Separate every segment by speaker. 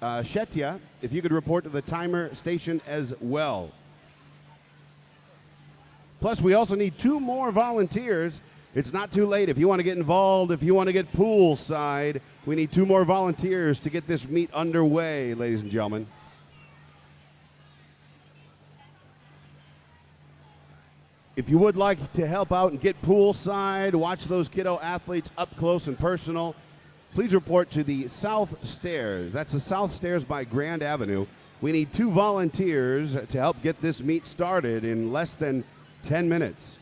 Speaker 1: Shetia, if you could report to the timer station as well. Plus, we also need 2 more volunteers. It's not too late. If you want to get involved, if you want to get poolside, we need 2 more volunteers to get this meet underway, ladies and gentlemen. If you would like to help out and get poolside, watch those kiddo athletes up close and personal, please report to the South Stairs. That's the South Stairs by Grand Avenue. We need 2 volunteers to help get this meet started in less than 10 minutes.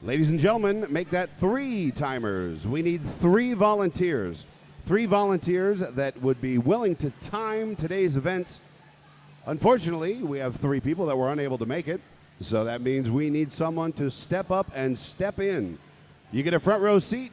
Speaker 1: Ladies and gentlemen, make that 3 timers. We need 3 volunteers. 3 volunteers that would be willing to time today's events. Unfortunately, we have 3 people that were unable to make it, so that means we need someone to step up and step in. You get a front row seat.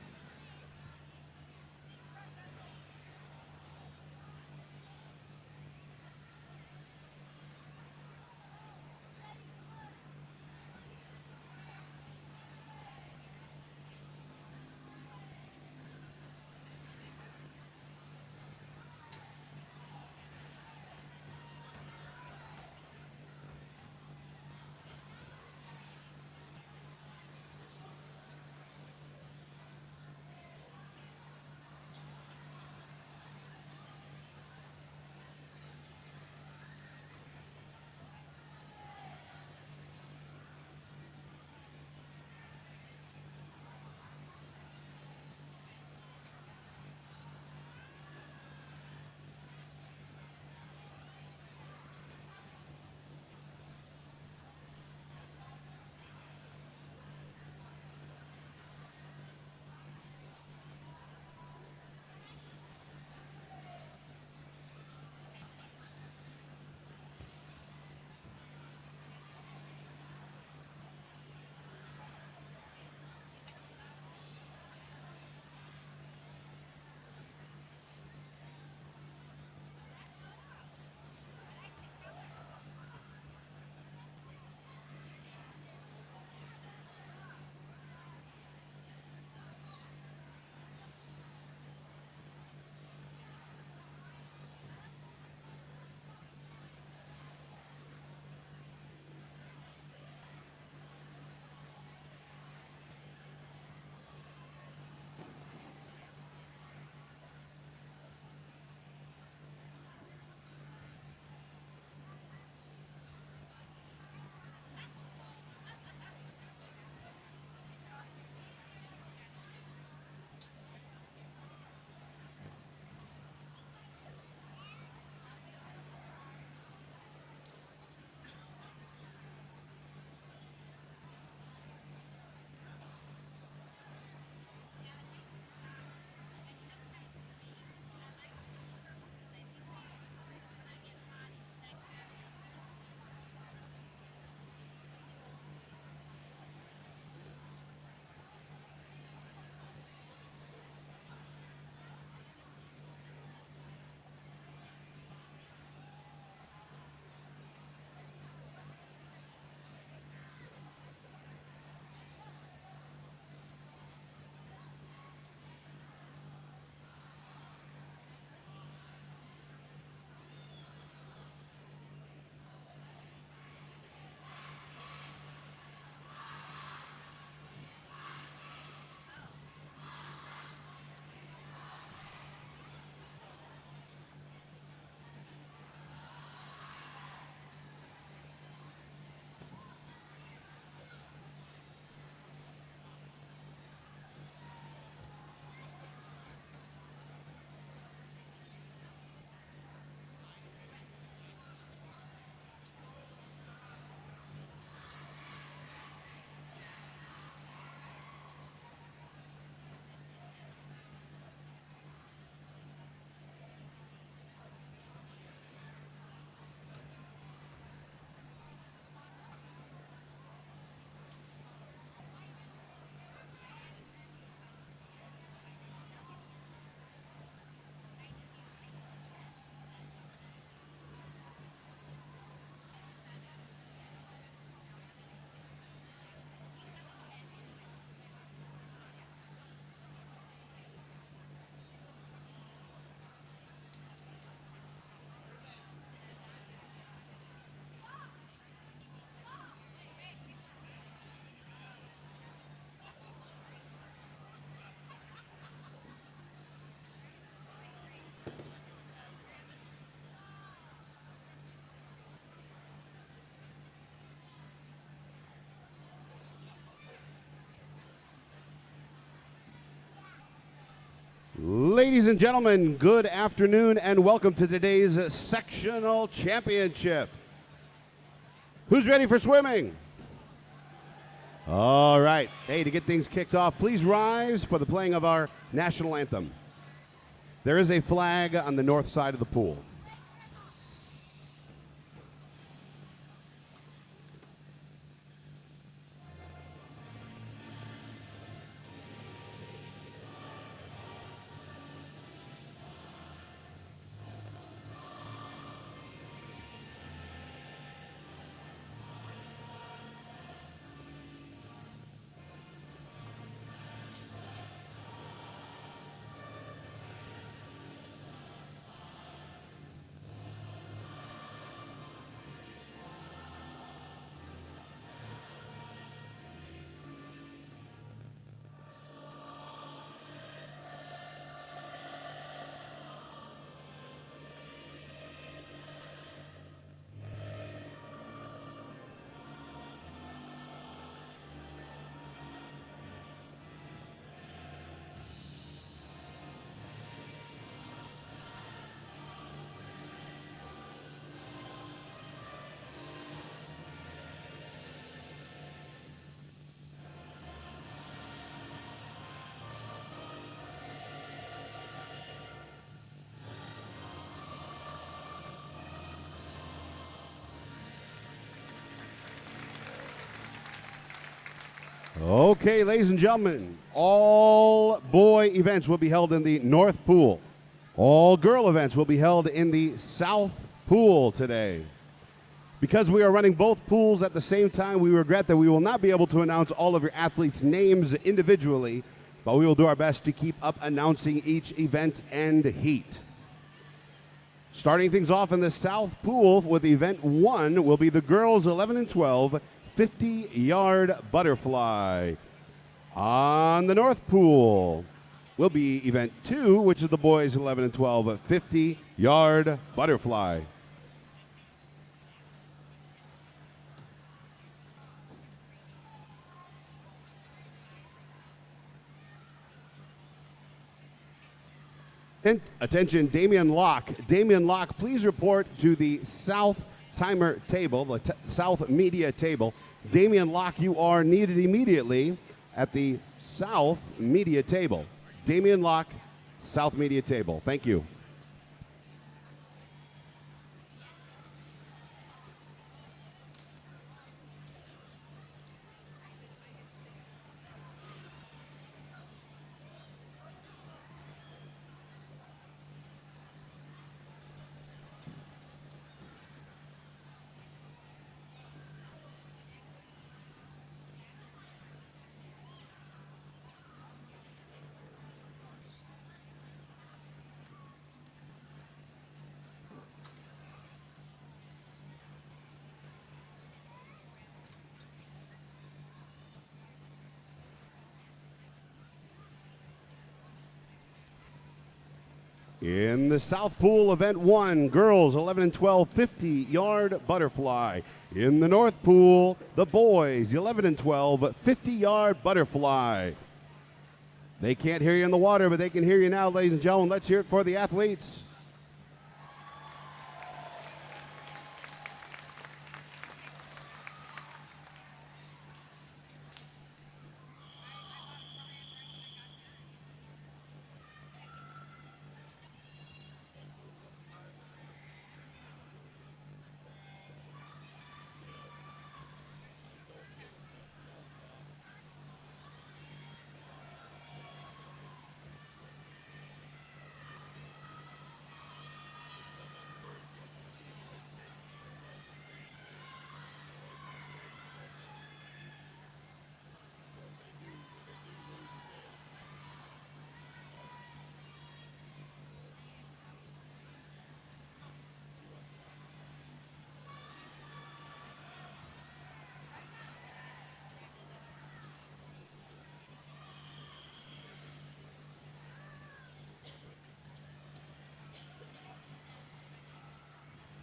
Speaker 1: Ladies and gentlemen, good afternoon and welcome to today's sectional championship. Who's ready for swimming? All right. Hey, to get things kicked off, please rise for the playing of our national anthem. There is a flag on the north side of the pool. Okay, ladies and gentlemen, all boy events will be held in the North Pool. All girl events will be held in the South Pool today. Because we are running both pools at the same time, we regret that we will not be able to announce all of your athletes' names individually, but we will do our best to keep up announcing each event and heat. Starting things off in the South Pool with event 1 will be the girls 11 and 12 50-yard butterfly. On the North Pool will be event 2, which is the boys 11 and 12 50-yard butterfly. And attention, Damian Locke. Damian Locke, please report to the South timer table, the South media table. Damian Locke, you are needed immediately at the South media table. Damian Locke, South media table. Thank you. In the South Pool, event 1, girls 11 and 12 50-yard butterfly. In the North Pool, the boys 11 and 12 50-yard butterfly. They can't hear you in the water, but they can hear you now, ladies and gentlemen. Let's hear it for the athletes.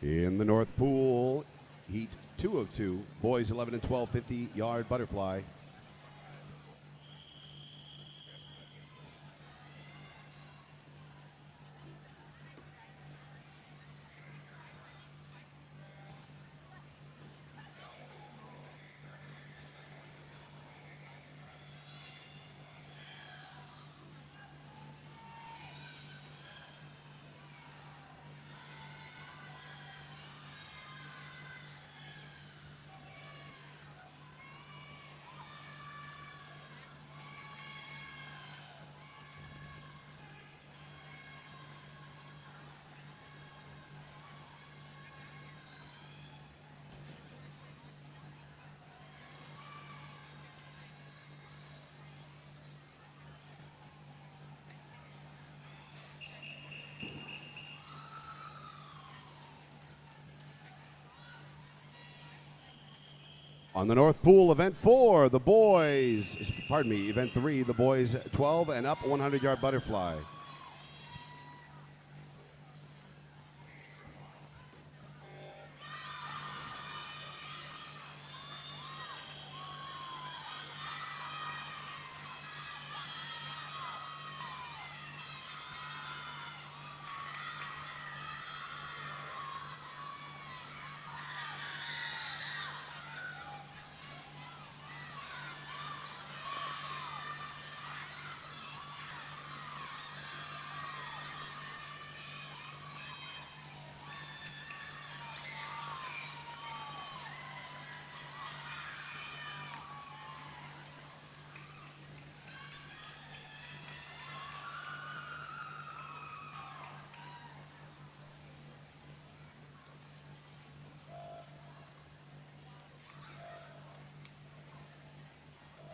Speaker 1: In the North Pool, heat 2 of 2, boys 11 and 12 50-yard butterfly. On the North Pool, event 4, the boys, pardon me, event 3, the boys 12 and up 100-yard butterfly.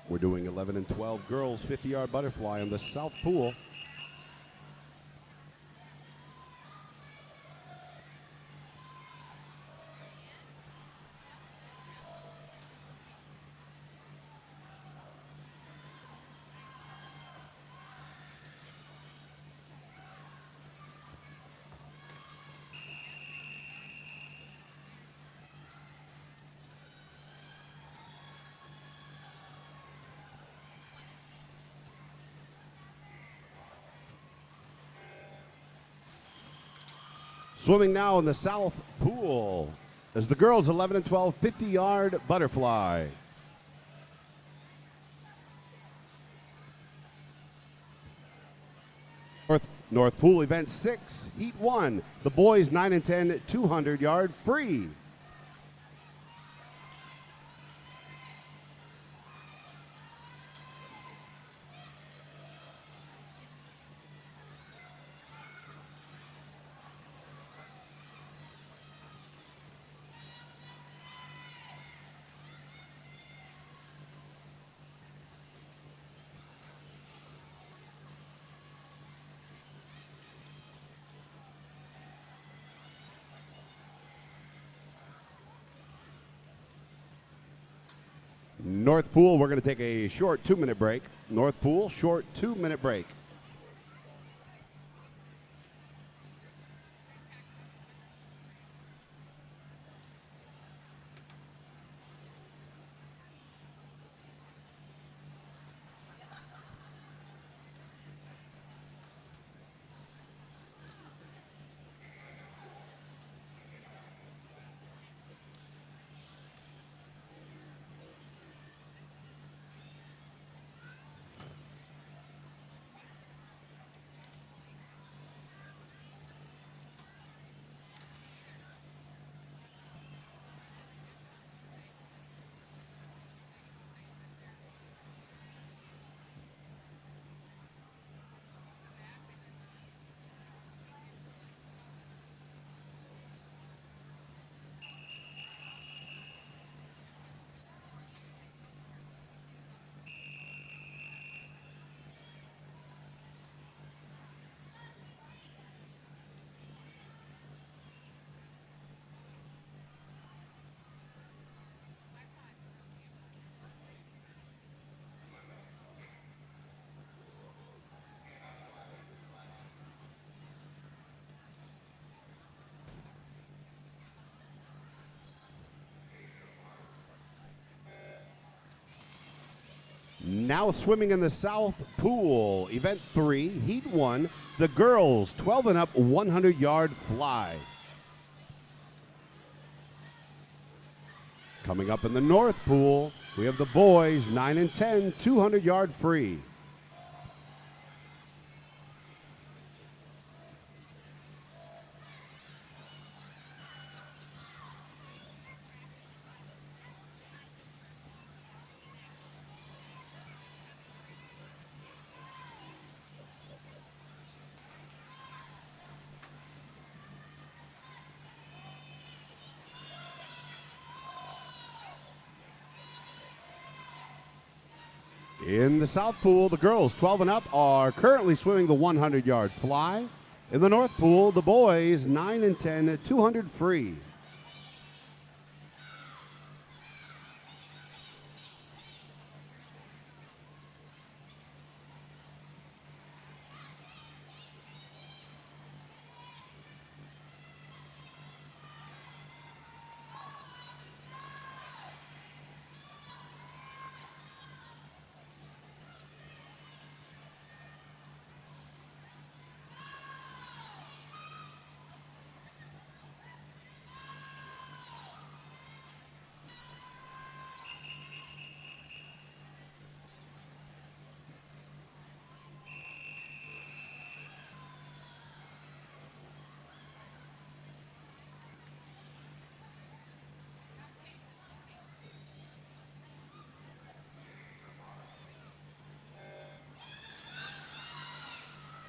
Speaker 1: We're doing 11 and 12 girls 50-yard butterfly on the South Pool. Swimming now in the South Pool is the girls 11 and 12 50-yard butterfly. North Pool event 6, heat 1, the boys 9 and 10 200-yard free. North Pool, we're going to take a short 2-minute break. North Pool, short 2-minute break. Now swimming in the South Pool, event 3, heat 1, the girls 12 and up 100-yard fly. Coming up in the North Pool, we have the boys 9 and 10 200-yard free. In the South Pool, the girls 12 and up are currently swimming the 100-yard fly. In the North Pool, the boys 9 and 10 200 free.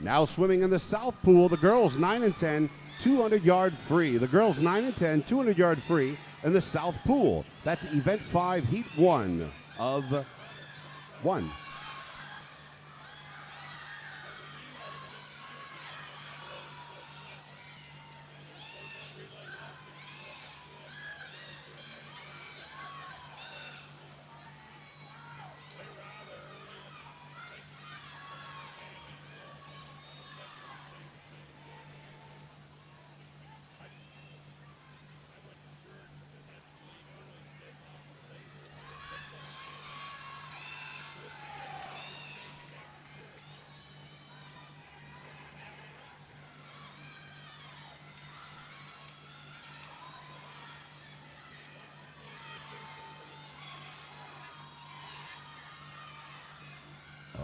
Speaker 1: Now swimming in the south pool, the girls 9 and 10, 200-yard free. The girls 9 and 10, 200-yard free in the south pool. That's event 5, heat 1 of 1.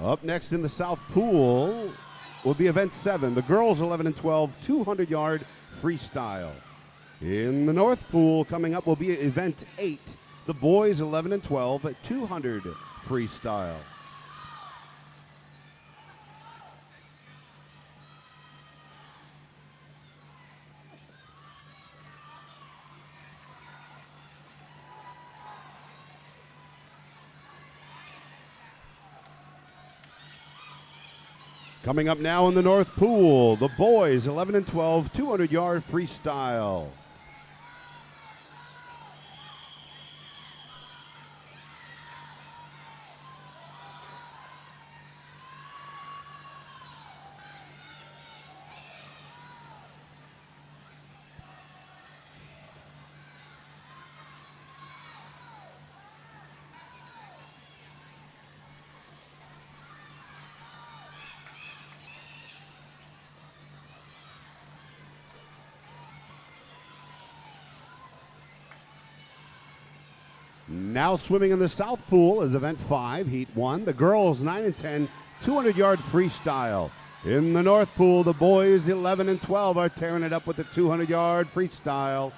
Speaker 1: Up next in the south pool will be event 7, the girls 11 and 12, 200-yard freestyle. In the north pool coming up will be event 8, the boys 11 and 12, 200 freestyle. Coming up now in the north pool, the boys 11 and 12, 200-yard freestyle. Now swimming in the south pool is event 5, heat 1. The girls 9 and 10, 200-yard freestyle. In the north pool, the boys 11 and 12 are tearing it up with the 200-yard freestyle.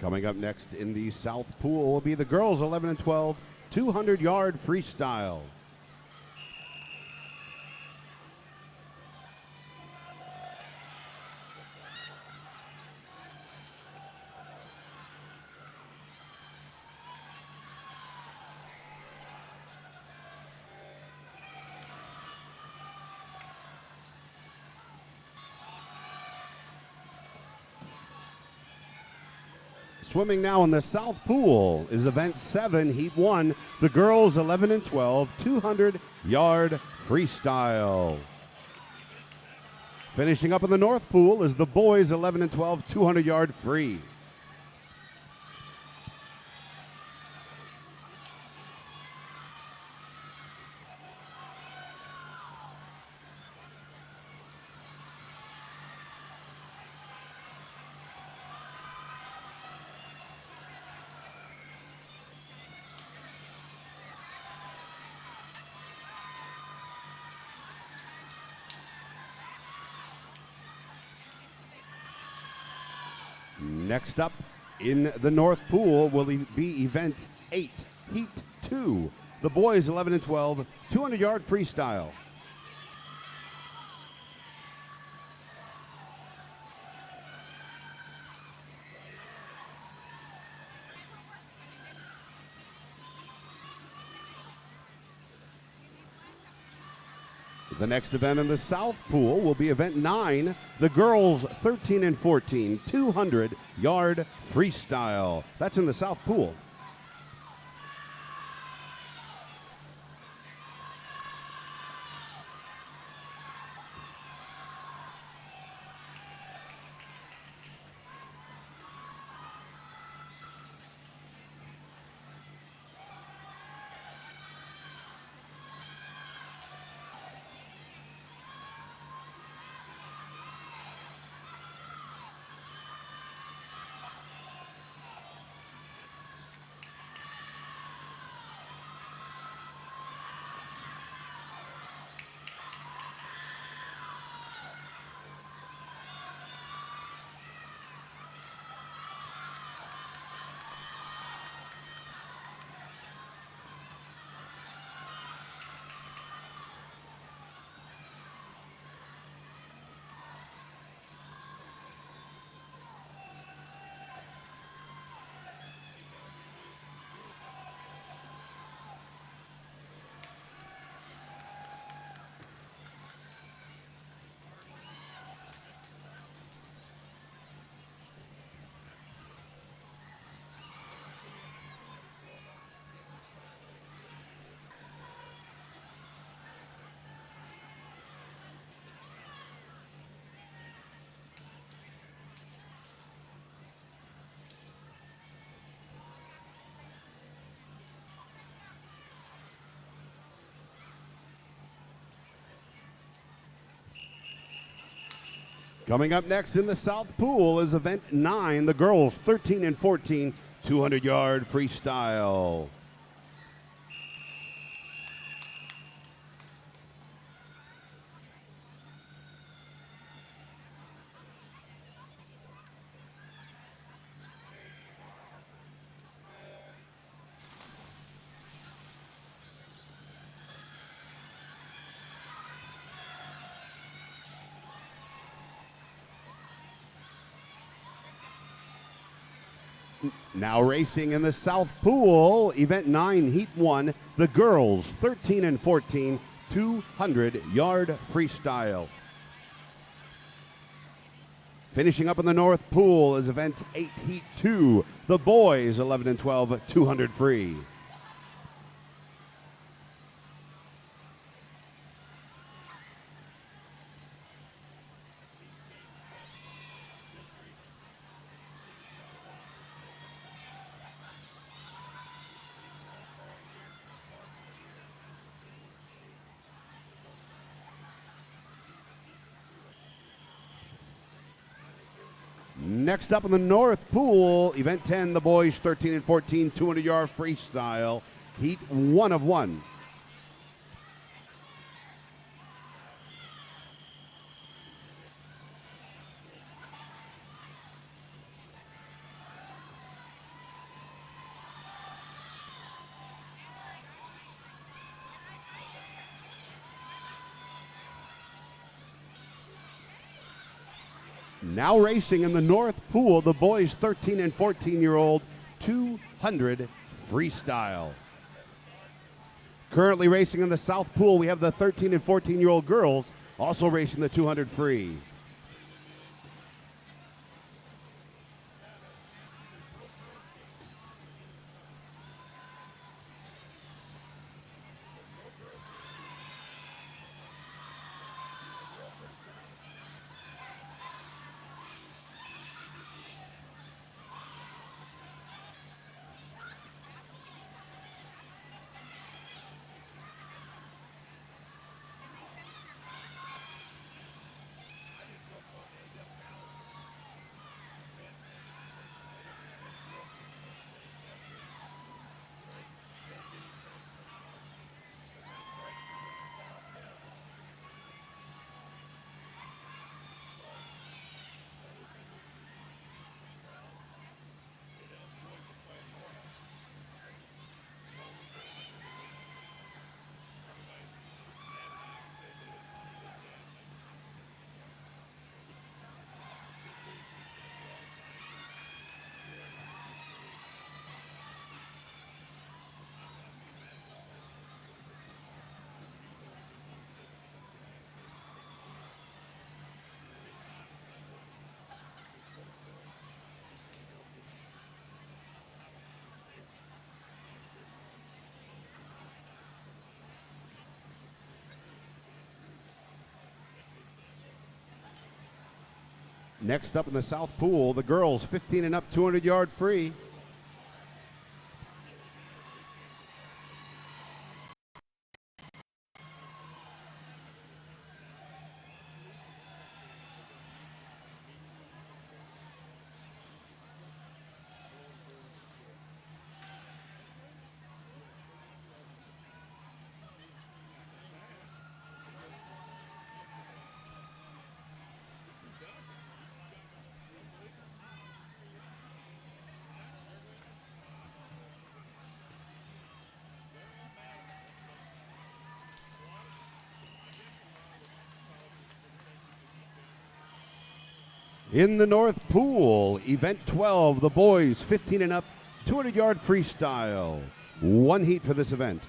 Speaker 1: Coming up next in the south pool will be the girls 11 and 12, 200-yard freestyle. Swimming now in the south pool is event 7, heat 1. The girls 11 and 12, 200-yard freestyle. Finishing up in the north pool is the boys 11 and 12, 200-yard free. Next up in the north pool will be event 8, heat 2. The boys 11 and 12, 200-yard freestyle. The next event in the south pool will be event 9, the girls 13 and 14, 200-yard freestyle. That's in the south pool. Coming up next in the South Pool is event 9, the girls 13 and 14, 200-yard freestyle. Now racing in the South Pool, event 9, heat 1, the girls 13 and 14, 200-yard freestyle. Finishing up in the North Pool is event 8, heat 2, the boys 11 and 12, 200 free. Next up in the North Pool, event 10, the boys 13 and 14, 200-yard freestyle, heat 1 of 1. Now racing in the North Pool, the boys 13 and 14-year-old 200 freestyle. Currently racing in the South Pool, we have the 13 and 14-year-old girls also racing the 200 free. Next up in the South Pool, the girls 15 and up, 200-yard free. In the North Pool, event 12, the boys 15 and up, 200-yard freestyle. One heat for this event.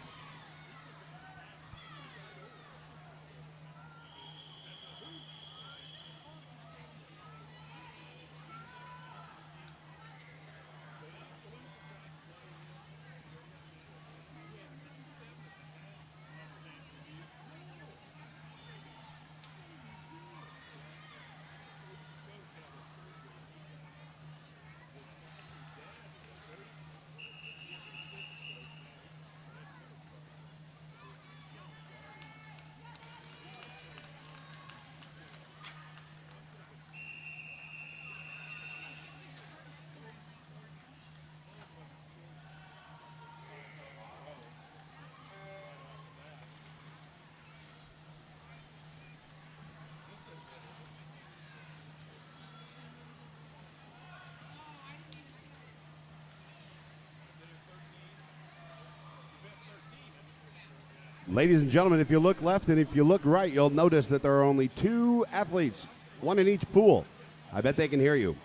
Speaker 1: Ladies and gentlemen, if you look left and if you look right, you'll notice that there are only 2 athletes, 1 in each pool. I bet they can hear you.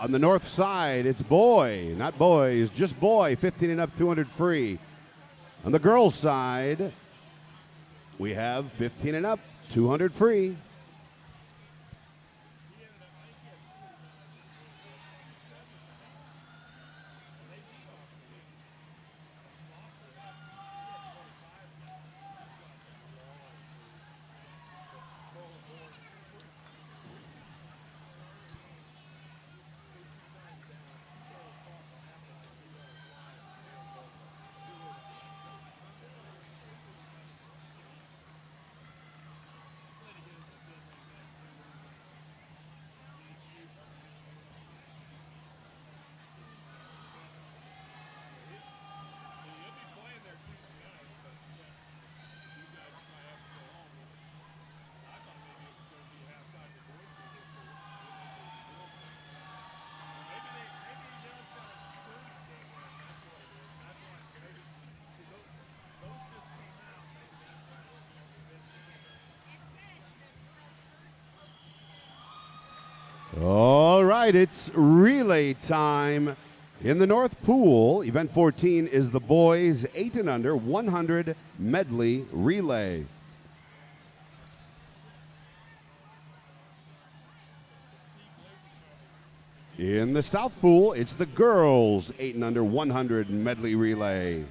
Speaker 1: On the north side, it's boy, not boys, just boy, 15 and up, 200 free. On the girls' side, we have 15 and up, 200 free. All right, it's relay time. In the North Pool, event 14 is the boys 8 and under 100 medley relay. In the South Pool, it's the girls 8 and under 100 medley relay.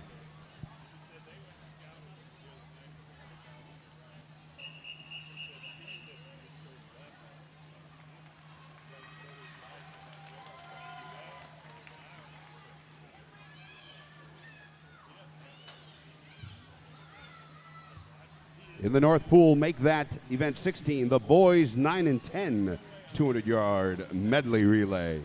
Speaker 1: In the North Pool, make that event 16, the boys 9 and 10 200-yard medley relay.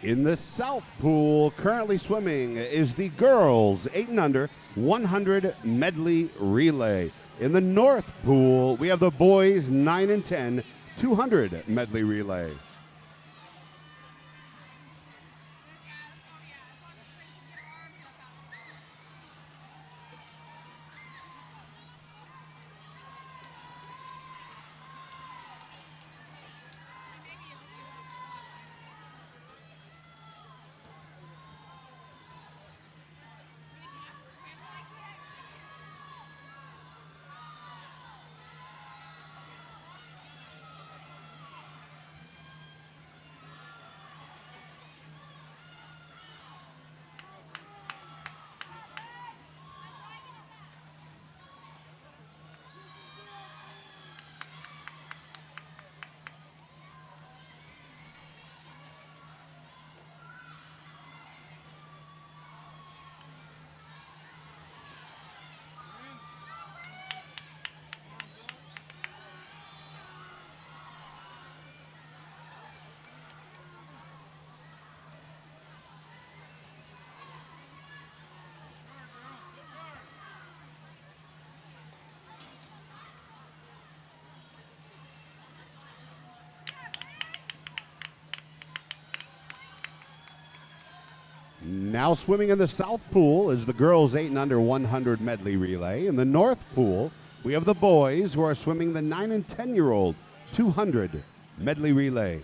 Speaker 1: In the South Pool, currently swimming is the girls 8 and under 100 medley relay. In the North Pool, we have the boys 9 and 10 200 medley relay. Now swimming in the South Pool is the girls 8 and under 100 medley relay. In the North Pool, we have the boys who are swimming the 9 and 10-year-old 200 medley relay.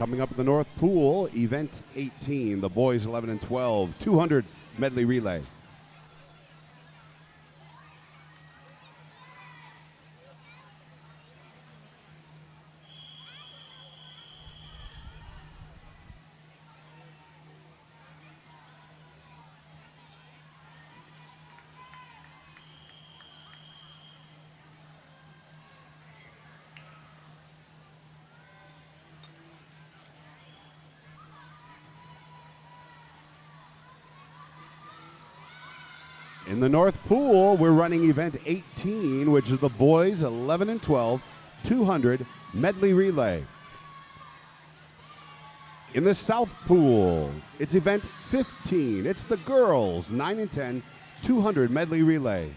Speaker 1: Coming up in the North Pool, event 18, the boys 11 and 12, 200 medley relay. In the North Pool, we're running event 18, which is the boys 11 and 12, 200 medley relay. In the South Pool, it's event 15. It's the girls 9 and 10, 200 medley relay.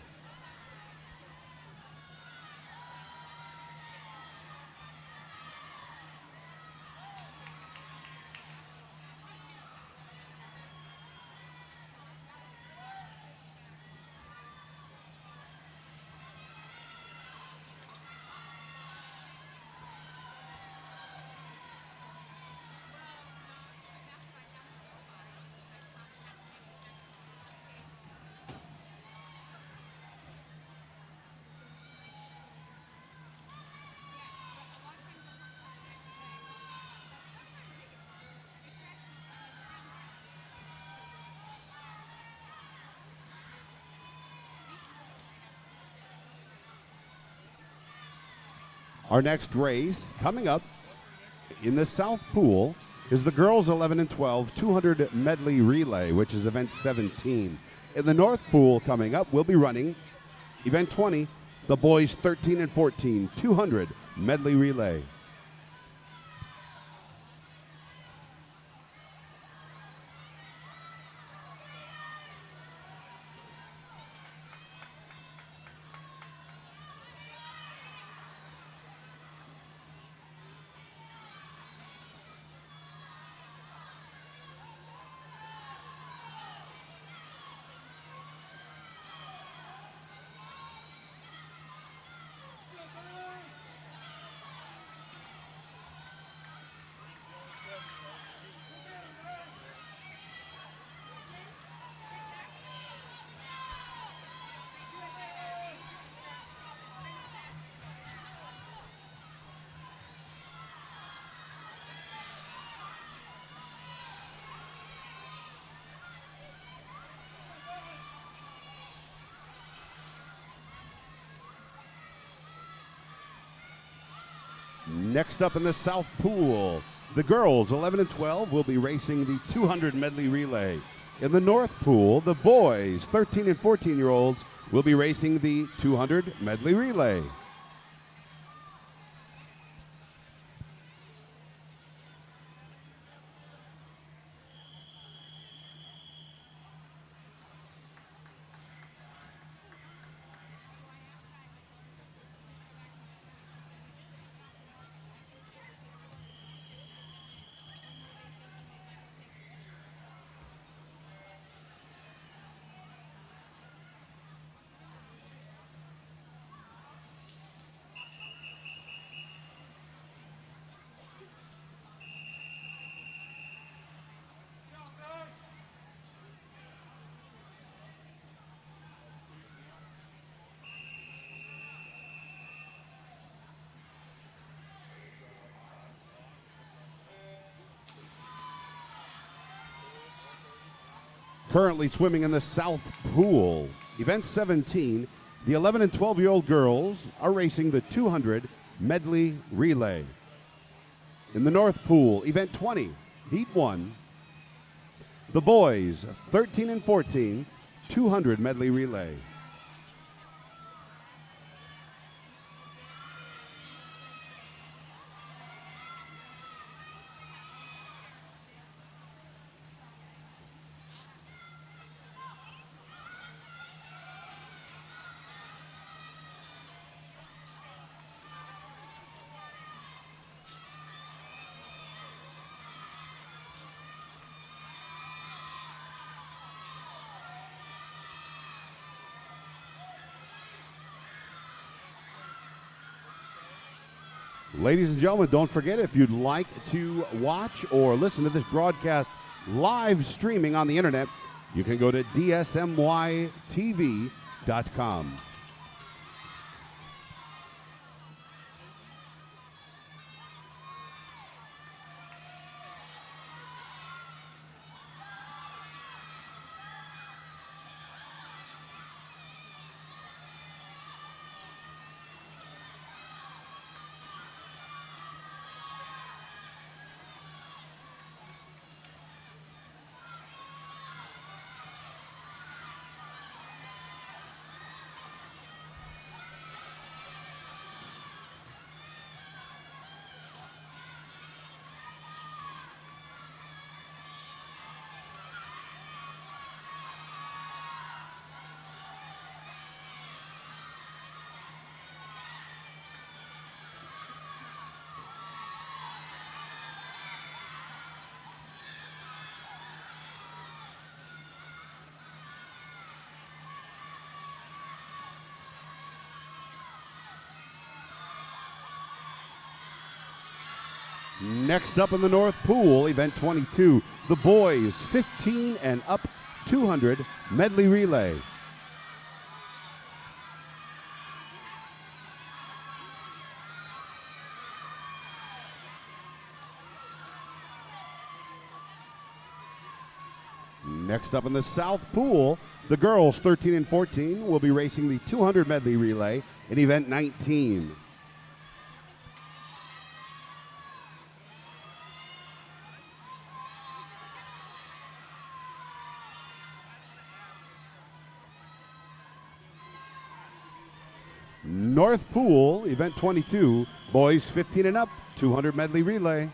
Speaker 1: Our next race coming up in the South Pool is the girls 11 and 12 200 medley relay, which is event 17. In the North Pool coming up, we'll be running event 20, the boys 13 and 14 200 medley relay. Next up in the South Pool, the girls 11 and 12 will be racing the 200 medley relay. In the North Pool, the boys 13 and 14-year-olds will be racing the 200 medley relay. Currently swimming in the South Pool, event 17, the 11 and 12-year-old girls are racing the 200 medley relay. In the North Pool, event 20, heat 1, the boys 13 and 14, 200 medley relay. Ladies and gentlemen, don't forget, if you'd like to watch or listen to this broadcast live streaming on the internet, you can go to dsmytv.com. Next up in the North Pool, Event 22, the boys 15 and up 200 Medley Relay. Next up in the South Pool, the girls 13 and 14 will be racing the 200 Medley Relay in Event 19. North Pool, Event 22, boys 15 and up, 200 Medley Relay.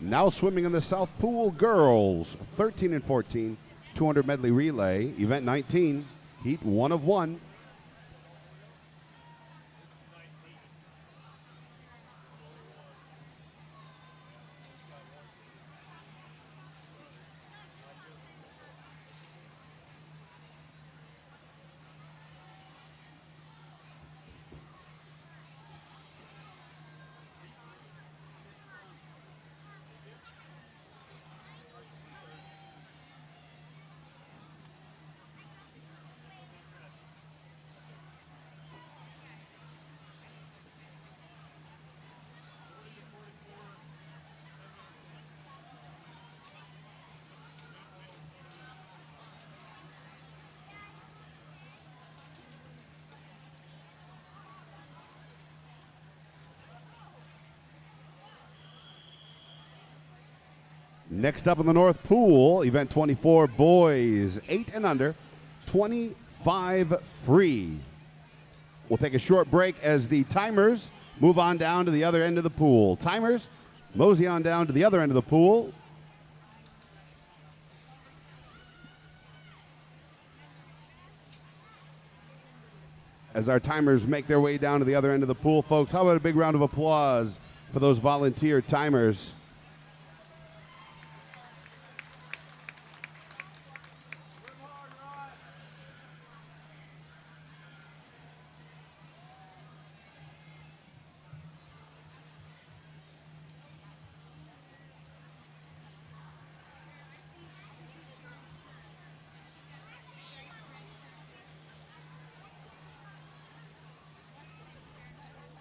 Speaker 1: Now swimming in the South Pool, girls 13 and 14, 200 Medley Relay, Event 19, Heat 1 of 1. Next up in the North Pool, Event 24, boys 8 and under, 25 free. We'll take a short break as the timers move on down to the other end of the pool. Timers, mosey on down to the other end of the pool. As our timers make their way down to the other end of the pool, folks, how about a big round of applause for those volunteer timers?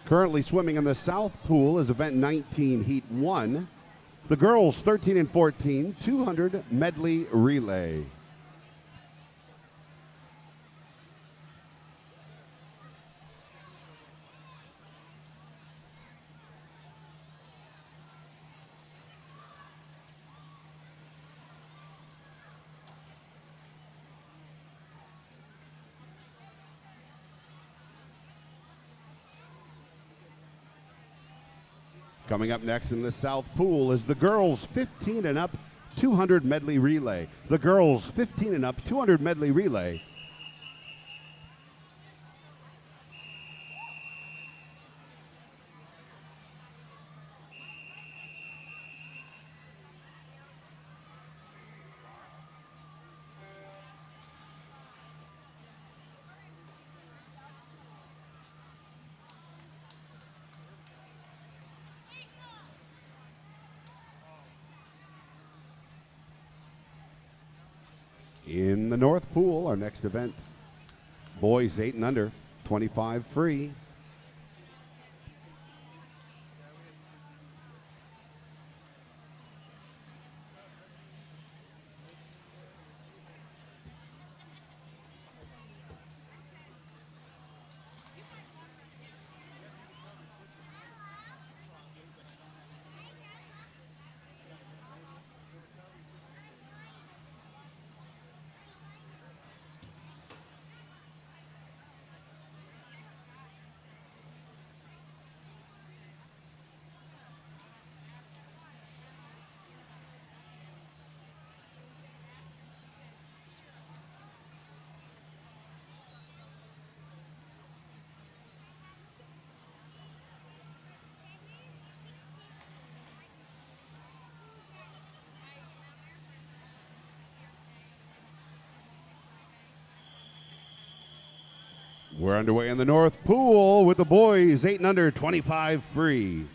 Speaker 1: Currently swimming in the South Pool is event 19, heat 1. The girls 13 and 14, 200 medley relay. Coming up next in the South Pool is the girls 15 and up 200 medley relay. The girls 15 and up 200 medley relay. In the North Pool, our next event, boys 8 and under, 25 free. We're underway in the North Pool with the boys 8 and under, 25 free.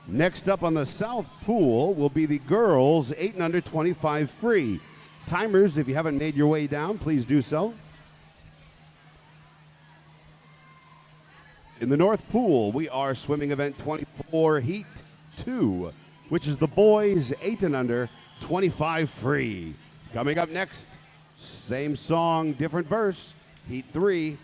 Speaker 1: Next up on the South Pool will be the girls 8 and under, 25 free. Timers, if you haven't made your way down, please do so. In the North Pool, we are swimming event 24, heat 2, which is the boys 8 and under, 25 free. Coming up next, same song, different verse, heat 3.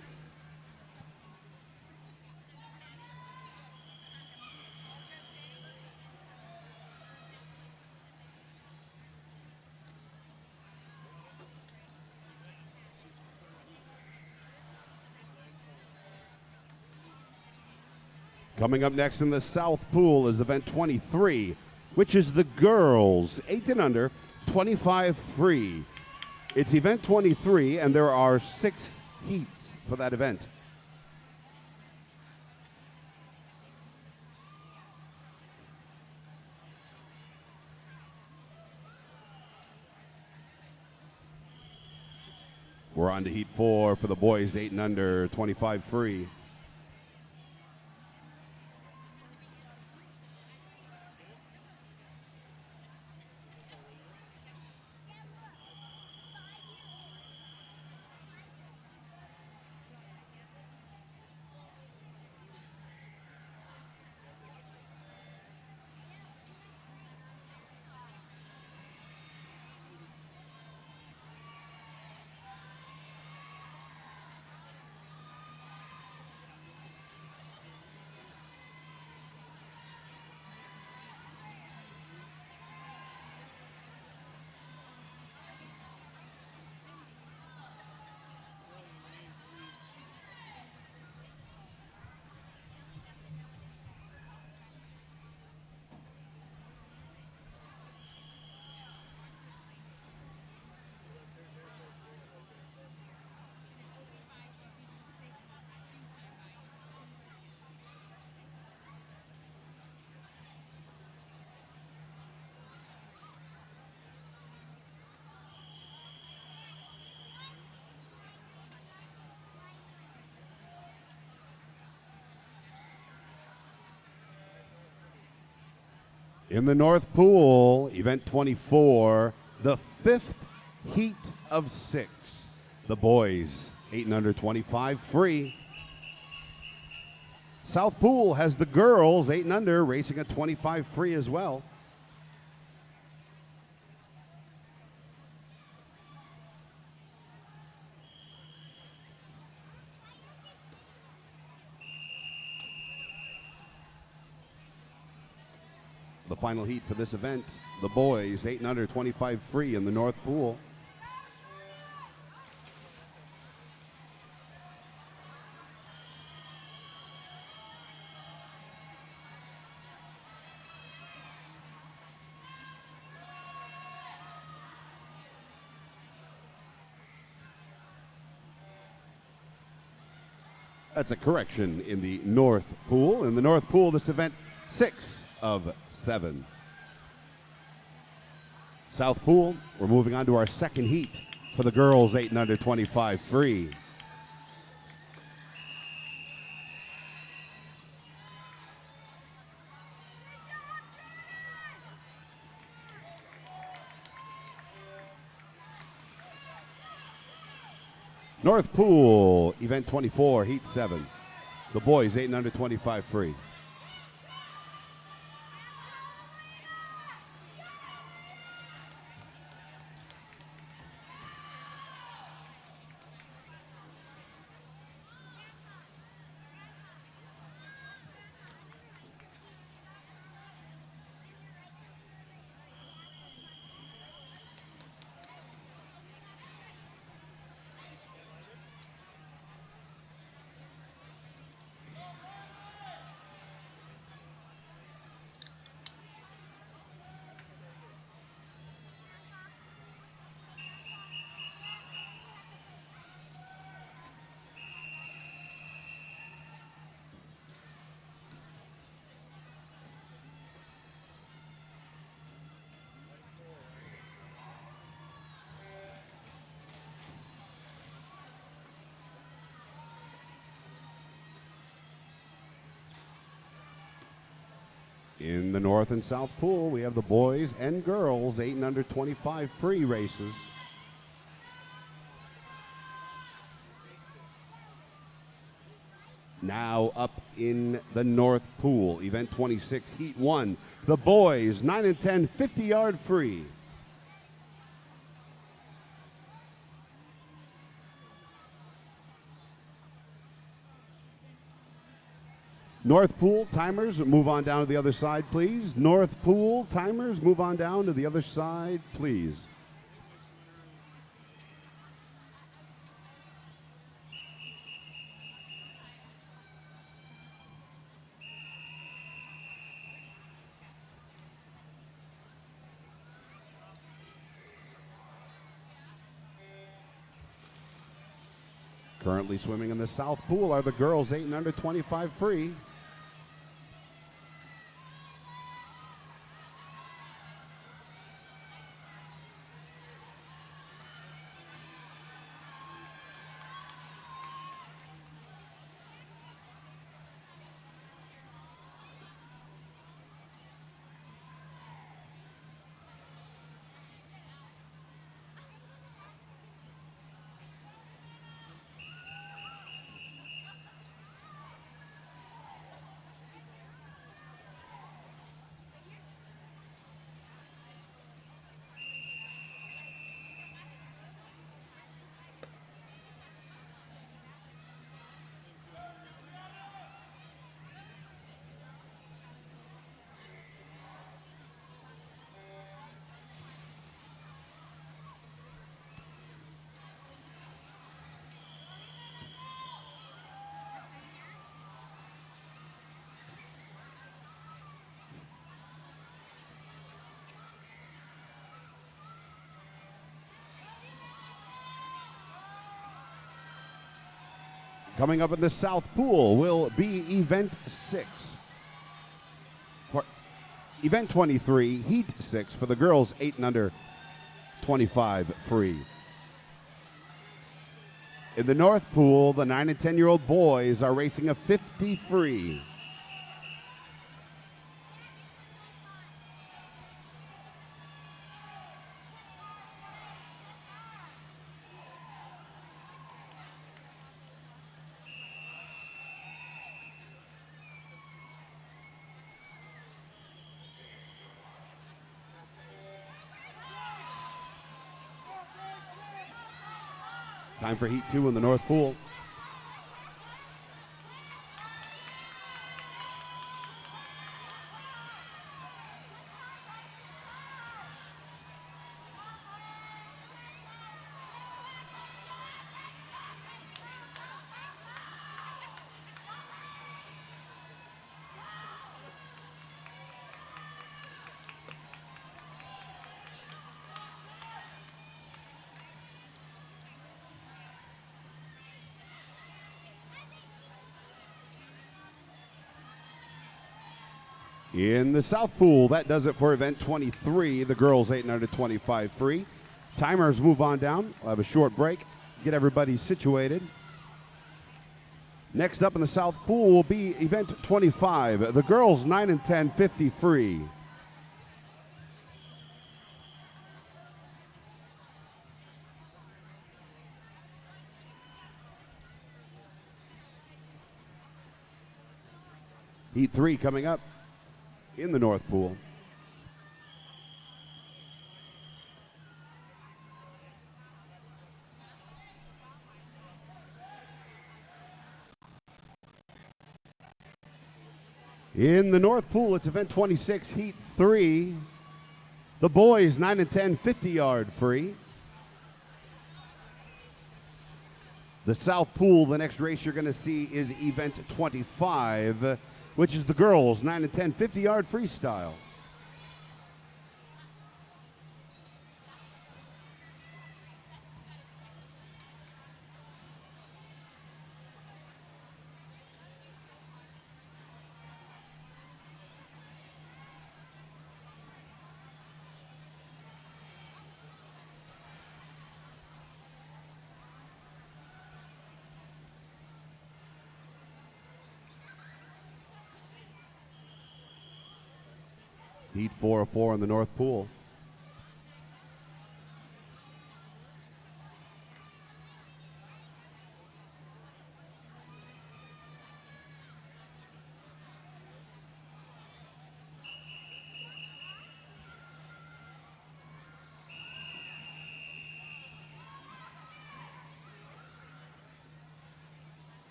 Speaker 1: Coming up next in the South Pool is event 23, which is the girls 8 and under, 25 free. It's event 23, and there are 6 heats for that event. We're on to heat 4 for the boys 8 and under, 25 free. In the North Pool, event 24, the fifth heat of 6. The boys, 8 and under 25 free. South Pool has the girls, 8 and under, racing at 25 free as well. The final heat for this event, the boys, 8 and under 25 free in the North Pool. That's a correction in the North Pool. In the North Pool, this event, 6 of 7. South Pool, we're moving on to our second heat for the girls, 8 and under 25 free. North Pool, event 24, heat 7. The boys, 8 and under 25 free. In the North and South Pool, we have the boys and girls, 8 and under 25 free races. Now up in the North Pool, event 26, heat 1. The boys, 9 and 10, 50-yard free. North Pool timers, move on down to the other side, please. North Pool timers, move on down to the other side, please. Currently swimming in the South Pool are the girls, 8 and under 25 free. Coming up in the South Pool will be event 6. For event 23, heat 6 for the girls, 8 and under 25 free. In the North Pool, the 9 and 10-year-old boys are racing a 50 free. Time for Heat 2 in the North Pool. In the South Pool, that does it for event 23, the girls 825 free. Timers move on down. We'll have a short break, get everybody situated. Next up in the South Pool will be event 25, the girls 9 and 10 50 free. Heat 3 coming up in the North Pool. In the North Pool, it's event 26, Heat 3. The boys 9 and 10 50-yard free. The South Pool, the next race you're going to see is event 25, which is the girls 9 and 10 50-yard freestyle. Heat 404 in the North Pool.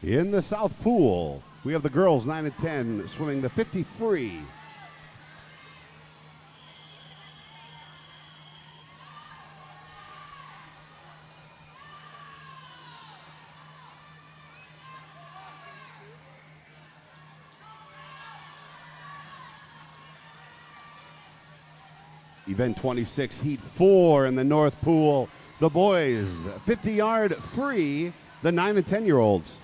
Speaker 1: In the South Pool, we have the girls 9 and 10 swimming the 50 free. Event 26, Heat 4 in the North Pool. The boys 50-yard free, the 9 and 10-year-olds.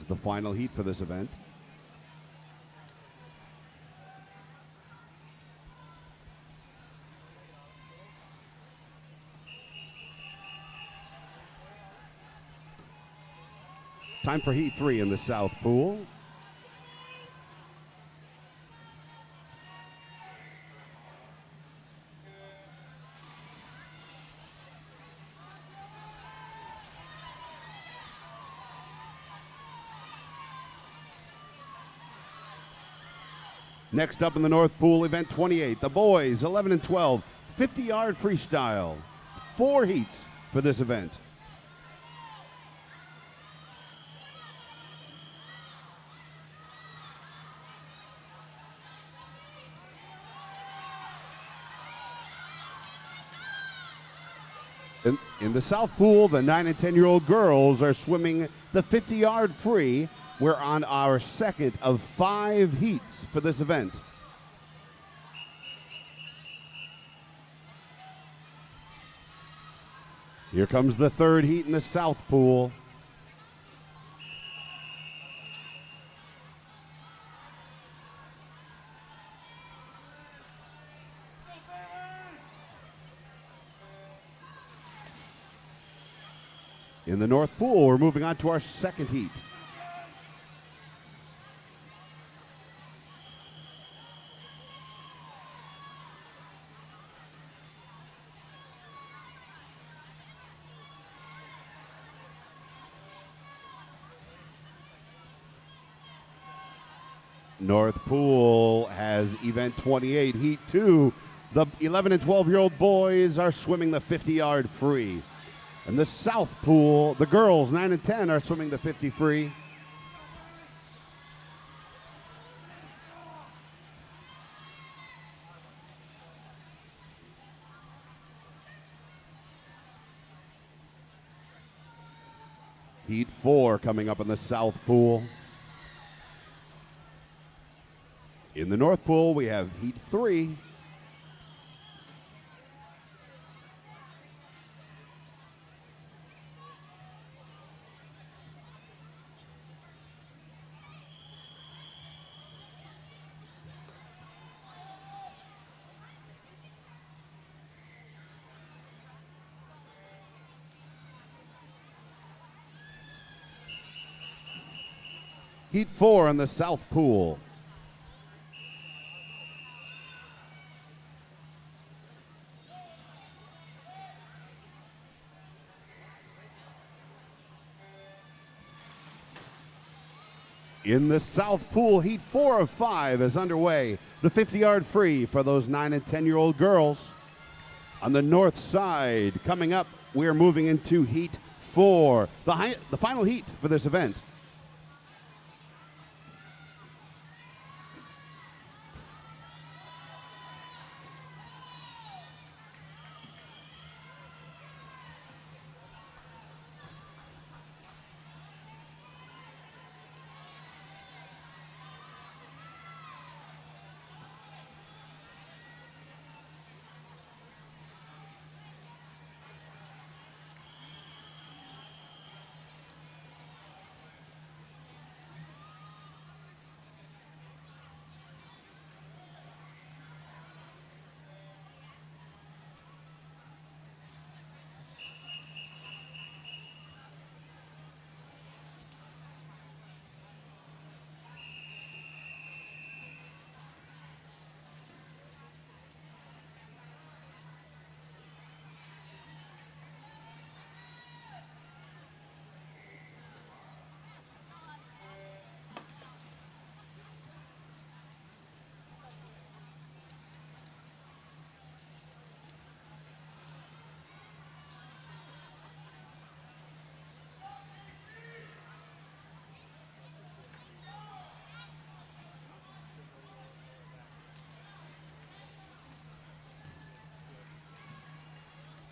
Speaker 1: The final heat for this event. Time for Heat 3 in the South Pool. Next up in the North Pool, event 28, the boys 11 and 12, 50-yard freestyle. 4 heats for this event. In the South Pool, the 9 and 10-year-old girls are swimming the 50-yard free. We're on our second of 5 heats for this event. Here comes the third heat in the South Pool. In the North Pool, we're moving on to our second heat. North Pool has event 28, heat 2. The 11 and 12-year-old boys are swimming the 50-yard free. And the South Pool, the girls 9 and 10 are swimming the 50 free. Heat 4 coming up in the South Pool. In the North Pool, we have Heat 3. Heat 4 in the South Pool. In the South Pool, Heat 4 of 5 is underway. The 50-yard free for those 9 and 10-year-old girls. On the north side, coming up, we are moving into Heat 4, the final heat for this event.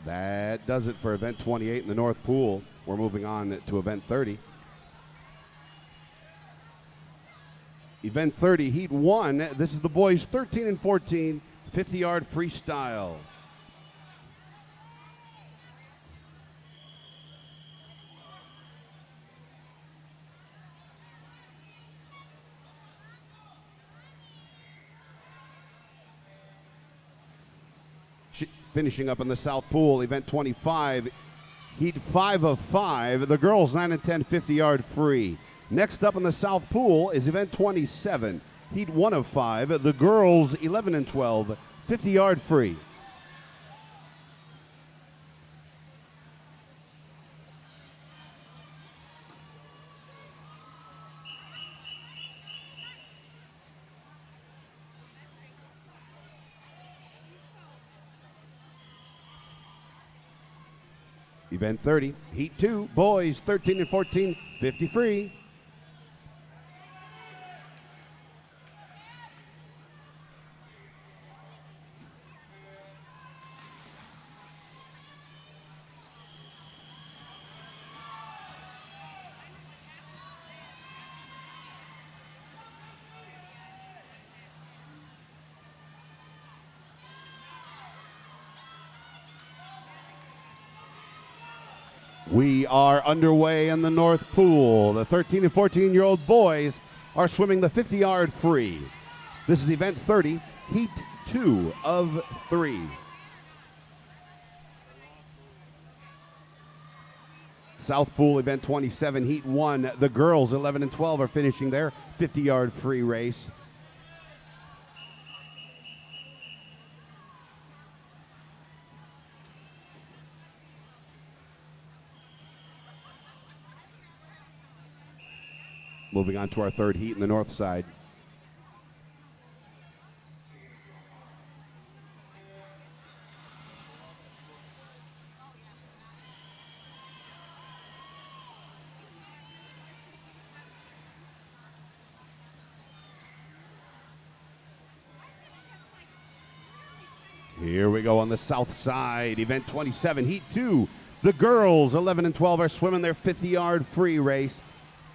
Speaker 1: That does it for event 28 in the North Pool. We're moving on to event 30. Event 30, Heat 1. This is the boys 13 and 14, 50-yard freestyle. Finishing up in the South Pool, event 25, Heat 5 of 5. The girls 9 and 10, 50-yard free. Next up in the South Pool is event 27, Heat 1 of 5. The girls 11 and 12, 50-yard free. Event 30, Heat 2, boys 13 and 14, 50 free. We are underway in the North Pool. The 13 and 14-year-old boys are swimming the 50-yard free. This is event 30, Heat 2 of 3. South Pool, event 27, Heat 1. The girls 11 and 12 are finishing their 50-yard free race. Moving on to our third heat in the north side. Here we go on the south side, event 27, heat 2. The girls, 11 and 12, are swimming their 50-yard free race.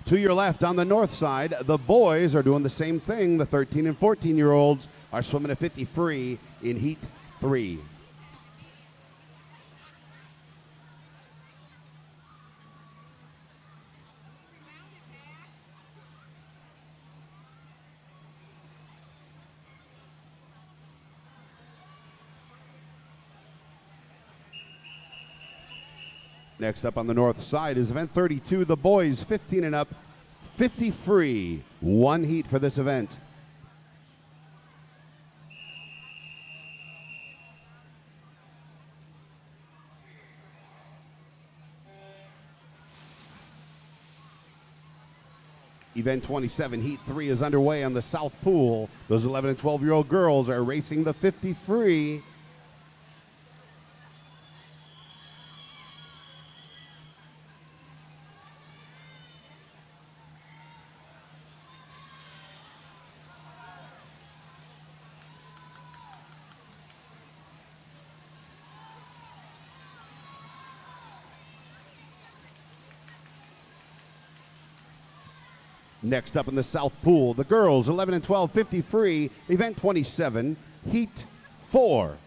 Speaker 1: To your left on the north side, the boys are doing the same thing. The 13 and 14-year-olds are swimming a 50 free in heat 3. Next up on the north side is event 32, the boys 15 and up, 50 free, 1 heat for this event. Event 27, heat 3 is underway on the south pool. Those 11 and 12-year-old girls are racing the 50 free. Next up in the south pool, the girls, 11 and 12, 50 free, event 27, heat 4.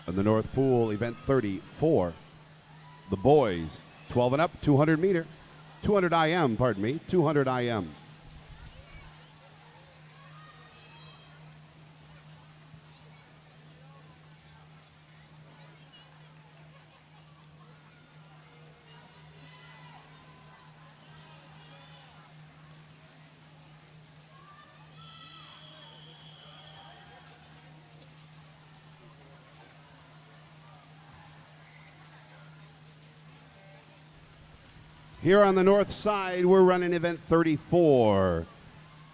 Speaker 1: In the north pool, event 34, the boys, 12 and up, 200 meter, 200 IM, pardon me, 200 IM. Here on the north side, we're running event 34,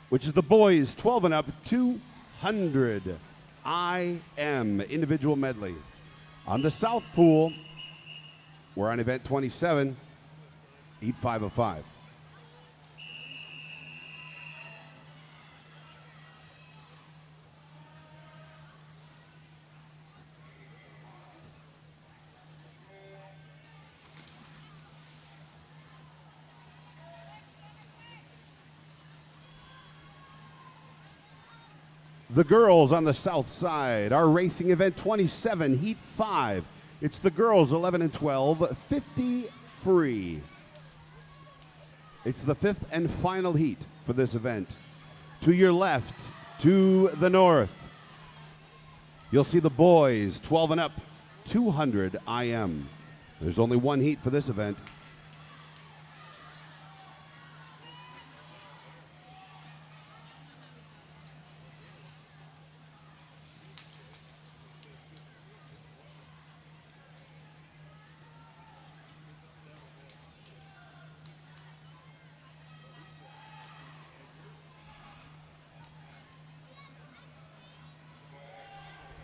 Speaker 1: which is the boys 12 and up, 200 IM individual medley. On the south pool, we're on event 27, heat 5 of 5. The girls on the south side are racing event 27, heat 5. It's the girls 11 and 12, 50 free. It's the 5th and final heat for this event. To your left, to the north, you'll see the boys 12 and up, 200 IM. There's only 1 heat for this event.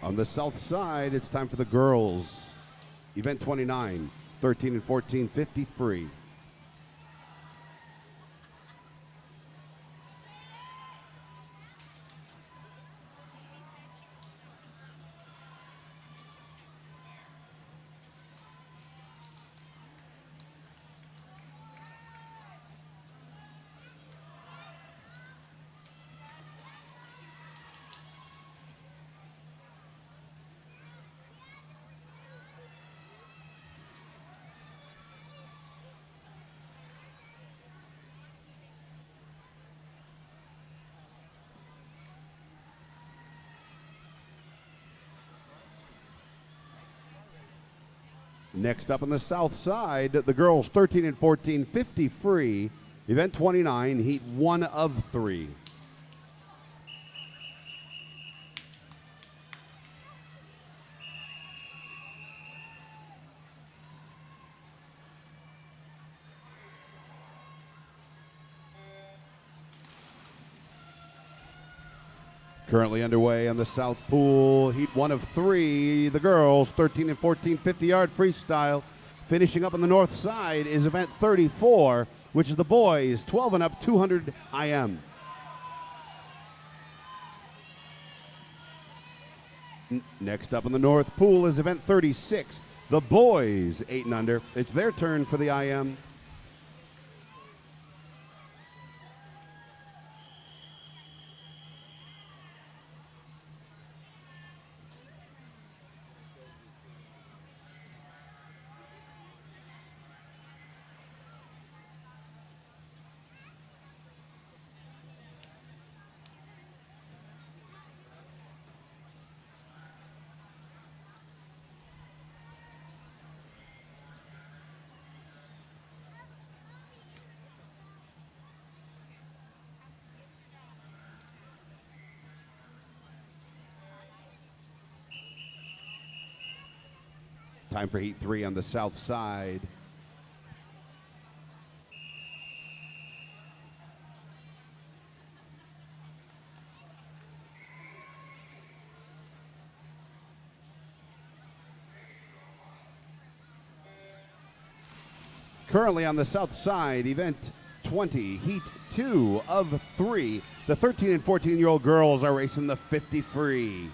Speaker 1: On the south side, it's time for the girls. Event 29, 13 and 14, 50 free. Next up on the south side, the girls 13 and 14, 50 free. Event 29, heat 1 of 3. Currently underway on the South Pool, heat 1 of 3. The girls, 13 and 14, 50-yard freestyle. Finishing up on the north side is event 34, which is the boys, 12 and up, 200 IM. Next up in the North Pool is event 36, the boys, 8 and under. It's their turn for the IM. Time for heat 3 on the south side. Currently on the south side, event 20, heat 2 of 3. The 13 and 14-year-old girls are racing the 50 free.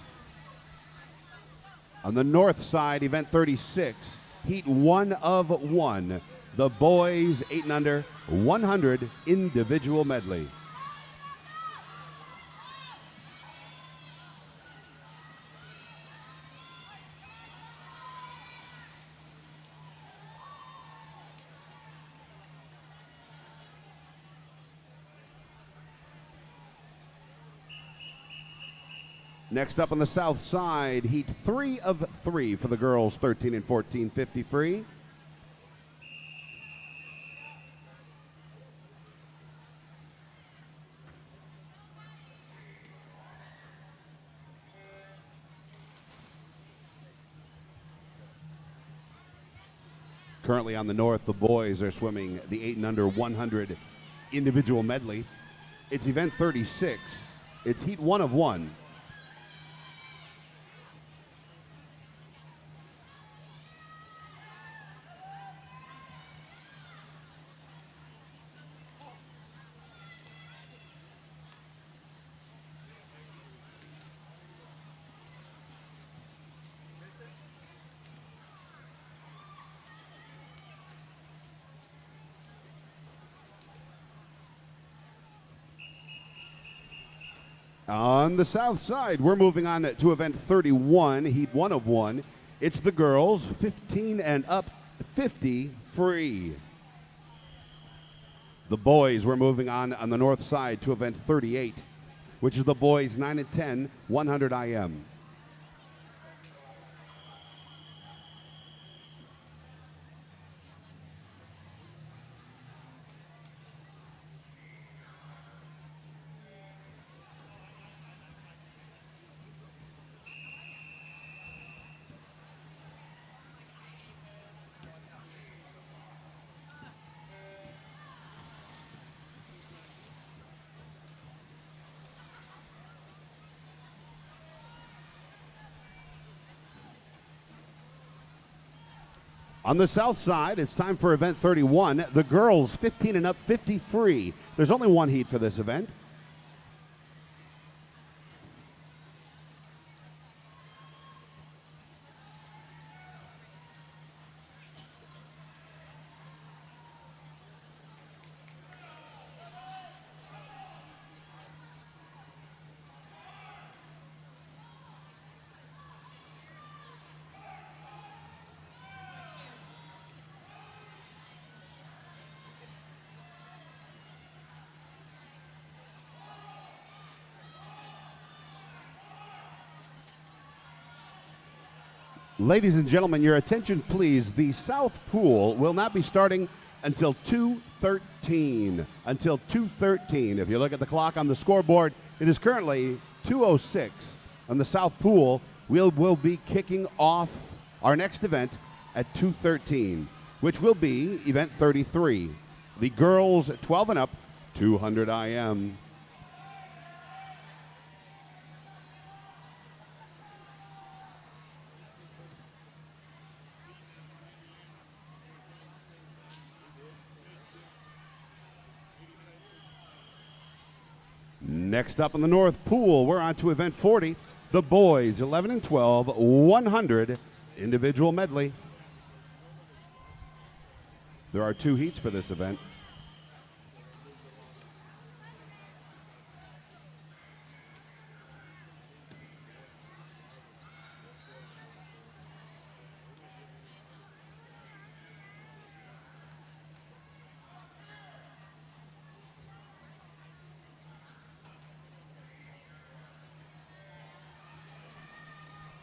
Speaker 1: On the north side, event 36, heat 1 of 1. The boys, 8 and under, 100 individual medley. Next up on the south side, heat 3 of 3 for the girls, 13 and 14, 50 free. Currently on the north, the boys are swimming the 8 and under 100 individual medley. It's event 36. It's heat 1 of 1. On the south side, we're moving on to event 31, heat 1 of 1. It's the girls, 15 and up, 50 free. The boys, we're moving on the north side to event 38, which is the boys, 9 and 10, 100 IM. On the south side, it's time for event 31. The girls, 15 and up, 50 free. There's only one heat for this event. Ladies and gentlemen, your attention please. The South Pool will not be starting until 2:13. Until 2:13. If you look at the clock on the scoreboard, it is currently 2:06. On the South Pool, we'll be kicking off our next event at 2:13, which will be event 33. The girls 12 and up, 200 IM. Next up in the North Pool, we're on to event 40, the boys 11 and 12, 100 individual medley. There are 2 heats for this event.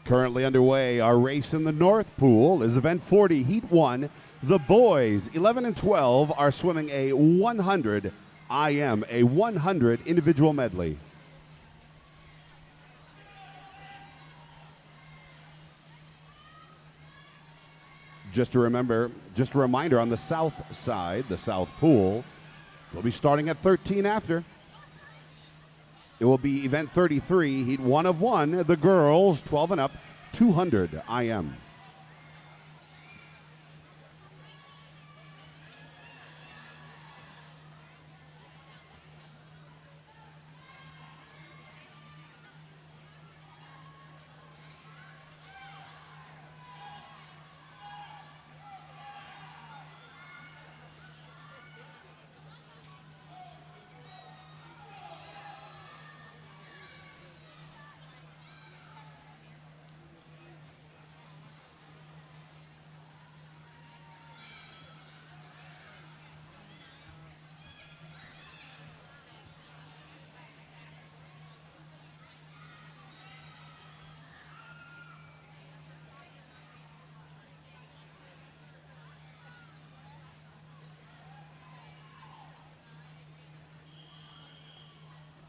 Speaker 1: Currently underway, our race in the North Pool is event 40, heat 1. The boys, 11 and 12, are swimming a 100 IM, a 100 individual medley. Just a reminder on the south side, the South Pool, we'll be starting at 13 after. It will be event 33, heat 1 of 1, the girls 12 and up, 200 IM.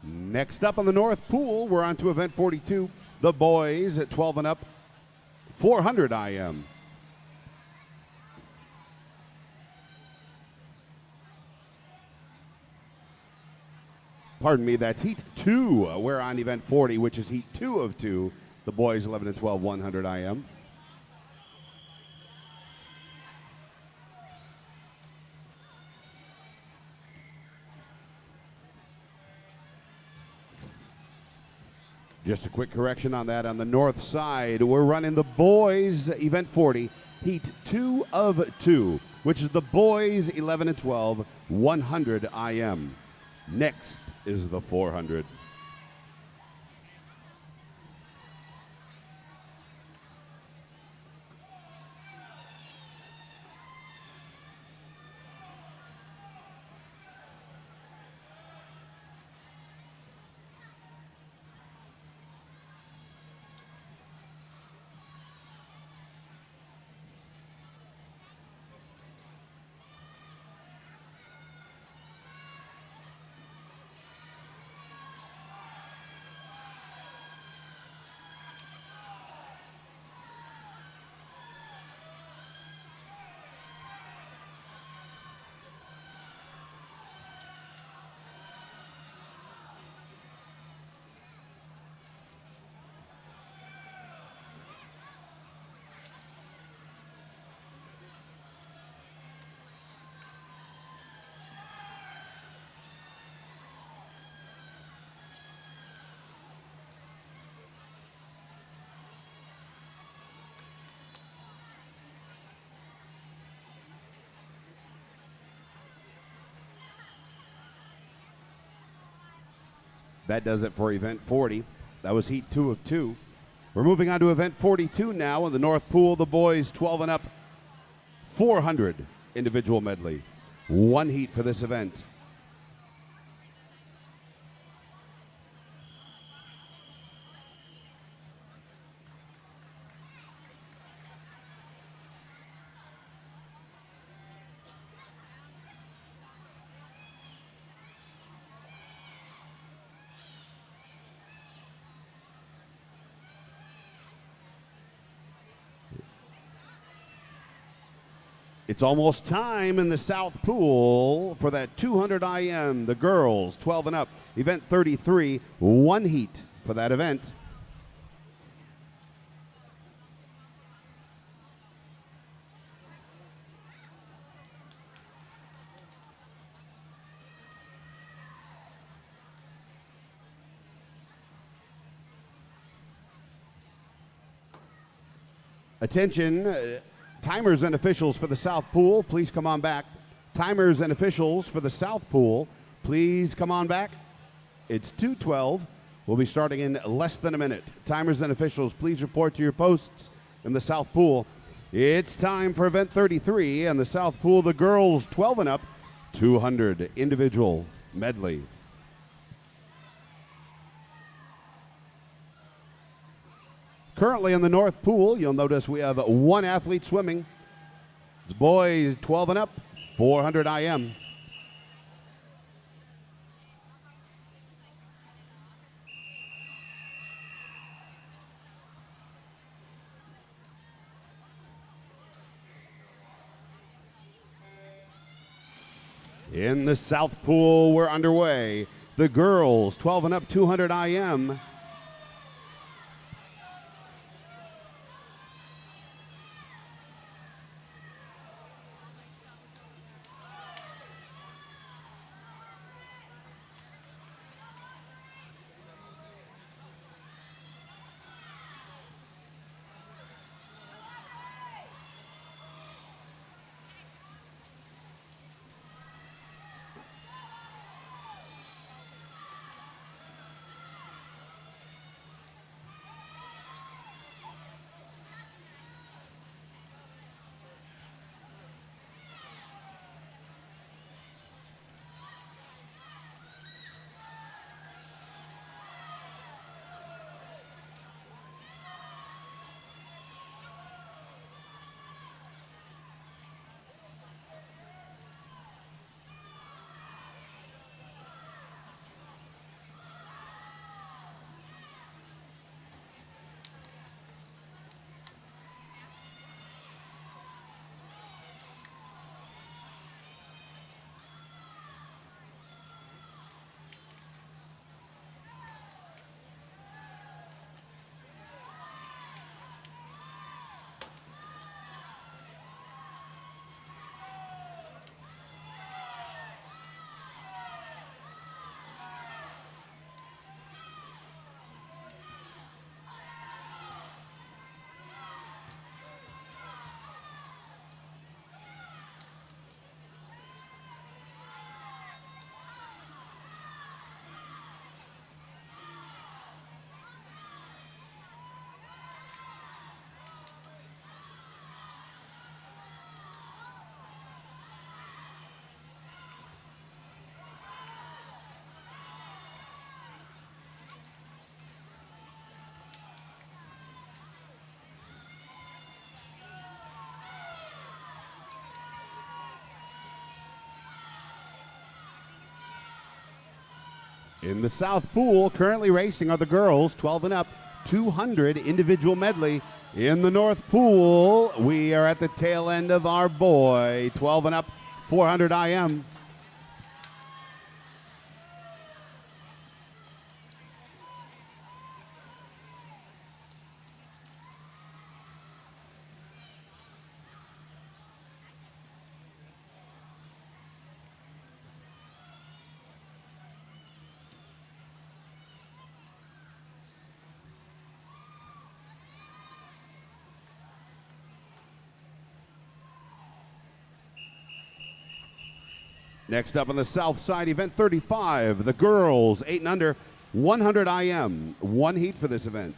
Speaker 1: Next up on the North Pool, we're on to event 42. The boys at 12 and up, 400 IM. Pardon me, that's heat 2. We're on event 40, which is heat 2 of 2. The boys 11 and 12, 100 IM. Just a quick correction on that. On the north side, we're running the boys event 40, heat 2 of 2, which is the boys 11 and 12, 100 IM. Next is the 400. That does it for event 40. That was heat 2 of 2. We're moving on to event 42 now in the North Pool. The boys 12 and up, 400 individual medley. 1 heat for this event. It's almost time in the South Pool for that 200 IM, the girls 12 and up, event 33, 1 heat for that event. Attention, timers and officials for the South Pool, please come on back. Timers and officials for the South Pool, please come on back. It's 2:12. We'll be starting in less than a minute. Timers and officials, please report to your posts in the South Pool. It's time for event 33 and the South Pool, the girls 12 and up, 200 individual medley. Currently in the North Pool, you'll notice we have one athlete swimming. The boys 12 and up, 400 IM. In the South Pool, we're underway. The girls 12 and up, 200 IM. In the South Pool, currently racing are the girls, 12 and up, 200 individual medley. In the North Pool, we are at the tail end of our boy, 12 and up, 400 IM. Next up on the South Side, event 35, the girls, 8 and under, 100 IM. One heat for this event.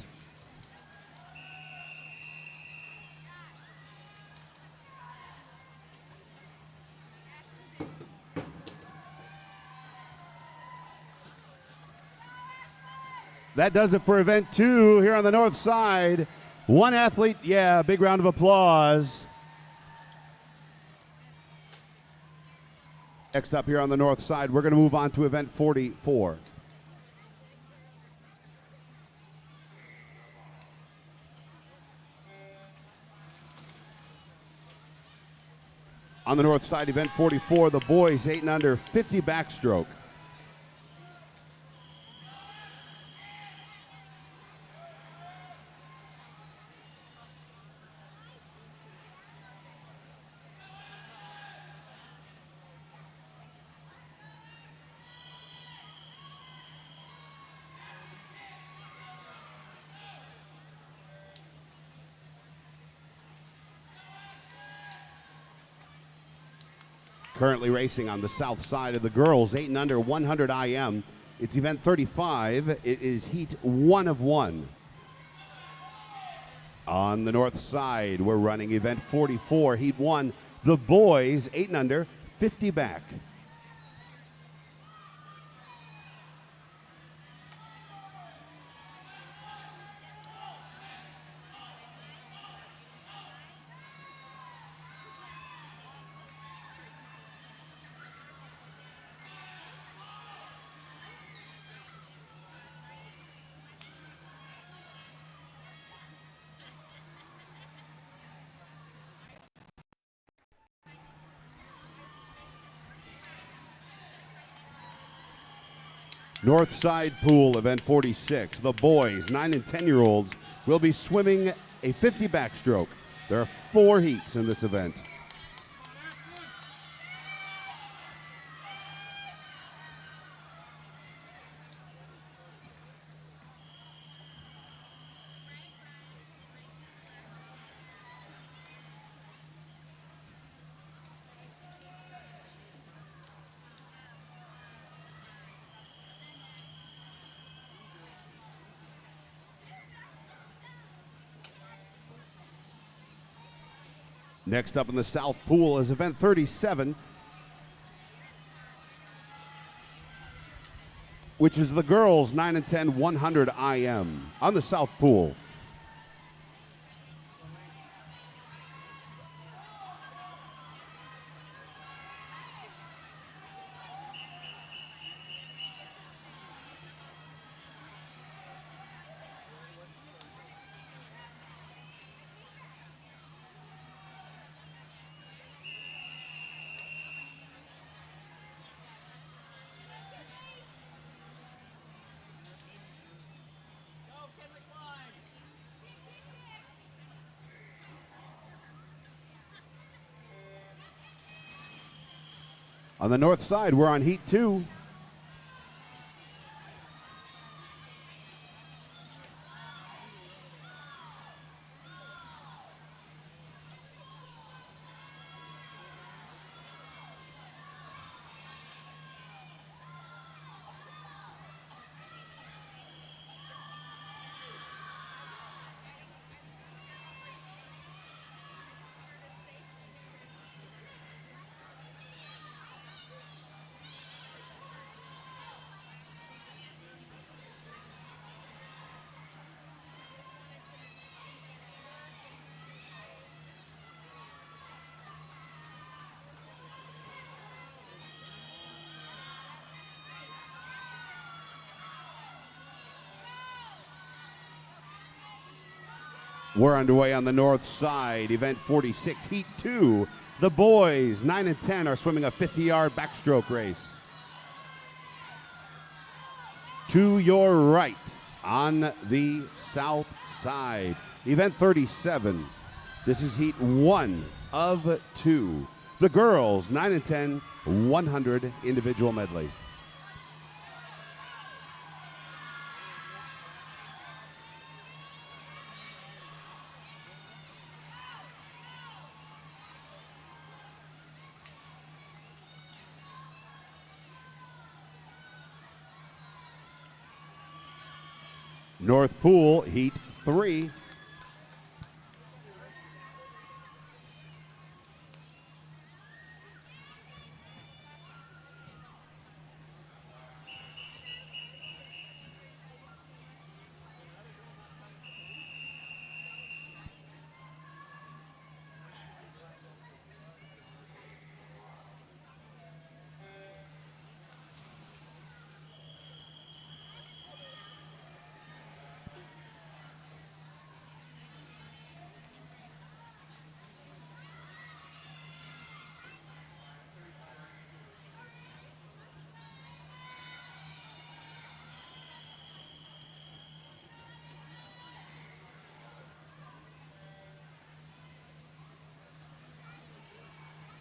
Speaker 1: That does it for event 2 here on the North Side. One athlete, yeah, big round of applause. Next up here on the North Side, we're going to move on to event 44. On the North Side, event 44, the boys 8 and under, 50 backstroke. Currently racing on the south side of the girls, 8 and under, 100 IM. It's event 35. It is heat 1 of 1. On the north side, we're running event 44, heat 1. The boys, 8 and under, 50 back. Northside Pool, event 46. The boys, 9 and 10-year-olds, will be swimming a 50 backstroke. There are 4 heats in this event. Next up in the South Pool is event 37, which is the girls 9 and 10 100 IM on the South Pool. On the north side, we're on heat 2. We're underway on the north side, event 46, heat 2. The boys, 9 and 10, are swimming a 50-yard backstroke race. To your right, on the south side, event 37. This is heat 1 of 2. The girls, 9 and 10, 100 individual medley. North Pool, heat 3.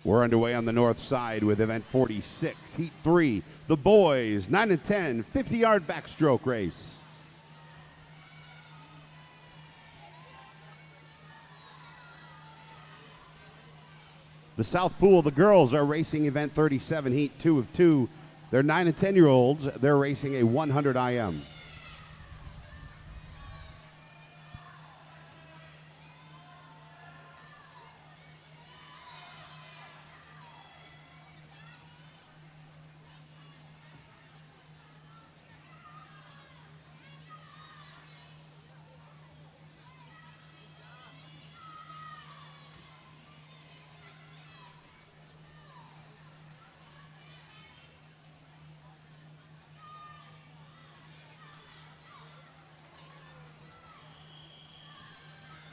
Speaker 1: We're underway on the north side with event 46, heat 3. The boys, 9 and 10, 50-yard backstroke race. The South Pool, the girls are racing event 37, heat 2 of 2. They're 9 and 10-year-olds. They're racing a 100 IM.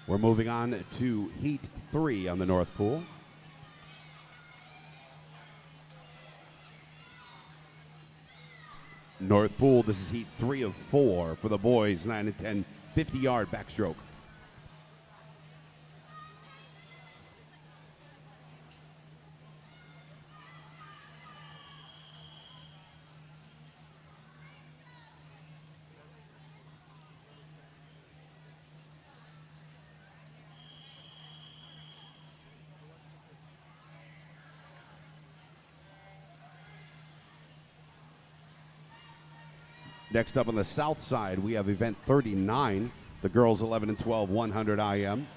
Speaker 1: We're moving on to heat 3 on the North Pool. North Pool, this is heat 3 of 4 for the boys, 9 and 10, 50-yard backstroke. Next up on the south side, we have event 39, the girls 11 and 12, 100 IM.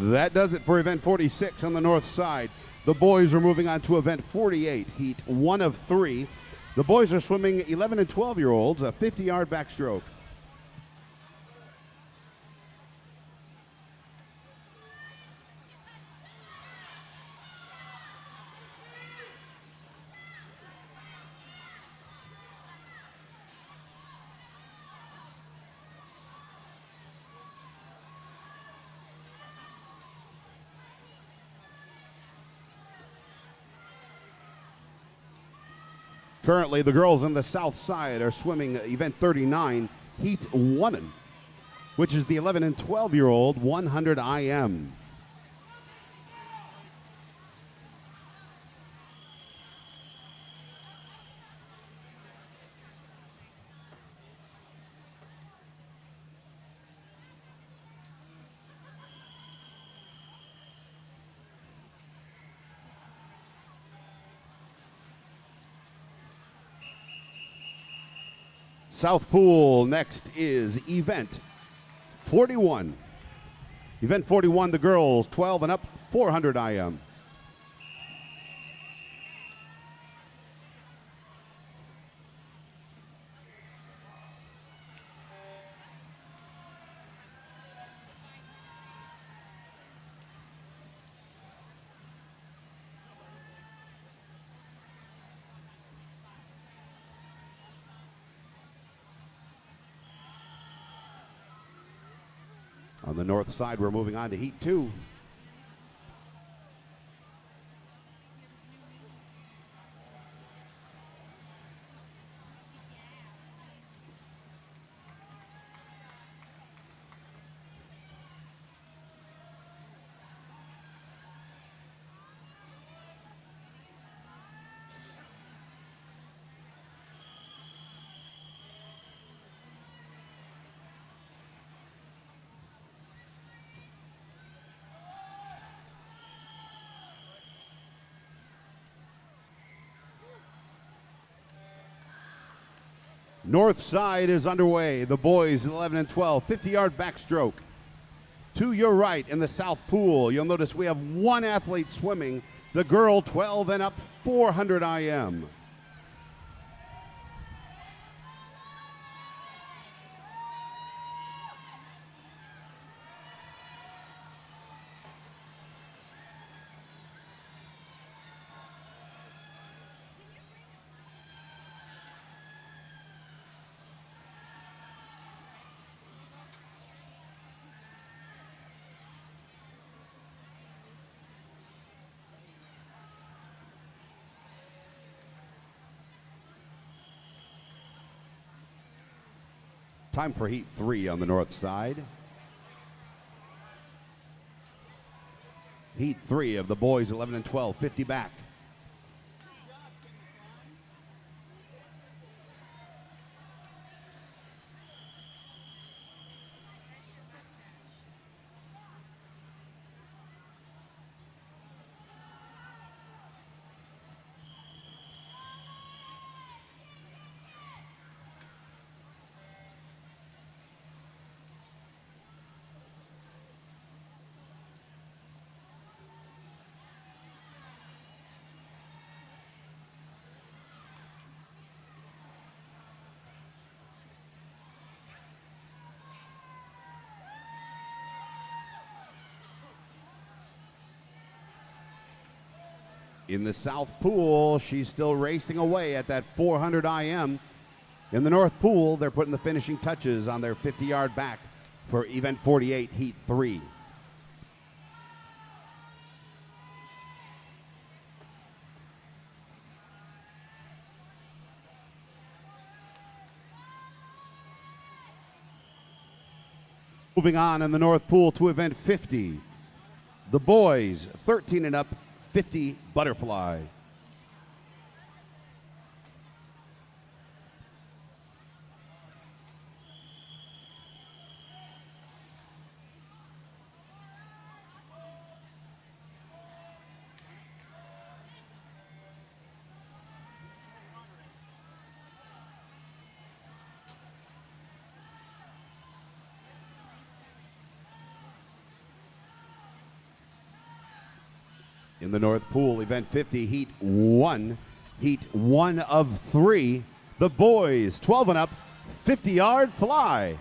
Speaker 1: That does it for event 46 on the north side. The boys are moving on to event 48, heat 1 of 3. The boys are swimming 11 and 12-year-olds, a 50-yard backstroke. Currently, the girls on the south side are swimming event 39, heat 1, which is the 11 and 12-year-old 100 IM. South Pool, next is event 41. Event 41, the girls 12 and up, 400 IM. On the north side, we're moving on to heat 2. North side is underway. The boys 11 and 12, 50-yard backstroke. To your right in the South Pool, you'll notice we have one athlete swimming. The girl 12 and up, 400 IM. Time for heat 3 on the north side. Heat 3 of the boys 11 and 12, 50 back. In the south pool, she's still racing away at that 400 IM. In the north pool, they're putting the finishing touches on their 50-yard back for event 48, heat 3. Moving on in the north pool to event 50. The boys, 13 and up, 50 butterfly. In the north pool, event 50, heat 1 of 3. The boys, 12 and up, 50-yard fly.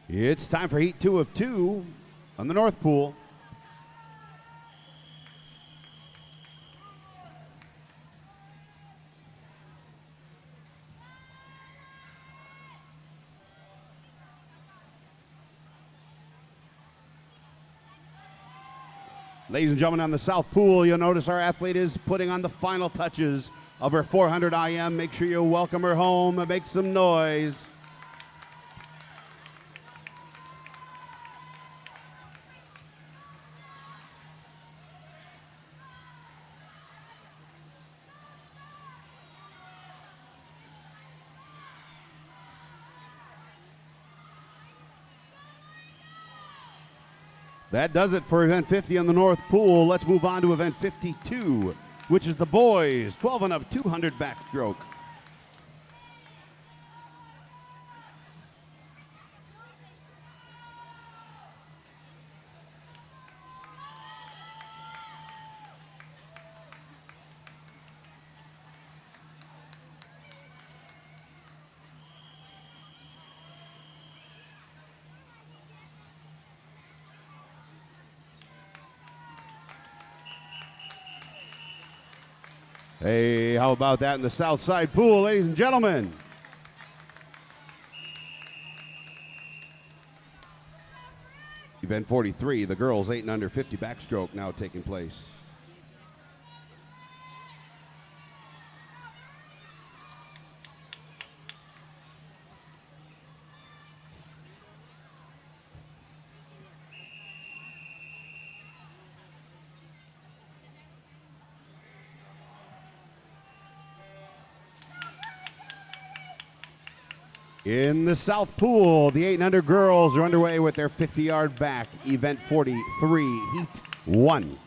Speaker 1: It's time for heat 2 of 2 on the north pool. Ladies and gentlemen, on the south pool, you'll notice our athlete is putting on the final touches of her 400 IM. Make sure you welcome her home and make some noise. That does it for event 50 on the north pool. Let's move on to event 52, which is the boys, 12 and up, 200 backstroke. Hey, how about that in the south side pool, ladies and gentlemen? Event 43, the girls 8 and under 50 backstroke now taking place. In the south pool, the 8 and under girls are underway with their 50-yard back. Event 43, heat 1.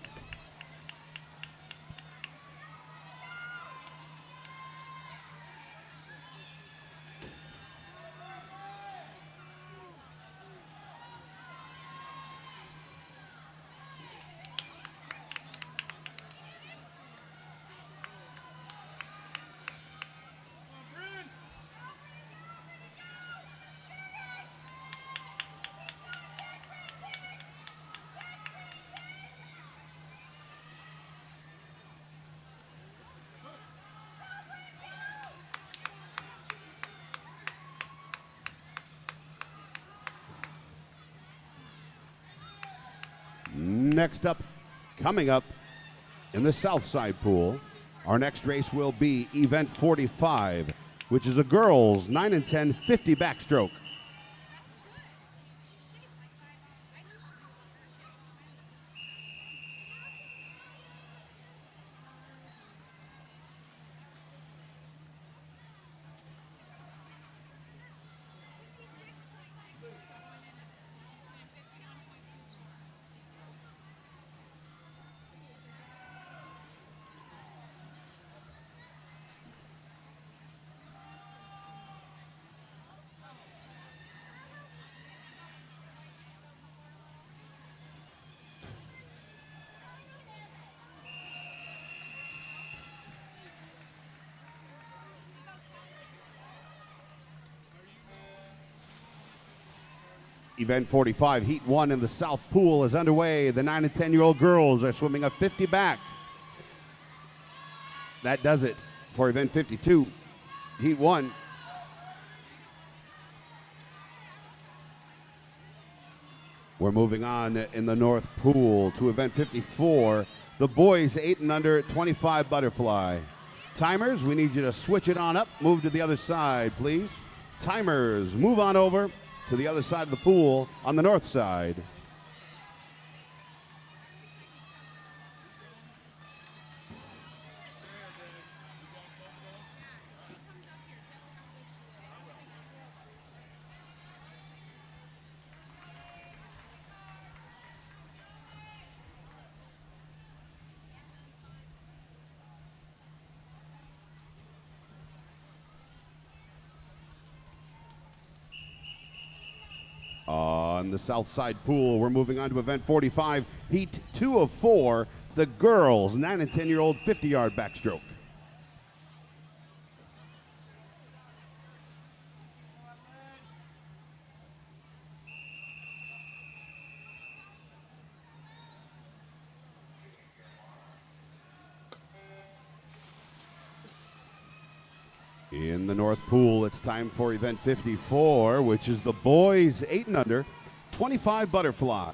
Speaker 1: Next up Coming up in the Southside pool, our next race will be Event 45, which is a girls 9 and 10 50 backstroke. Event 45, Heat 1 in the South Pool is underway. The 9 and 10-year-old girls are swimming a 50 back. That does it for Event 52, Heat 1. We're moving on in the North Pool to Event 54, the boys 8 and under 25 butterfly. Timers, we need you to switch it on up. Move to the other side, please. Timers, move on over to the other side of the pool on the north side. On the south side pool, we're moving on to Event 45, Heat 2 of 4, the girls 9 and 10-year-old 50-yard backstroke. In the North Pool, it's time for Event 54, which is the boys 8 and under, 25 butterfly.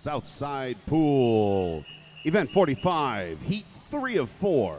Speaker 1: Southside Pool, Event 45, Heat 3 of 4.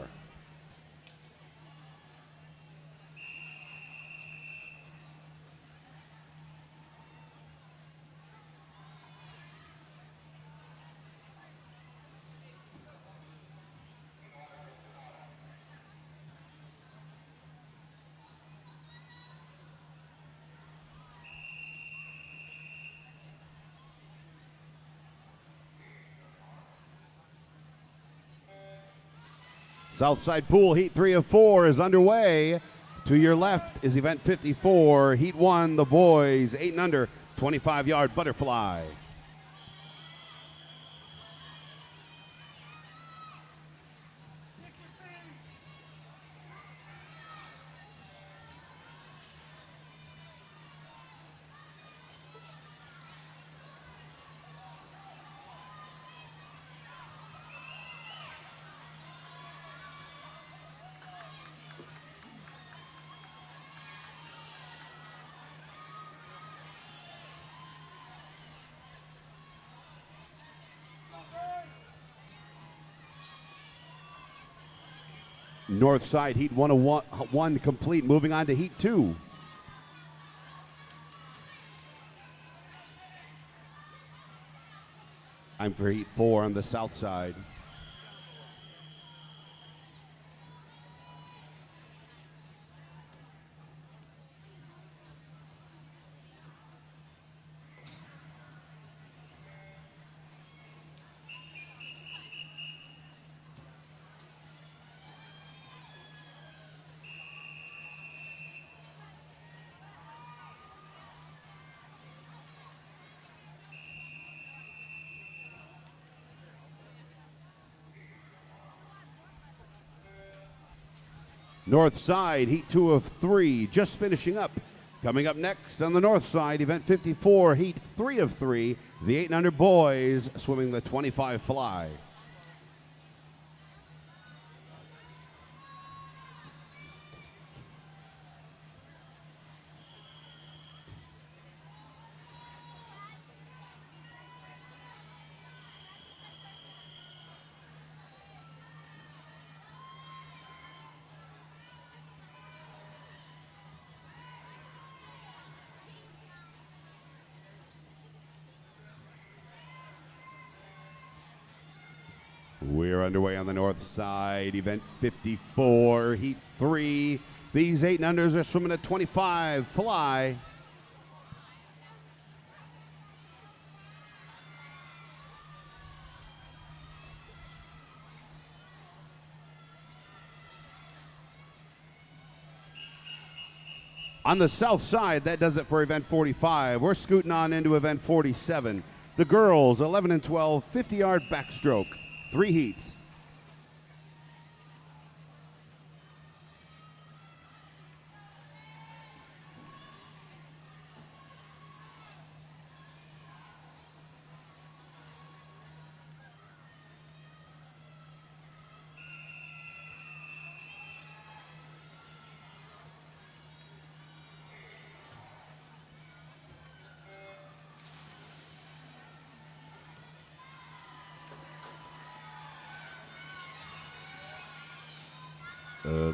Speaker 1: Southside Pool, Heat 3 of 4 is underway. To your left is Event 54, Heat 1, the boys, 8 and under, 25-yard butterfly. Northside Heat 101 complete. Moving on to Heat 2. I'm for Heat 4 on the south side. Northside, heat 2 of 3, just finishing up. Coming up next on the north side, event 54, heat 3 of 3, the 8 and under boys swimming the 25 fly. We're underway on the north side, event 54, heat 3. These 8 and unders are swimming at 25 fly. On the south side, that does it for event 45. We're scooting on into event 47. The girls, 11 and 12, 50-yard backstroke. 3 heats.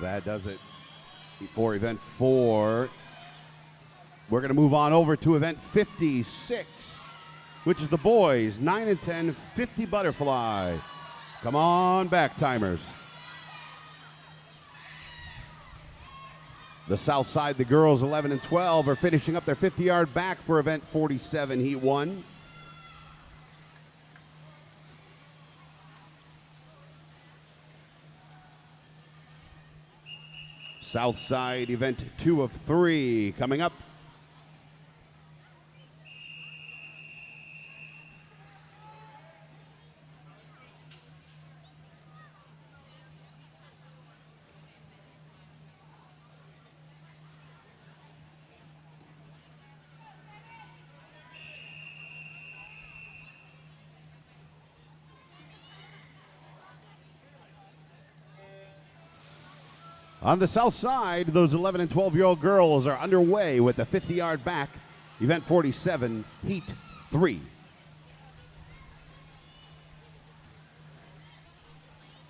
Speaker 1: That does it for event 4. We're going to move on over to event 56, which is the boys, 9 and 10, 50 butterfly. Come on back, timers. The south side, the girls, 11 and 12, are finishing up their 50-yard back for event 47, heat 1. South side, event 2 of 3 coming up. On the south side, those 11 and 12-year-old girls are underway with the 50-yard back, event 47, heat 3.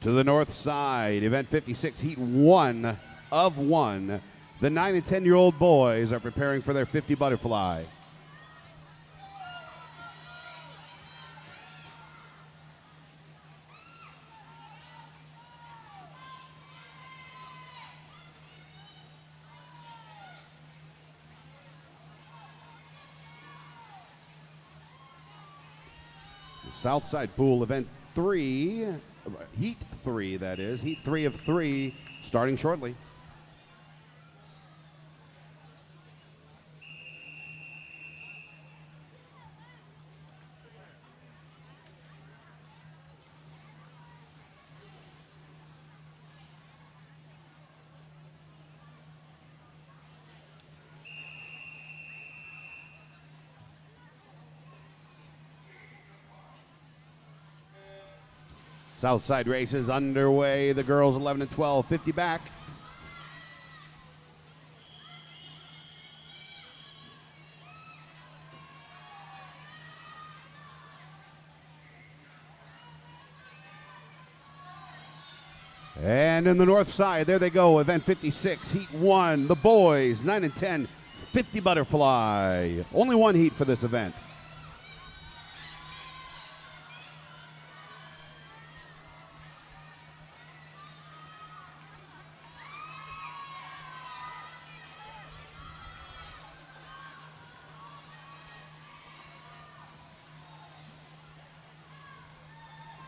Speaker 1: To the north side, event 56, heat 1 of 1. The 9 and 10-year-old boys are preparing for their 50 butterfly. Southside pool, event 3, heat 3, that is. Heat 3 of 3, starting shortly. Southside races underway. The girls 11 and 12, 50 back. And in the north side, there they go, event 56, heat 1. The boys, 9 and 10, 50 butterfly. Only one heat for this event.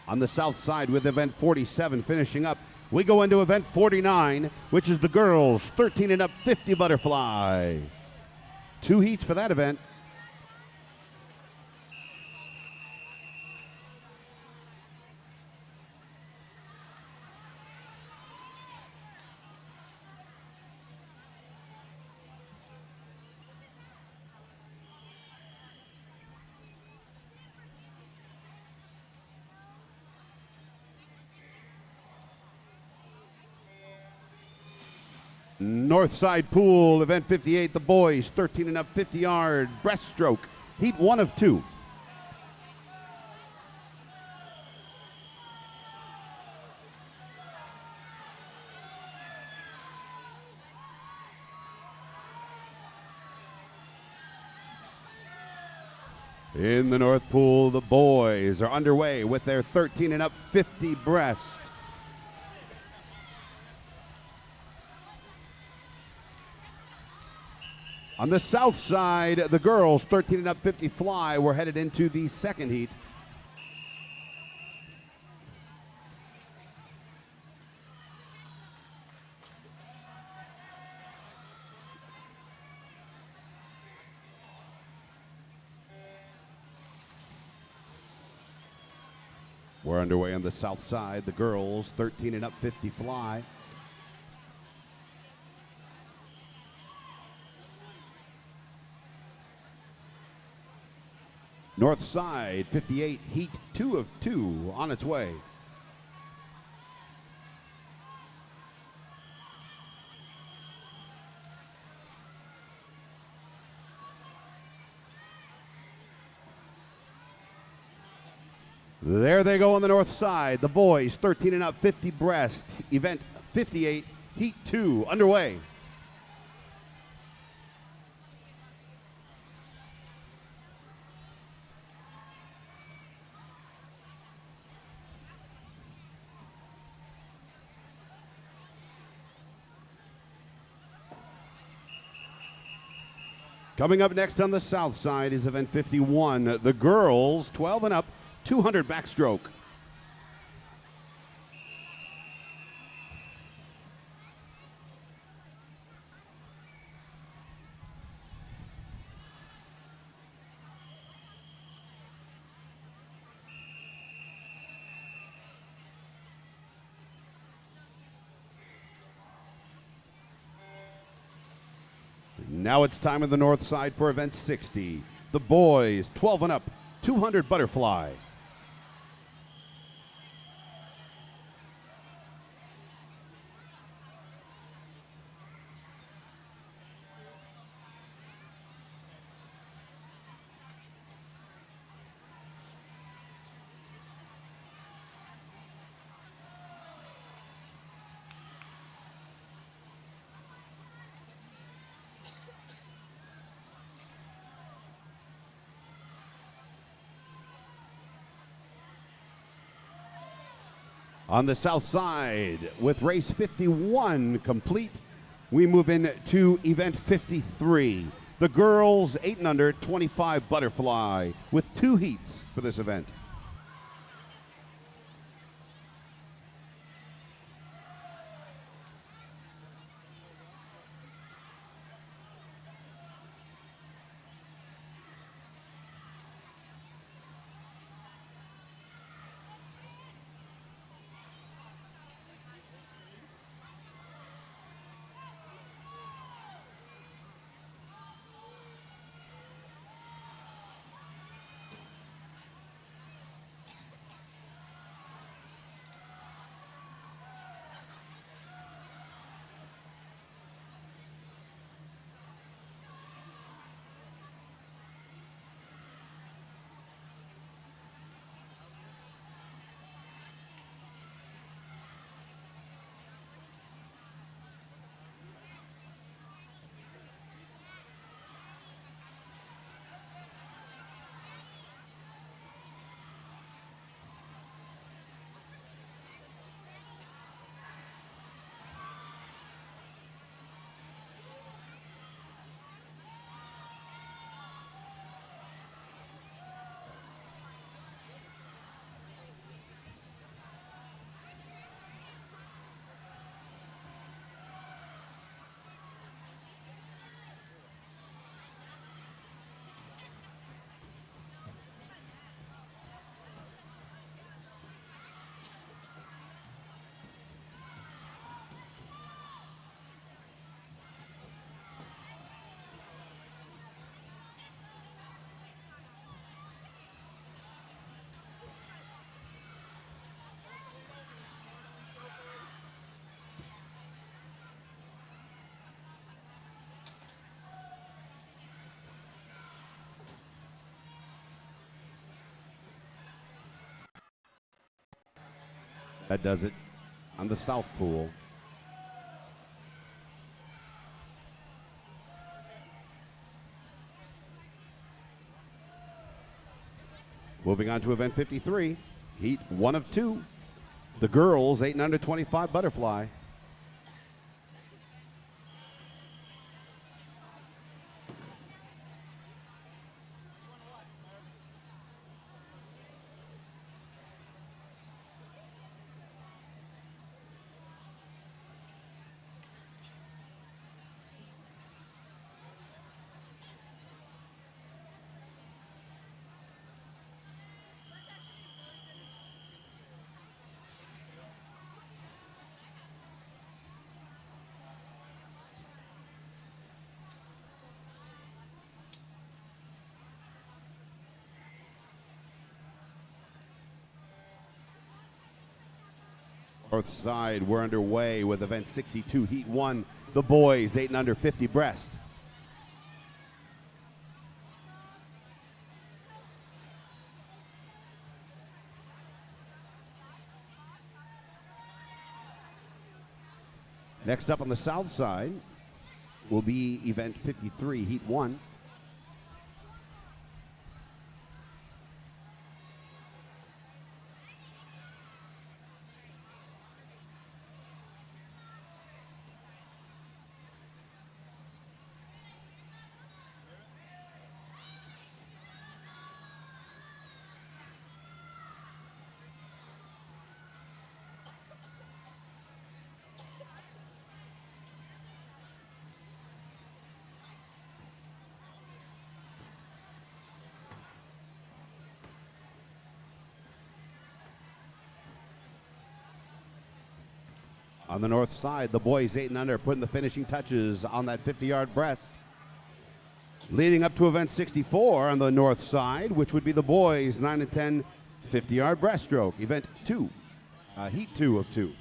Speaker 1: On the south side with event 47 finishing up, we go into event 49, which is the girls 13 and up 50 butterfly. 2 heats for that event. Northside Pool, event 58, the boys, 13 and up, 50-yard breaststroke, heat 1 of 2. In the North Pool, the boys are underway with their 13 and up, 50 breast. On the south side, the girls, 13 and up, 50 fly, were headed into the second heat. We're underway on the south side, the girls, 13 and up, 50 fly. North side, 58, heat 2 of 2 on its way. There they go on the north side. The boys, 13 and up, 50 breast. Event 58, heat 2 underway. Coming up next on the south side is event 51. The girls, 12 and up, 200 backstroke. Now it's time on the north side for event 60. The boys, 12 and up, 200 butterfly. On the south side, with race 51 complete, we move into event 53. The girls, 8 and under, 25 butterfly, with 2 heats for this event. That does it on the south pool. Moving on to event 53, heat 1 of 2. The girls 8 and under 25 butterfly. Northside, we're underway with event 62, heat 1. The boys 8 and under 50 breast. Next up on the south side will be event 53, heat 1. On the north side, the boys 8 and under putting the finishing touches on that 50-yard breast. Leading up to event 64 on the north side, which would be the boys 9 and 10 50-yard breaststroke. Event 2, heat 2 of 2.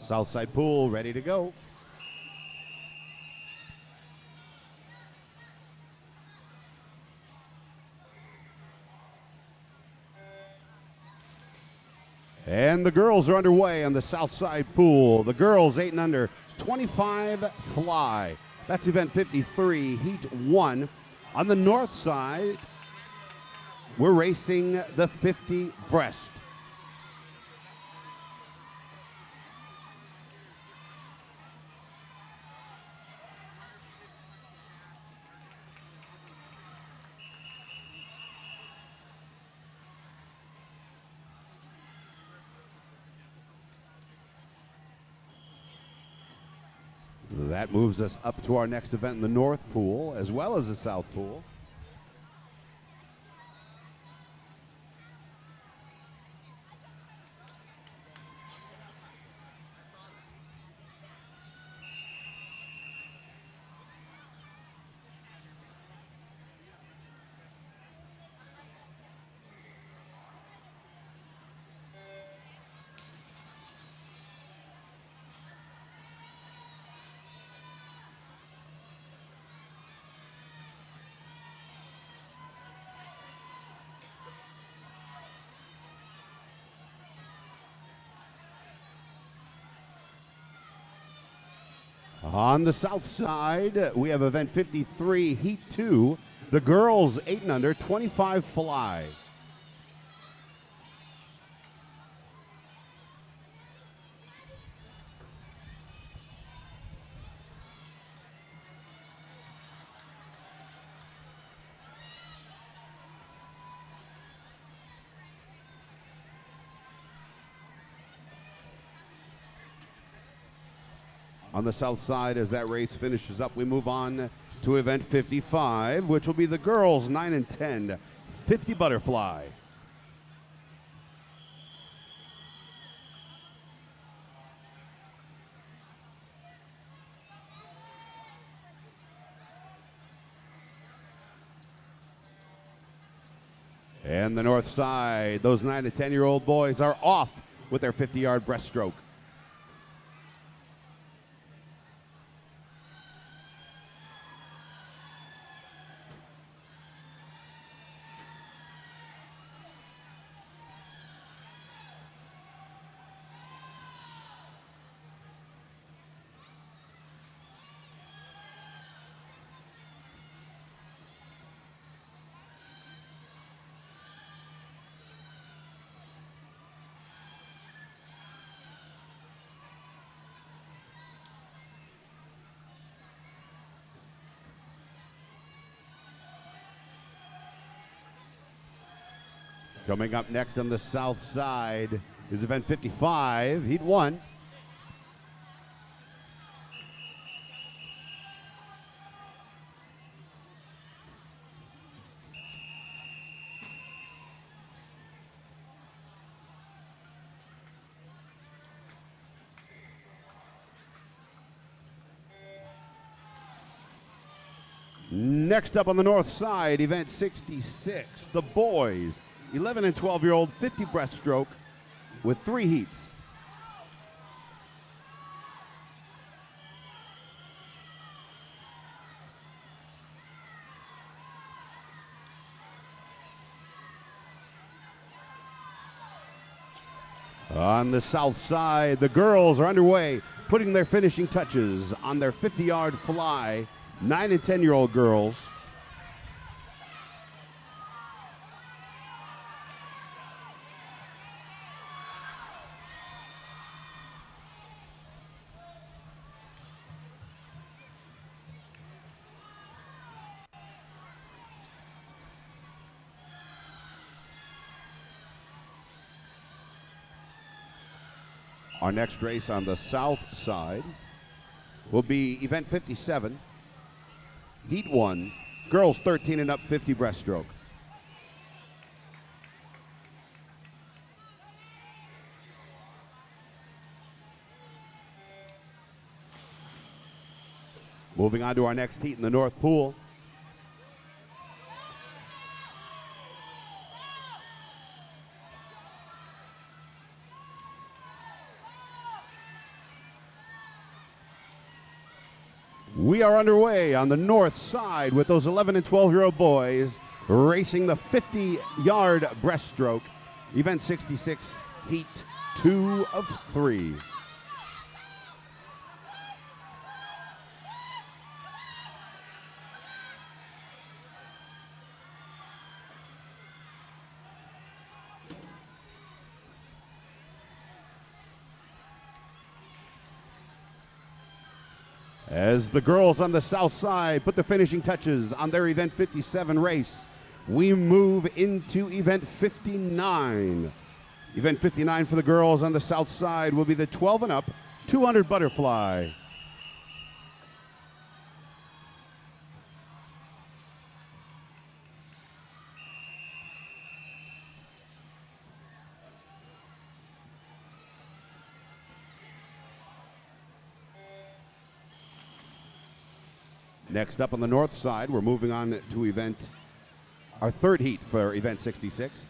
Speaker 1: Southside pool ready to go. And the girls are underway on the Southside pool. The girls 8 and under 25 fly. That's event 53, heat 1. On the north side, we're racing the 50 breast. That moves us up to our next event in the North Pool, as well as the South Pool. On the south side, we have event 53, heat 2. The girls 8 and under 25 fly. On the south side, as that race finishes up, we move on to event 55, which will be the girls 9 and 10, 50 butterfly. And the north side, those 9 to 10-year-old boys are off with their 50-yard breaststroke. Coming up next on the south side is event 55, heat 1. Next up on the north side, event 66, the boys. 11 and 12-year-old 50 breaststroke with 3 heats. On the south side, the girls are underway, putting their finishing touches on their 50-yard fly. 9 and 10-year-old girls. Our next race on the south side will be event 57, heat 1, girls 13 and up 50 breaststroke. Moving on to our next heat in the north pool. We are underway on the north side with those 11 and 12-year-old boys racing the 50-yard breaststroke. Event 66, heat 2 of 3. As the girls on the south side put the finishing touches on their event 57 race, we move into event 59. Event 59 for the girls on the south side will be the 12 and up 200 butterfly. Next up on the north side, we're moving on to our third heat for event 66.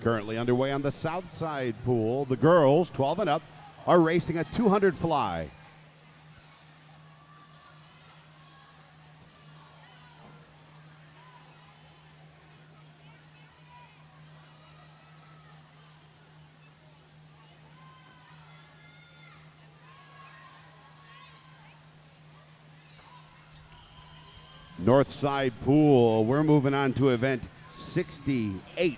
Speaker 1: Currently underway on the south side pool, the girls, 12 and up, are racing a 200 fly. Northside pool, we're moving on to event 68,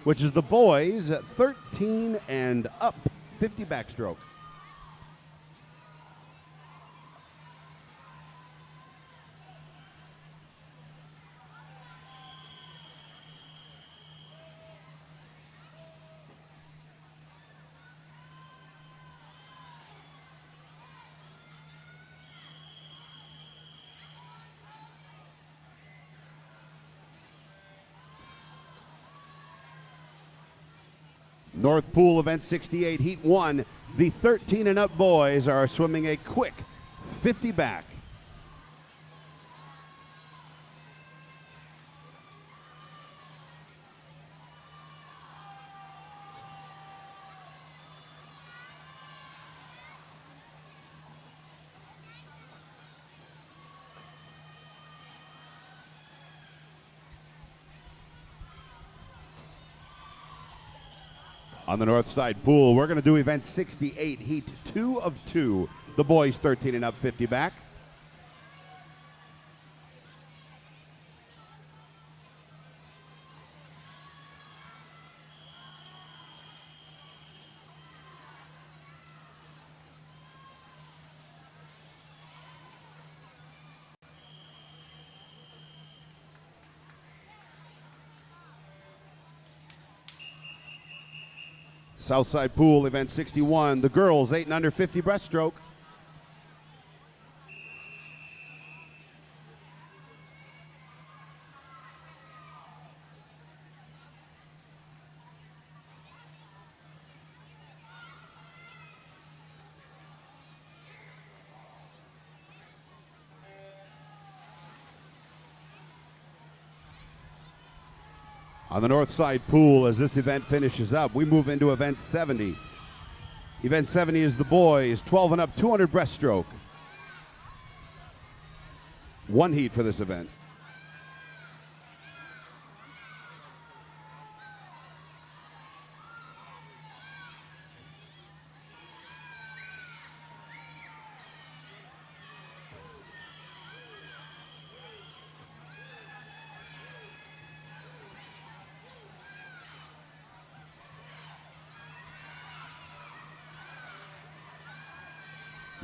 Speaker 1: which is the boys 13 and up 50 backstroke. North Pool Event 68, Heat 1. The 13 and up boys are swimming a quick 50 back. On the north side pool, we're going to do event 68, heat 2 of 2. The boys 13 and up, 50 back. Southside pool, event 61. The girls 8 and under 50 breaststroke. On the north side pool, as this event finishes up, we move into event 70. Event 70 is the boys, 12 and up, 200 breaststroke. One heat for this event.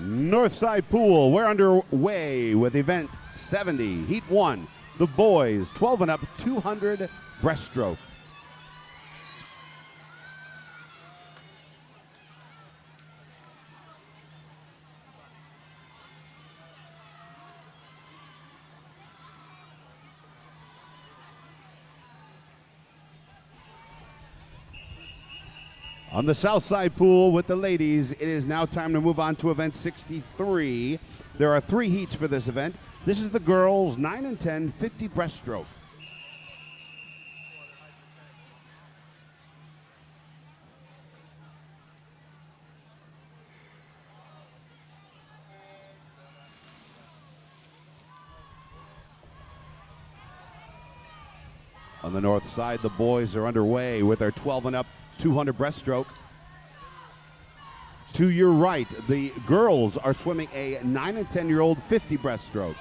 Speaker 1: Northside pool, we're underway with event 70, heat 1. The boys, 12 and up, 200 breaststroke. On the south side pool with the ladies, it is now time to move on to event 63. There are 3 heats for this event. This is the girls, 9 and 10, 50 breaststroke. On the north side, the boys are underway with their 12 and up, 200 breaststroke. To your right, the girls are swimming a 9 and 10-year-old 50 breaststroke.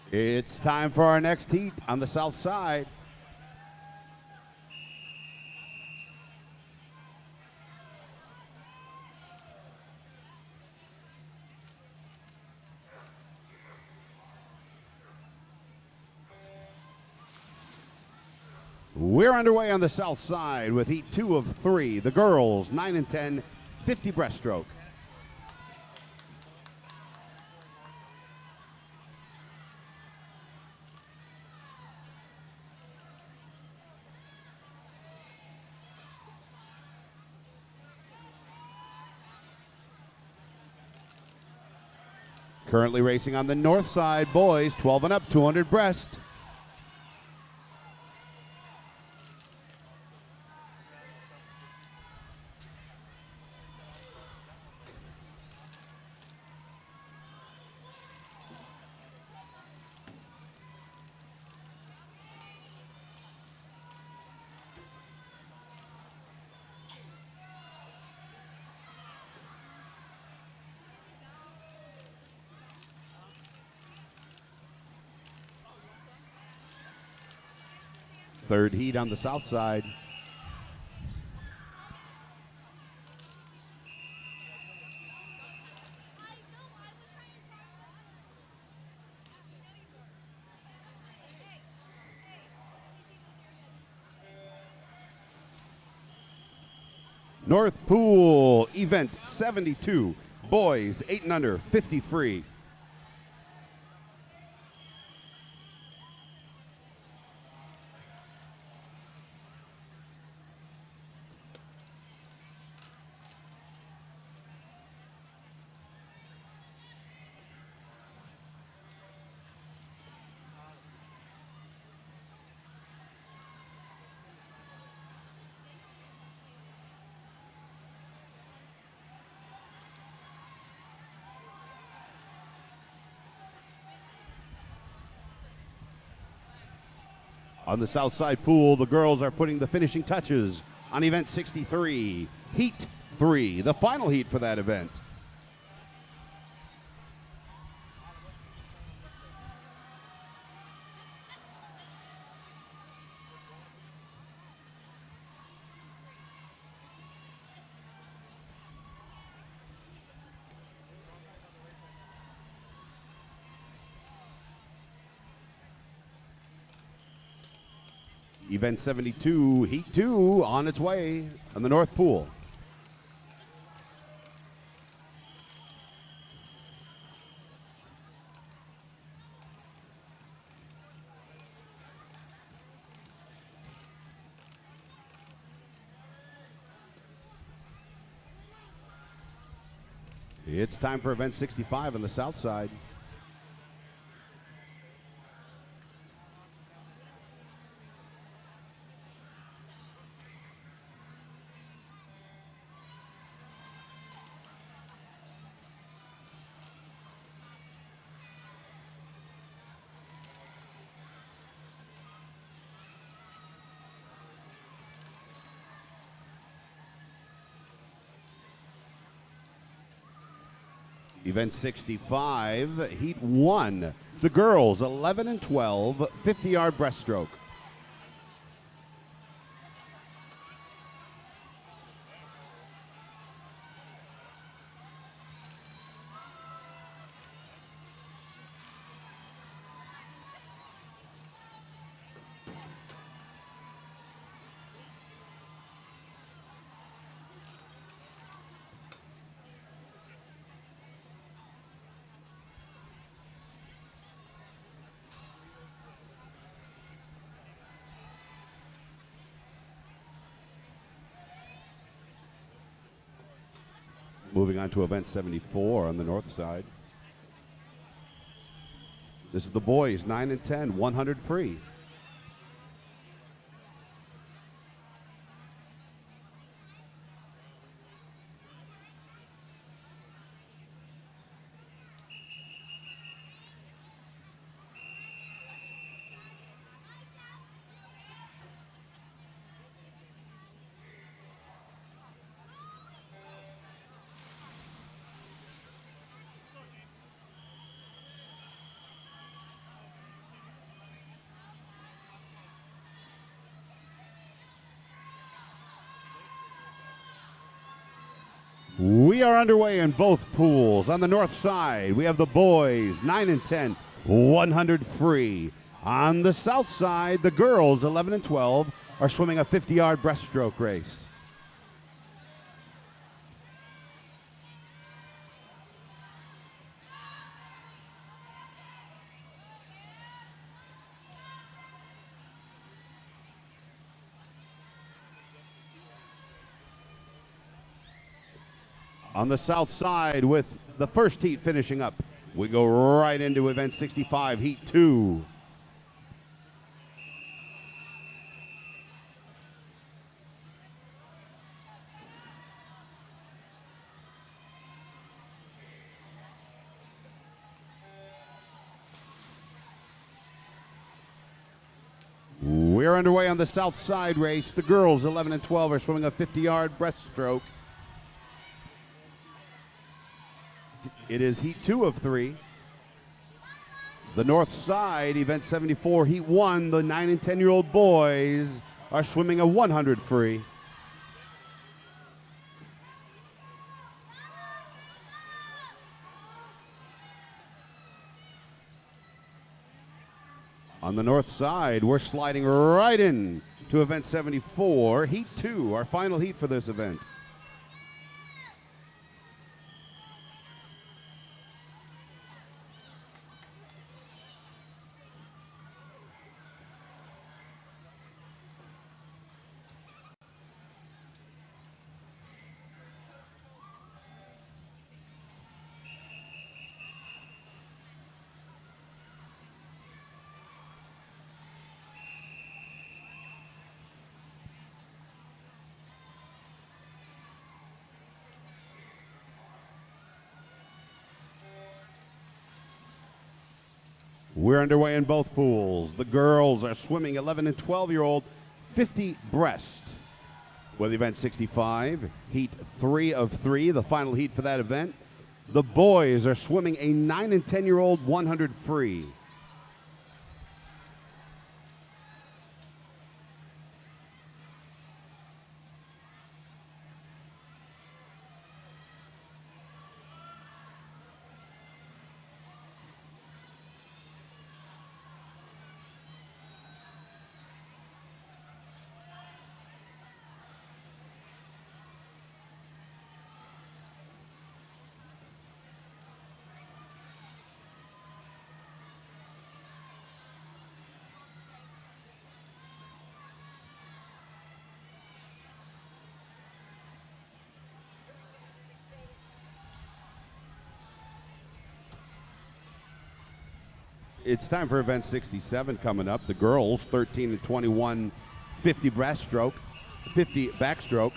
Speaker 1: It's time for our next heat on the south side. We're underway on the south side with heat 2 of 3. The girls, 9 and 10, 50 breaststroke. Currently racing on the north side, boys, 12 and up, 200 breast. Third heat on the south side. North Pool, event 72, boys 8 and under, 50 free. On the south side pool, the girls are putting the finishing touches on event 63, heat 3, the final heat for that event. Event 72, Heat 2, on its way on the North Pool. It's time for event 65 on the south side. Event 65, Heat 1. The girls, 11 and 12, 50-yard breaststroke. Moving on to event 74 on the north side. This is the boys, 9 and 10, 100 free. We are underway in both pools. On the north side, we have the boys, 9 and 10, 100 free. On the south side, the girls, 11 and 12, are swimming a 50-yard breaststroke race. On the south side, with the first heat finishing up, We go right into event 65, heat 2. We're underway on the south side race. The girls, 11 and 12, are swimming a 50-yard breaststroke. It is heat 2 of 3. The north side, event 74, heat 1, the 9 and 10-year-old boys are swimming a 100 free. On the north side, we're sliding right in to event 74, heat 2, our final heat for this event. We're underway in both pools. The girls are swimming 11 and 12-year-old 50 breast with event 65, heat 3 of 3, the final heat for that event. The boys are swimming a 9 and 10-year-old 100 free. It's time for event 67 coming up. The girls, 13 and 21, 50 breaststroke, 50 backstroke.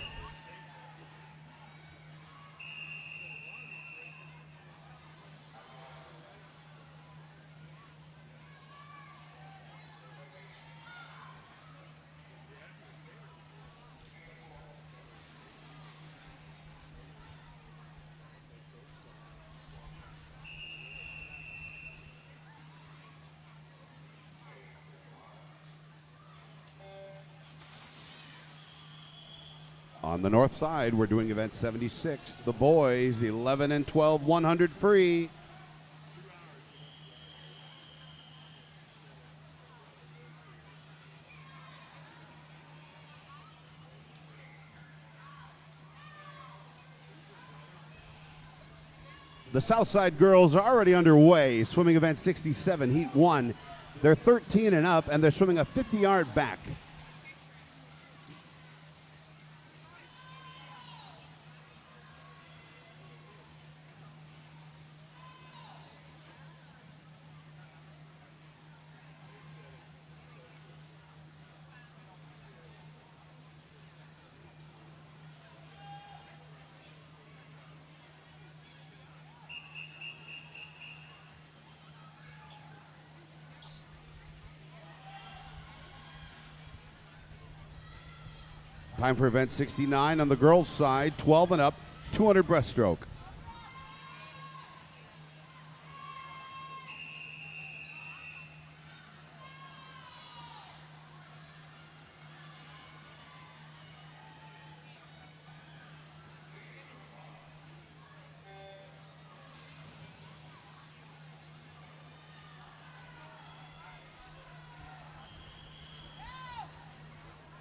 Speaker 1: On the north side, we're doing event 76. The boys, 11 and 12, 100 free. The south side girls are already underway, swimming event 67, heat 1. They're 13 and up, and they're swimming a 50-yard back. Time for event 69 on the girls' side, 12 and up, 200 breaststroke.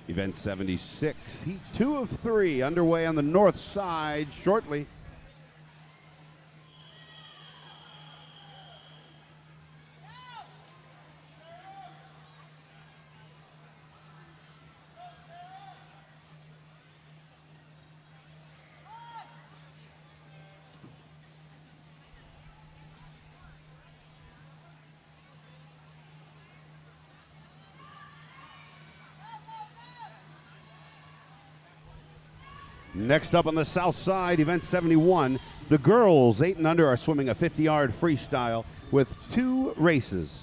Speaker 1: Event 76, heat 2 of 3, underway on the north side shortly. Next up on the south side, event 71, the girls 8 and under are swimming a 50-yard freestyle with 2 races.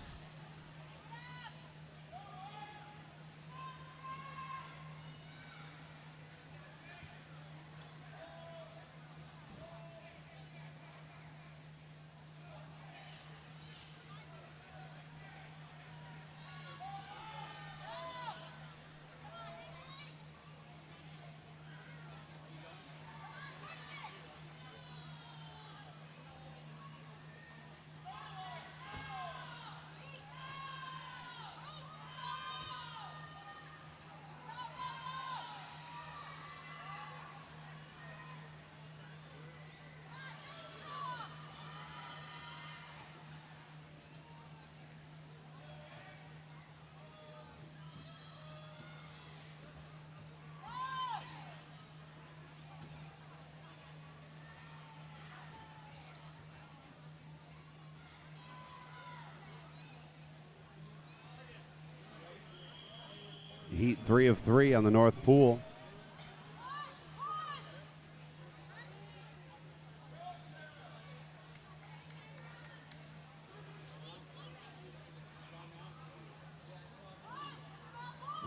Speaker 1: Heat 3 of 3 on the North Pool.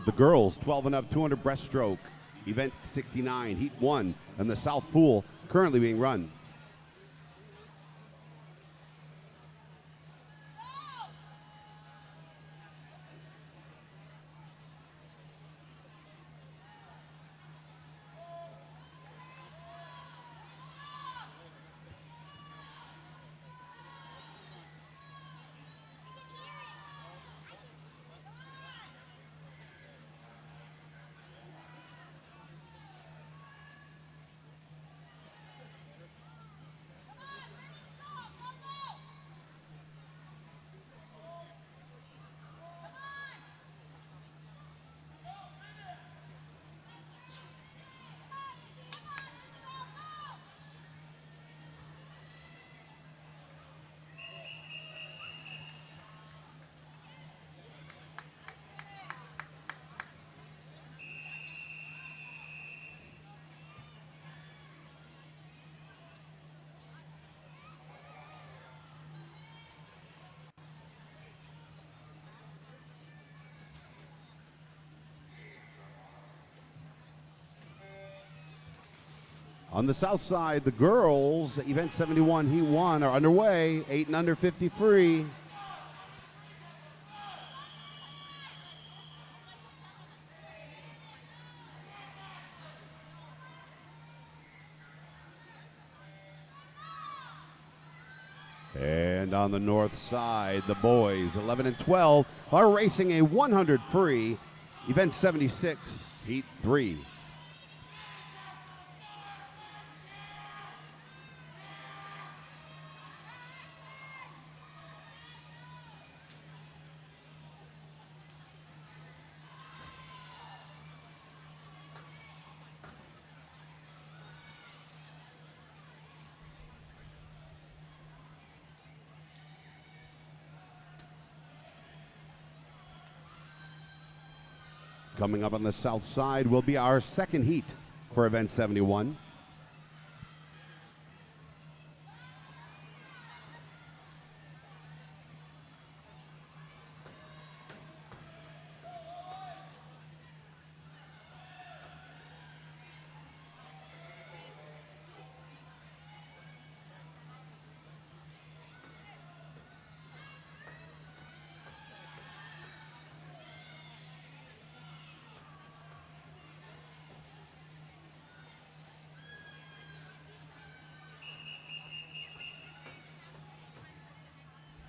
Speaker 1: The girls 12 and up 200 breaststroke, event 69, heat 1, and the South Pool currently being run. On the south side, the girls, event 71, heat 1 are underway, 8 and under 50 free. And on the north side, the boys, 11 and 12, are racing a 100 free, event 76, heat 3. Coming up on the south side will be our second heat for event 71.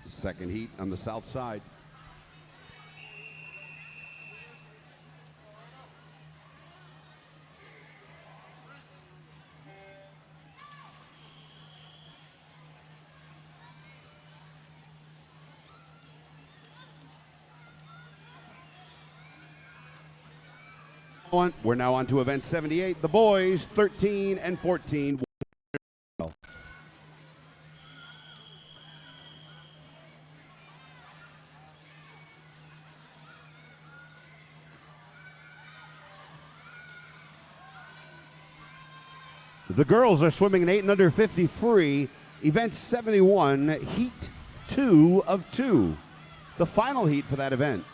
Speaker 1: Second heat on the south side. We're now on to event 78. The boys, 13 and 14. The girls are swimming an 8 and under 50 free, event 71, heat 2 of 2. The final heat for that event.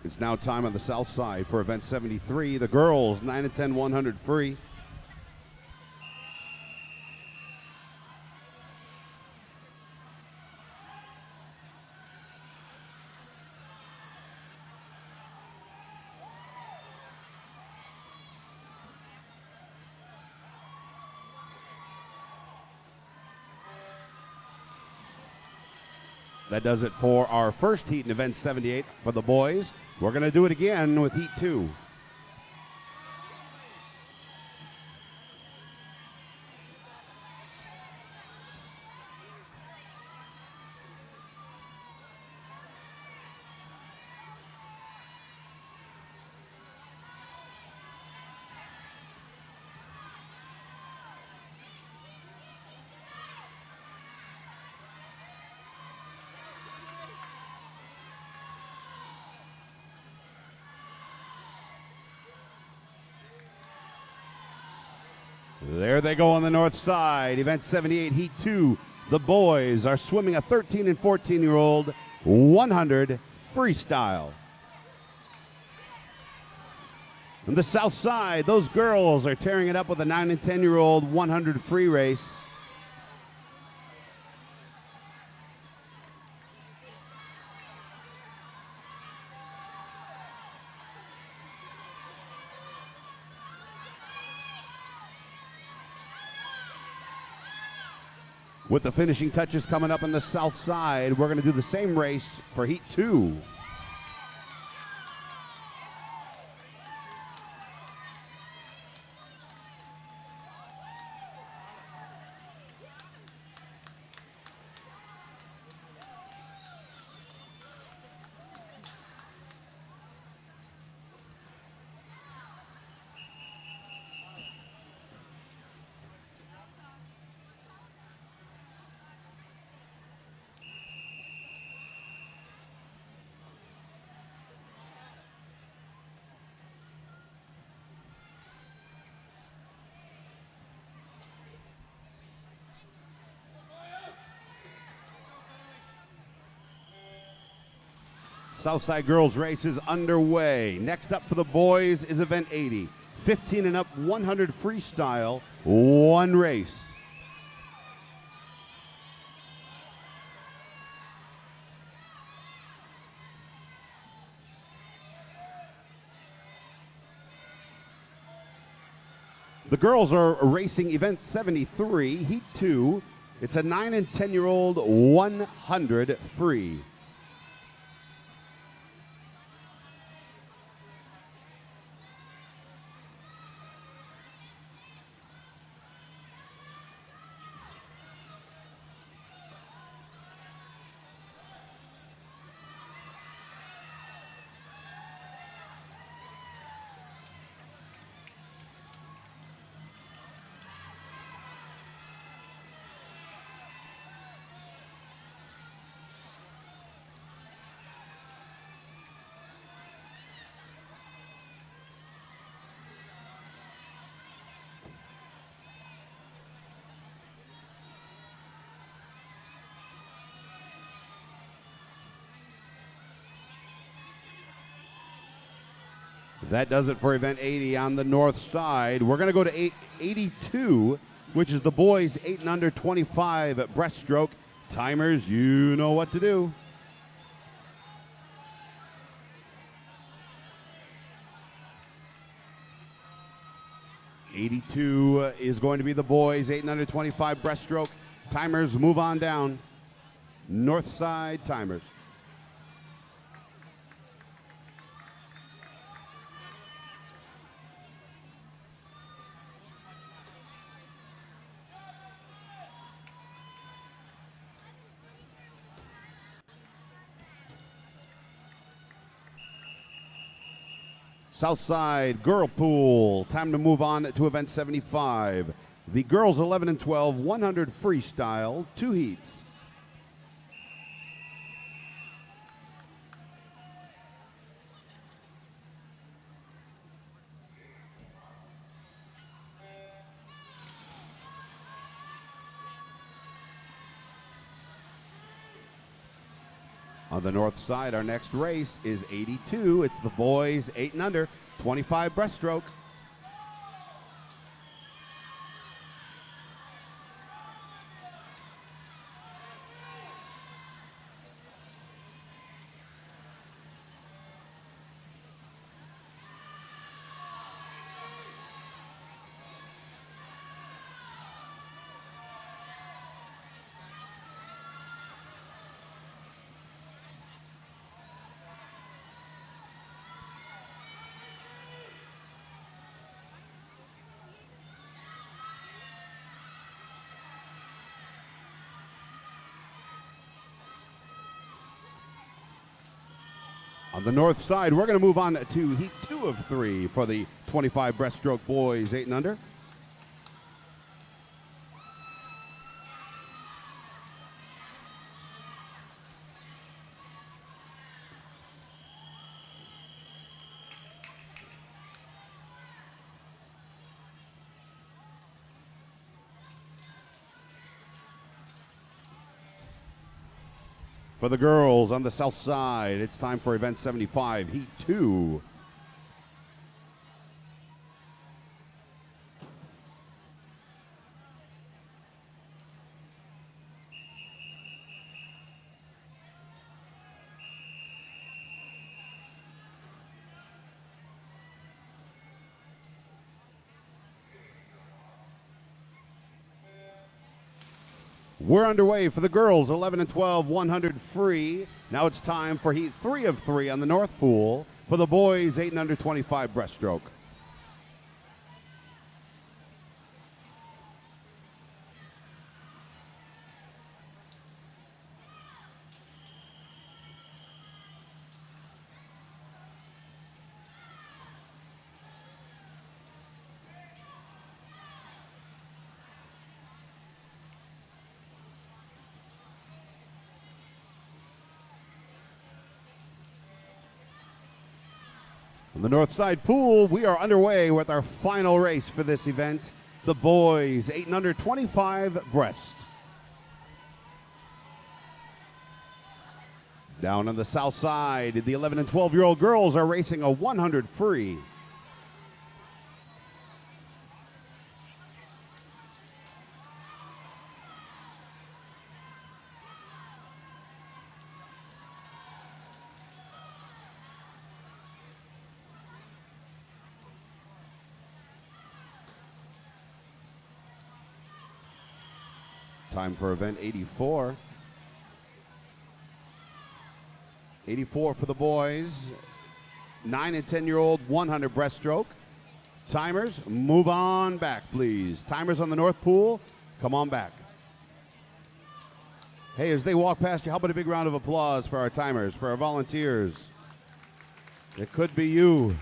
Speaker 1: It's now time on the south side for event 73. The girls, 9 and 10, 100 free. That does it for our first heat in event 78 for the boys. We're going to do it again with heat 2. There they go on the north side. Event 78, heat 2. The boys are swimming a 13 and 14-year-old 100 freestyle. On the south side, those girls are tearing it up with a 9 and 10-year-old 100 free race. With the finishing touches coming up on the south side, we're going to do the same race for heat 2. Southside girls race is underway. Next up for the boys is event 80. 15 and up, 100 freestyle, one race. The girls are racing event 73, heat 2. It's a 9 and 10-year-old 100 free. That does it for event 80 on the north side. We're going to go to 82, which is the boys 8 and under 25 at breaststroke. Timers, you know what to do. '82 is going to be the boys 8 and under 25 breaststroke. Timers, move on down. North side timers. Southside Girl Pool. Time to move on to event 75. The girls 11 and 12, 100 freestyle, 2 heats. On the north side, our next race is 82. It's the boys 8 and under, 25 breaststroke. On the north side, we're going to move on to heat 2 of 3 for the 25 breaststroke boys 8 and under. For the girls on the south side, it's time for event 75, heat 2. We're underway for the girls, 11 and 12, 100 free. Now it's time for heat 3 of 3 on the north pool for the boys, 8 and under, 25 breaststroke. On the north side pool, we are underway with our final race for this event. The boys, 8 and under, 25 breast. Down on the south side, the 11 and 12-year-old girls are racing a 100 free. Time for event 84. 84 for the boys. 9 and 10-year-old 100 breaststroke. Timers, move on back, please. Timers on the north pool, come on back. Hey, as they walk past you, how about a big round of applause for our timers, for our volunteers? It could be you.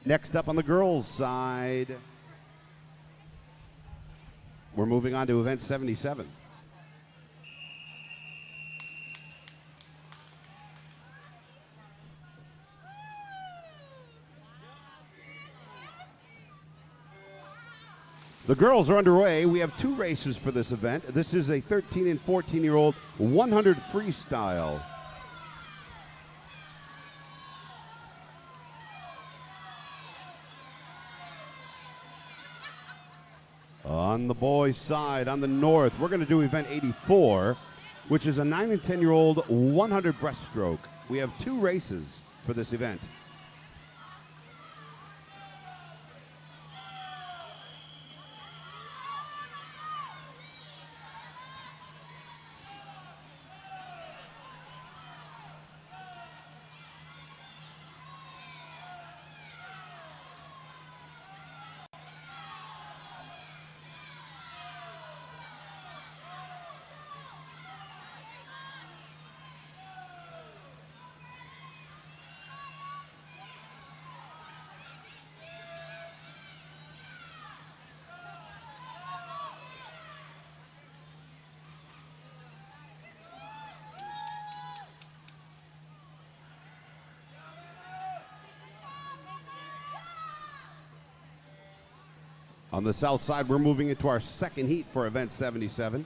Speaker 1: Next up on the girls' side, we're moving on to event 77. The girls are underway. We have 2 races for this event. This is a 13 and 14-year-old 100 freestyle. On the boys' side, on the north, we're going to do event 84, which is a 9 and 10-year-old 100 breaststroke. We have 2 races for this event. On the south side, we're moving into our second heat for event 77.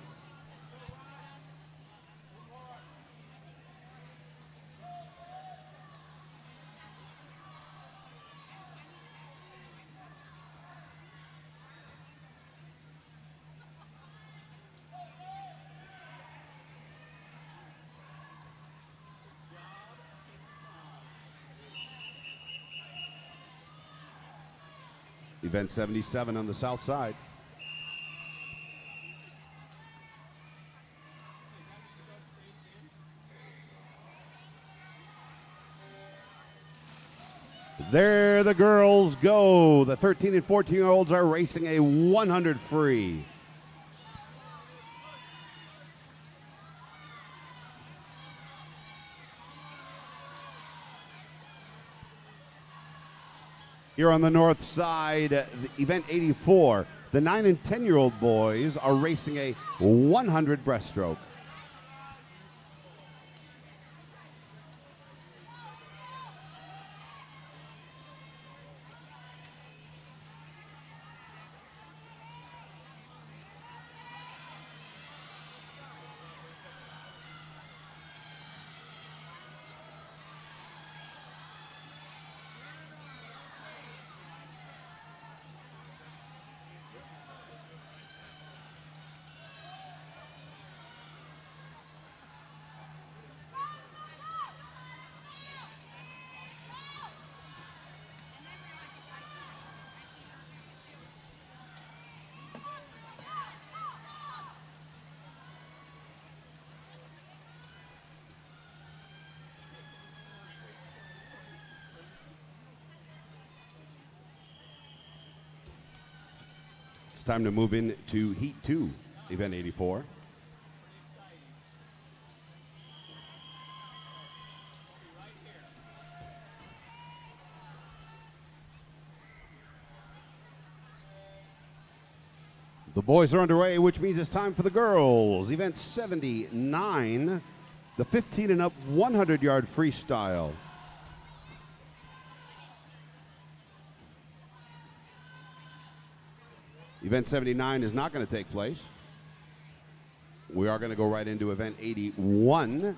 Speaker 1: Event 77 on the south side. There the girls go. The 13 and 14-year-olds are racing a 100 free. Here on the north side, the event 84, the 9 and 10-year-old boys are racing a 100 breaststroke. It's time to move into Heat 2, Event 84. The boys are underway, which means it's time for the girls. Event 79, the 15 and up 100-yard freestyle. Event 79 is not going to take place. We are going to go right into event 81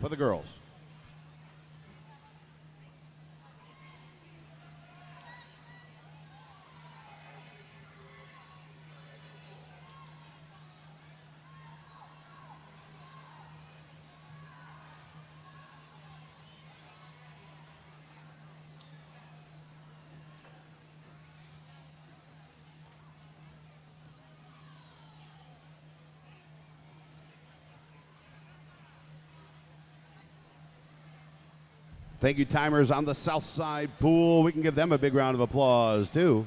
Speaker 1: for the girls. Thank you, timers on the south side pool. We can give them a big round of applause, too.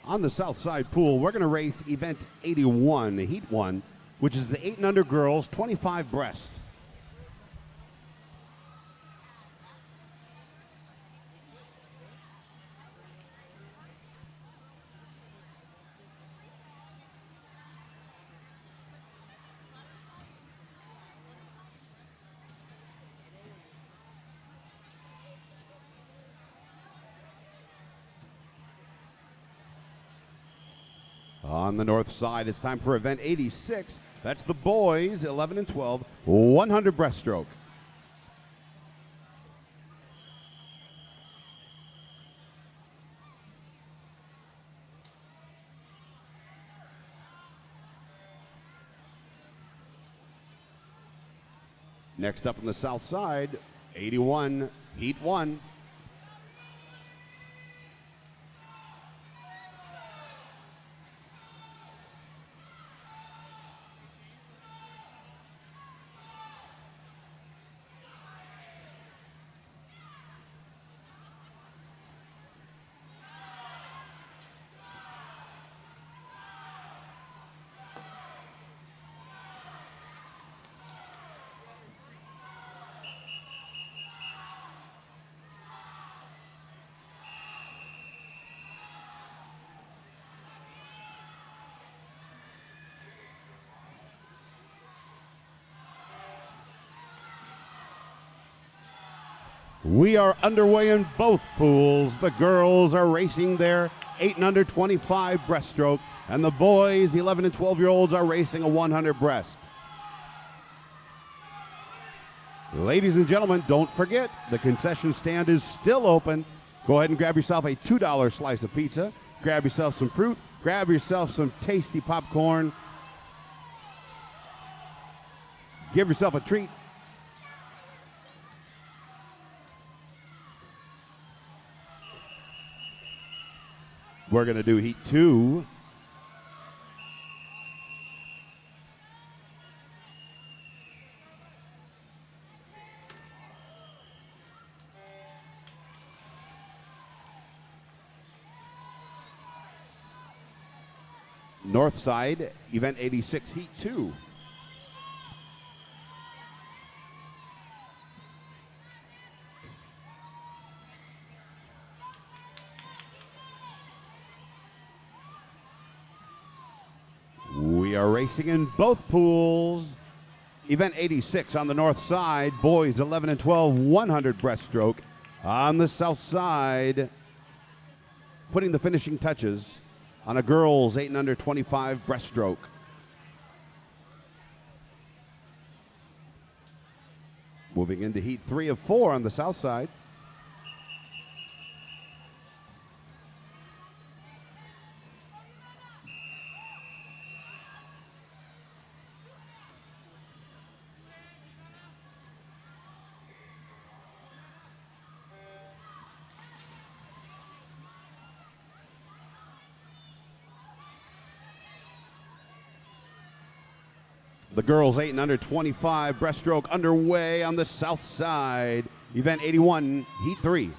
Speaker 1: On the south side pool, we're going to race event 81, Heat 1, which is the 8 and under girls, 25 breast. On the north side, it's time for event 86. That's the boys, 11 and 12, 100 breaststroke. Next up on the south side, 81, Heat 1. We are underway in both pools. The girls are racing their 8 and under 25 breaststroke, and the boys, 11 and 12-year-olds, are racing a 100 breast. Ladies and gentlemen, don't forget, the concession stand is still open. Go ahead and grab yourself a $2 slice of pizza, grab yourself some fruit, grab yourself some tasty popcorn, give yourself a treat. We're going to do heat 2. Northside, event 86, heat 2. We are racing in both pools. Event 86 on the north side, boys 11 and 12, 100 breaststroke. On the south side, putting the finishing touches on a girls 8 and under 25 breaststroke. Moving into heat 3 of 4 on the south side. The girls 8 and under 25 breaststroke underway on the south side. Event 81, heat 3.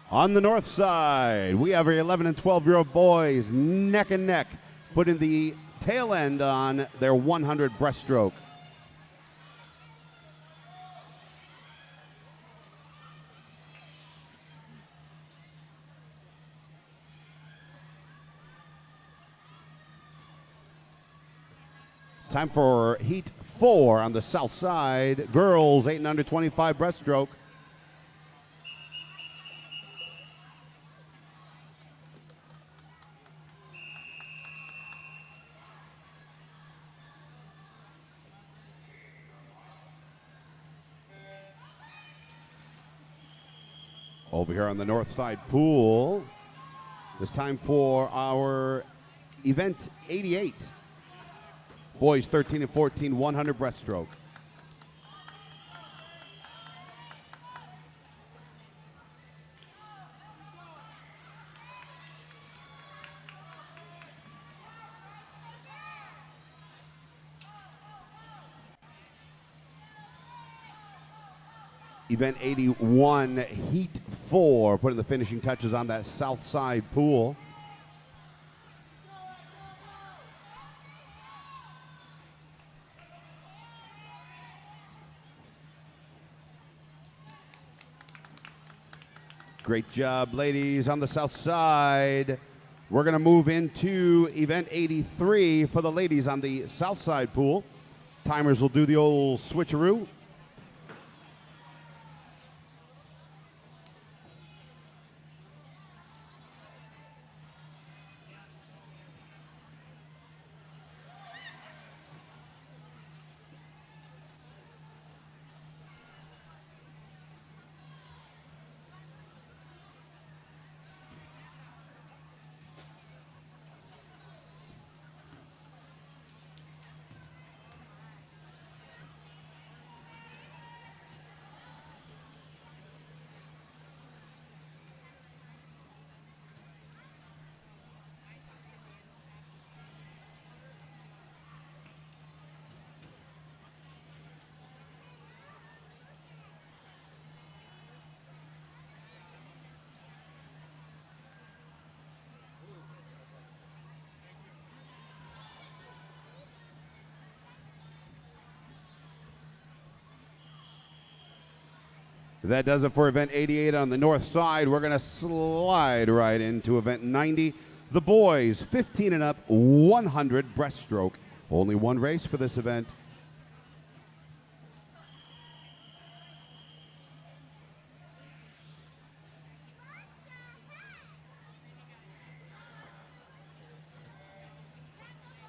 Speaker 1: On the north side, we have our 11 and 12-year-old boys neck and neck, putting the tail end on their 100 breaststroke. Time for heat 4 on the south side. Girls 8 and under 25 breaststroke. Over here on the north side pool, it's time for our event 88. Boys 13 and 14, 100 breaststroke. Event 81, heat 4, putting the finishing touches on that south side pool. Great job, ladies, on the south side. We're going to move into event 83 for the ladies on the south side pool. Timers will do the old switcheroo. That does it for event 88 on the north side. We're going to slide right into event 90. The boys, 15 and up, 100 breaststroke. Only one race for this event.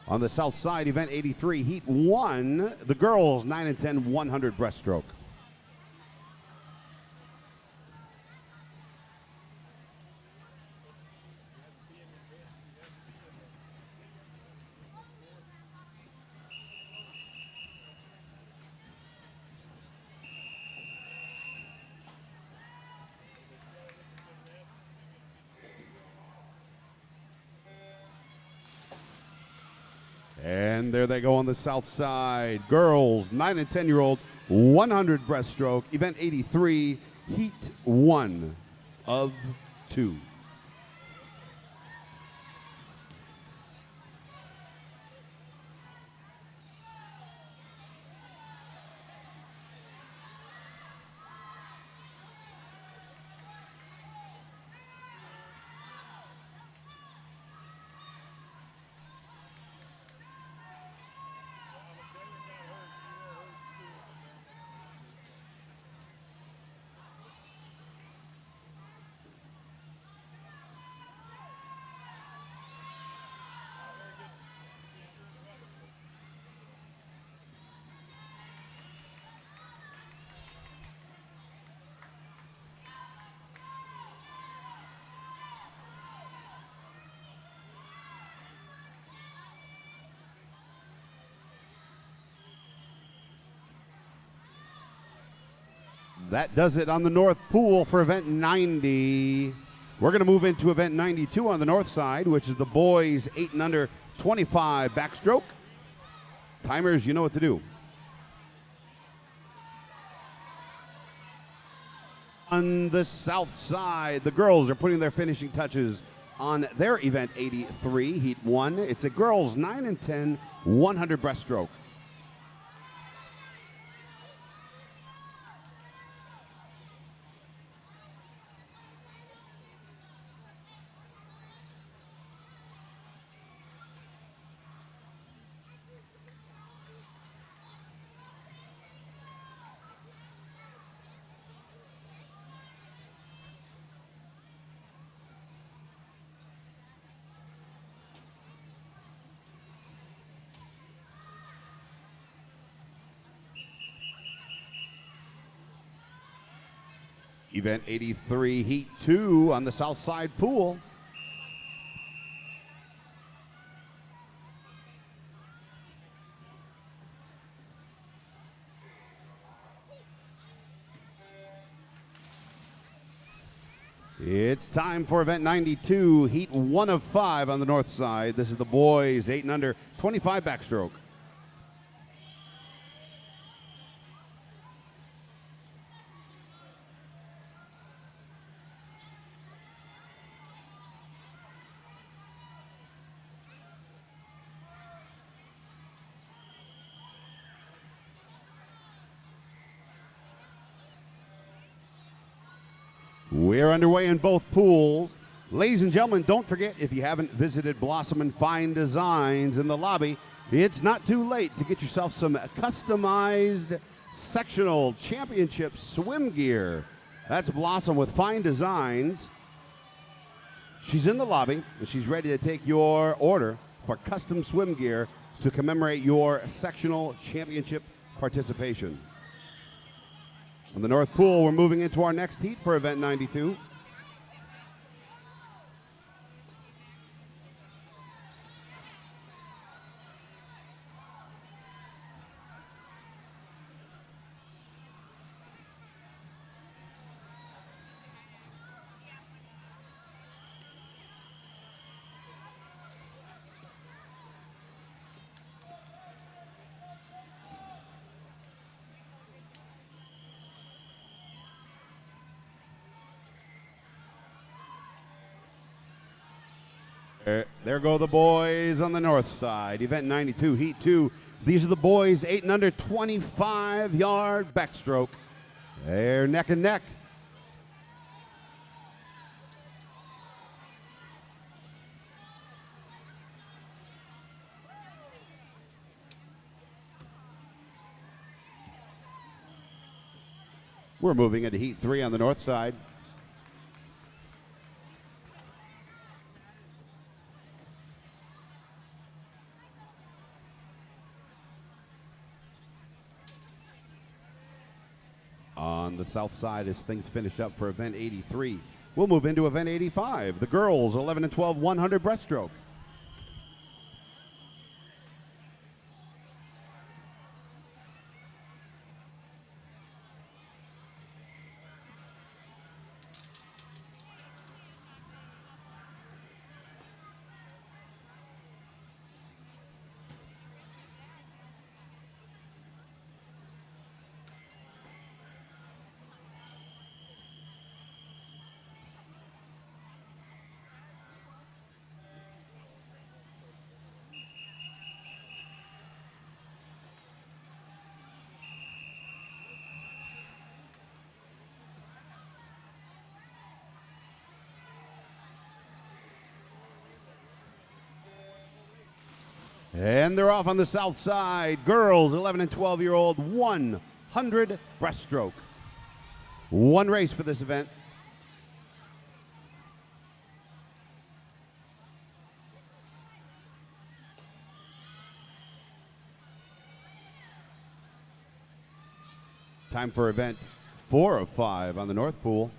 Speaker 1: On the south side, event 83, heat 1, the girls 9 and 10 100 breaststroke. And there they go on the south side. Girls, 9 and 10-year-old, 100 breaststroke. Event 83, heat 1 of 2. That does it on the north pool for event 90. We're going to move into event 92 on the north side, which is the boys 8 and under 25 backstroke. Timers, you know what to do. On the south side, the girls are putting their finishing touches on their event 83, heat 1. It's a girls 9 and 10 100 breaststroke. Event 83, heat 2 on the south side pool. It's time for event 92, heat 1 of 5 on the north side. This is the boys 8 and under 25 backstroke. We're underway in both pools. Ladies and gentlemen, don't forget, if you haven't visited Blossom and Fine Designs in the lobby, it's not too late to get yourself some customized sectional championship swim gear. That's Blossom with Fine Designs. She's in the lobby, and she's ready to take your order for custom swim gear to commemorate your sectional championship participation. On the north pool, we're moving into our next heat for event 92. There go the boys on the north side. Event 92, heat 2. These are the boys 8 and under 25-yard backstroke. They're neck and neck. We're moving into heat 3 on the north side. on the south side as things finish up for event 83. We'll move into event 85, the girls 11 and 12 100 breaststroke. And they're off on the south side. Girls, 11 and 12-year-old, 100 breaststroke. One race for this event. Time for event 4 of 5 on the North Pool.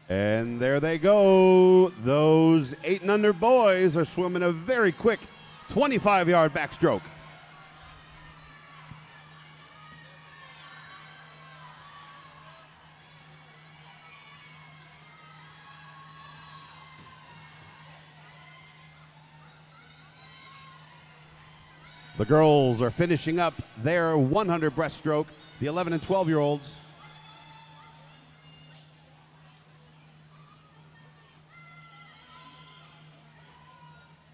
Speaker 1: And there they go. Those 8 and under boys are swimming a very quick 25-yard backstroke. The girls are finishing up their 100 breaststroke, the 11 and 12-year-olds.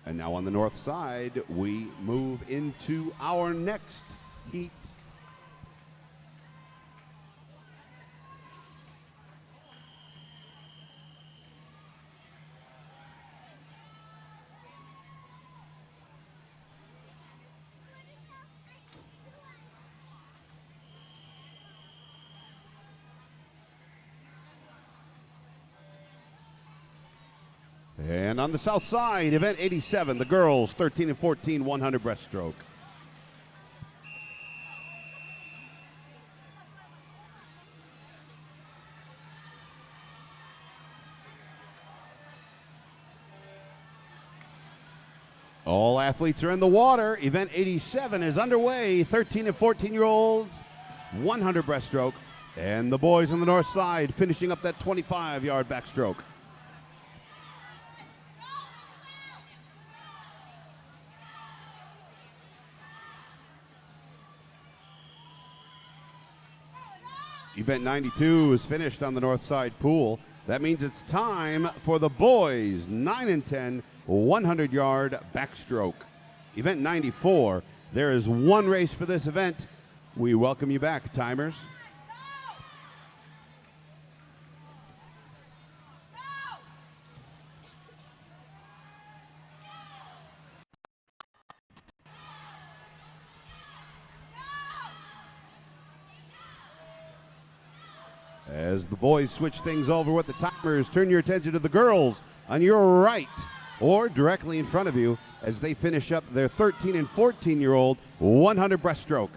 Speaker 1: And now on the north side, we move into our next heat. And on the south side, event 87, the girls 13 and 14 100 breaststroke. All athletes are in the water. Event 87 is underway. 13 and 14-year-olds, 100 breaststroke. And the boys on the north side finishing up that 25-yard backstroke. Event 92 is finished on the north side pool. That means it's time for the boys 9 and 10 100-yard backstroke. Event 94, there is one race for this event. We welcome you back, timers. As the boys switch things over with the timers, turn your attention to the girls on your right or directly in front of you as they finish up their 13 and 14-year-old 100 breaststroke.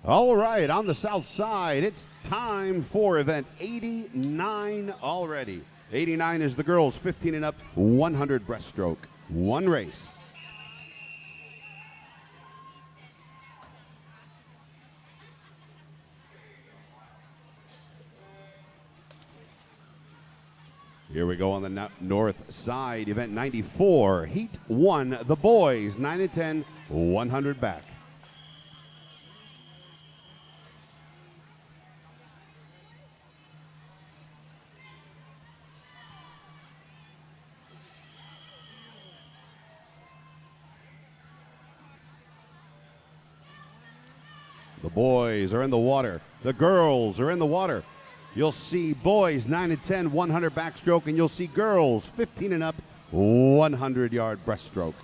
Speaker 1: All right, on the south side, it's time for event 89 already. 89 is the girls 15 and up 100 breaststroke. One race. Here we go on the north side, event 94, heat 1, the boys, 9 and 10, 100 back. The boys are in the water. The girls are in the water. You'll see boys 9 and 10, 100 backstroke, and you'll see girls 15 and up, 100-yard breaststroke.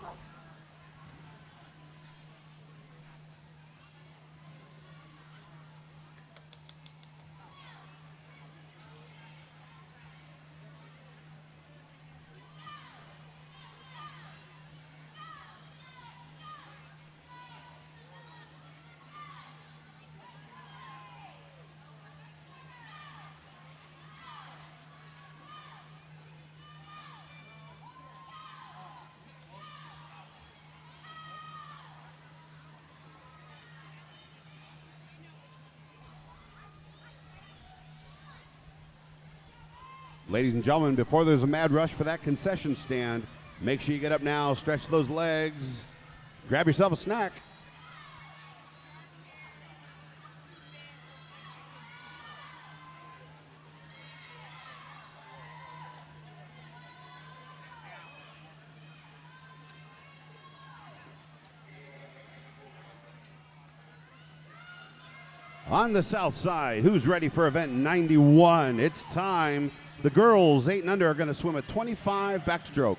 Speaker 1: Ladies and gentlemen, before there's a mad rush for that concession stand, make sure you get up now, stretch those legs, grab yourself a snack. On the south side, who's ready for event 91? It's time. The girls 8 and under are going to swim a 25 backstroke.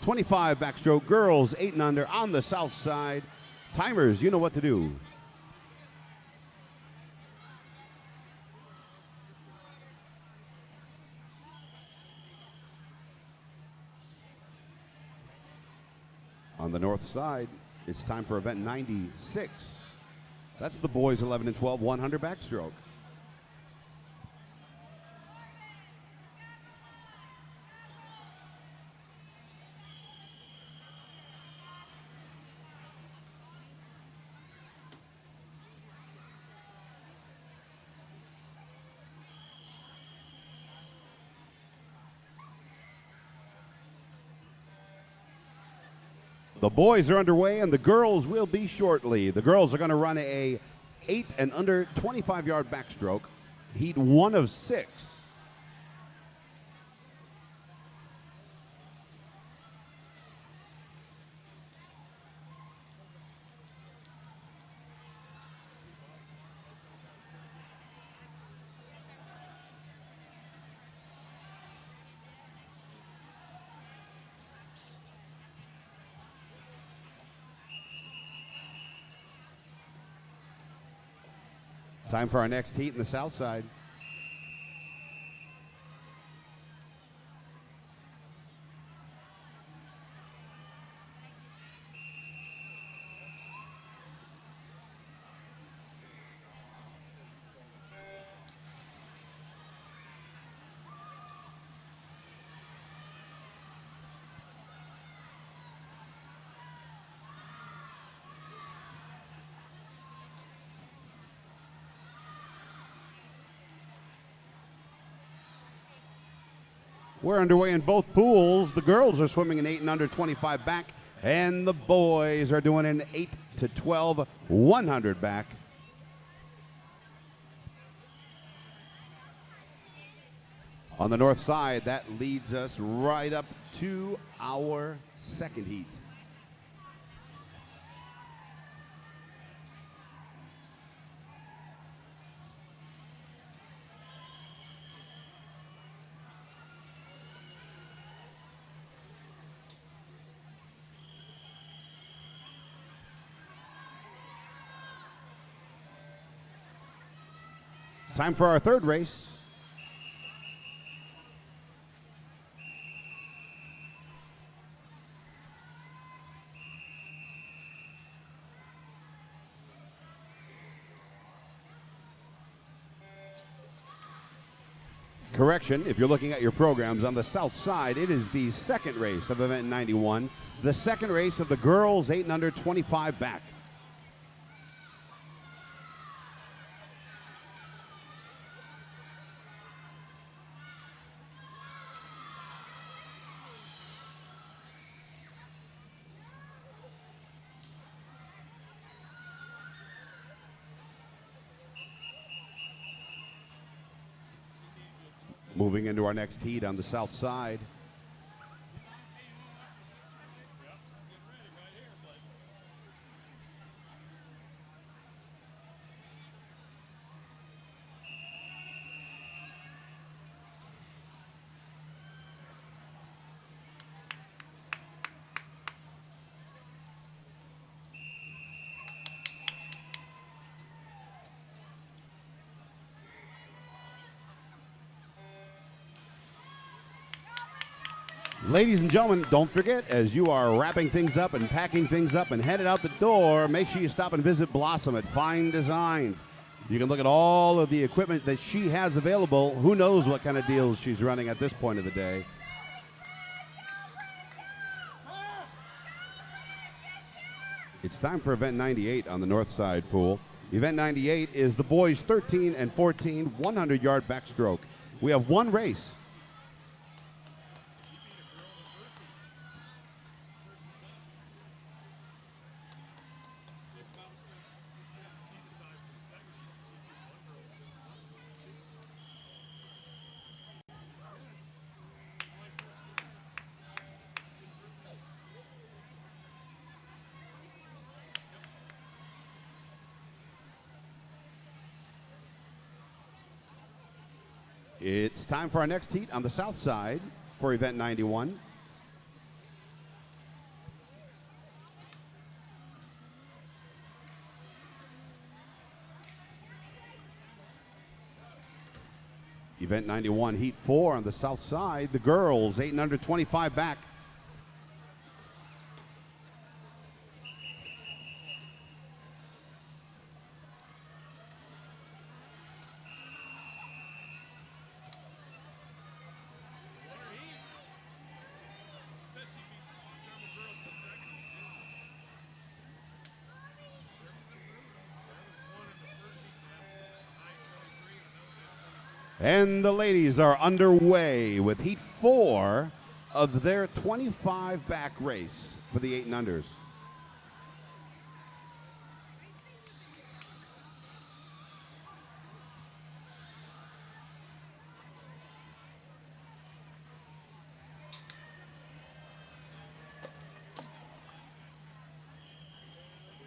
Speaker 1: 25 backstroke, girls 8 and under on the south side. Timers, you know what to do. On the north side, it's time for event 96. That's the boys 11 and 12, 100 backstroke. The boys are underway and the girls will be shortly. The girls are going to run a 8 and under 25-yard backstroke, heat 1 of 6. Time for our next heat in the south side. We're underway in both pools. The girls are swimming an 8 and under 25 back, and the boys are doing an 8 to 12 100 back. On the north side, that leads us right up to our second heat. Time for our third race. Correction, if you're looking at your programs, on the south side, it is the second race of event 91, the second race of the girls 8 and under 25 back. Moving into our next heat on the south side. Ladies and gentlemen, don't forget, as you are wrapping things up and packing things up and headed out the door, make sure you stop and visit Blossom at Fine Designs. You can look at all of the equipment that she has available. Who knows what kind of deals she's running at this point of the day. It's time for Event 98 on the Northside pool. Event 98 is the boys 13 and 14 100-yard backstroke. We have one race. It's time for our next heat on the south side for Event 91. Event 91, Heat 4 on the south side. The girls, 8 and under 25 back. And the ladies are underway with Heat 4 of their 25 back race for the 8 and unders.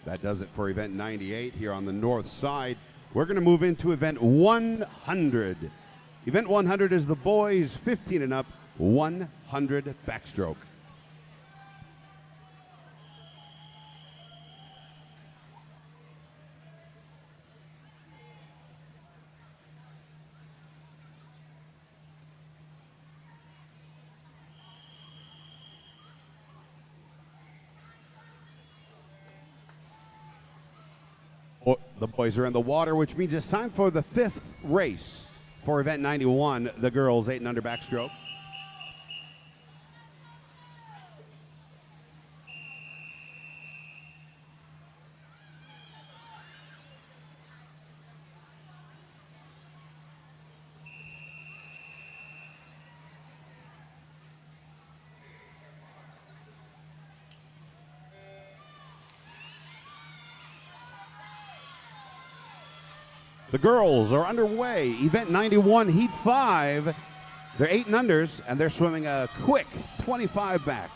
Speaker 1: That does it for Event 98 here on the north side. We're going to move into Event 100. Event 100 is the boys 15 and up 100 backstroke. The boys are in the water, which means it's time for the 5th race for Event 91, the girls 8 and under backstroke. The girls are underway. Event 91, Heat 5. They're 8 and unders, and they're swimming a quick 25 back.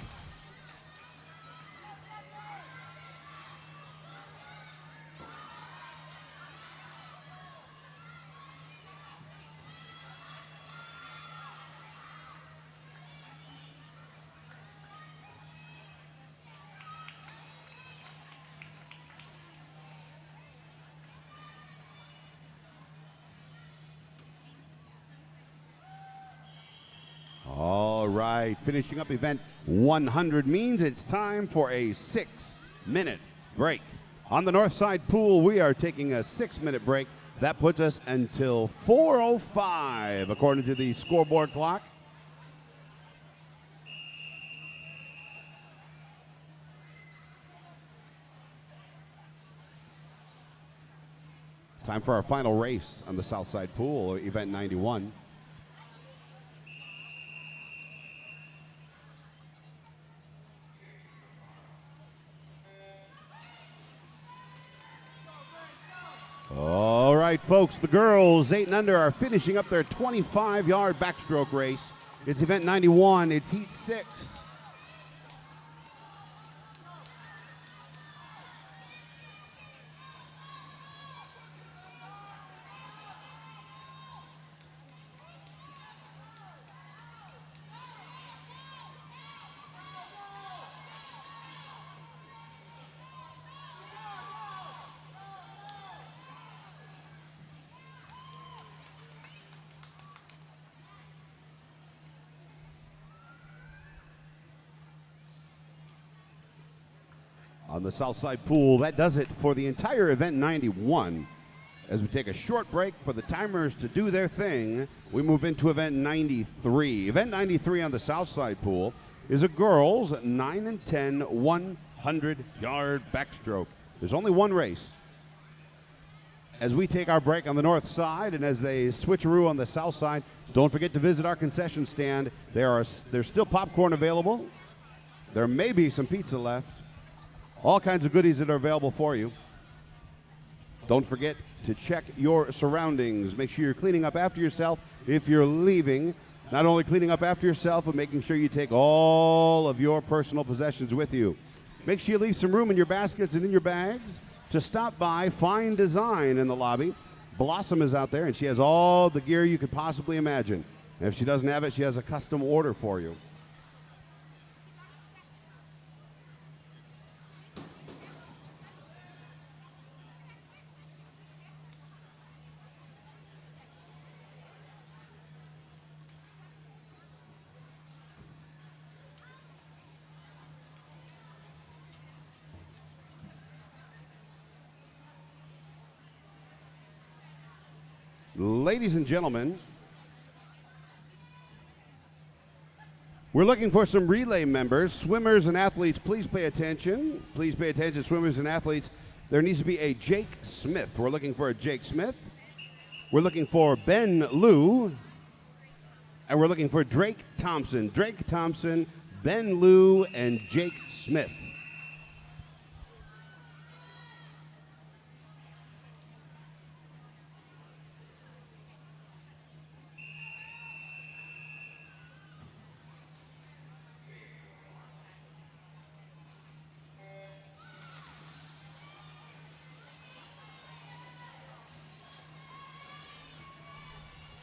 Speaker 1: All right, finishing up Event 100 means it's time for a 6-minute break. On the north side pool, we are taking a 6-minute break. That puts us until 4:05, according to the scoreboard clock. Time for our final race on the south side pool, Event 91. Oh, All right, folks, the girls 8 and under are finishing up their 25-yard backstroke race. It's event 91. It's heat 6. On the south side pool, that does it for the entire event 91. As we take a short break for the timers to do their thing, we move into event 93. Event 93 on the south side pool is a girls 9 and 10 100-yard backstroke. There's only one race. As we take our break on the north side and as they switcheroo on the south side, don't forget to visit our concession stand. There's still popcorn available. There may be some pizza left. All kinds of goodies that are available for you. Don't forget to check your surroundings. Make sure you're cleaning up after yourself if you're leaving. Not only cleaning up after yourself, but making sure you take all of your personal possessions with you. Make sure you leave some room in your baskets and in your bags to stop by Fine Design in the lobby. Blossom is out there, and she has all the gear you could possibly imagine. And if she doesn't have it, she has a custom order for you. Ladies and gentlemen, we're looking for some relay members. Swimmers and athletes, please pay attention. Please pay attention, swimmers and athletes. There needs to be a Jake Smith. We're looking for a Jake Smith. We're looking for Ben Liu. And we're looking for Drake Thompson. Drake Thompson, Ben Liu, and Jake Smith.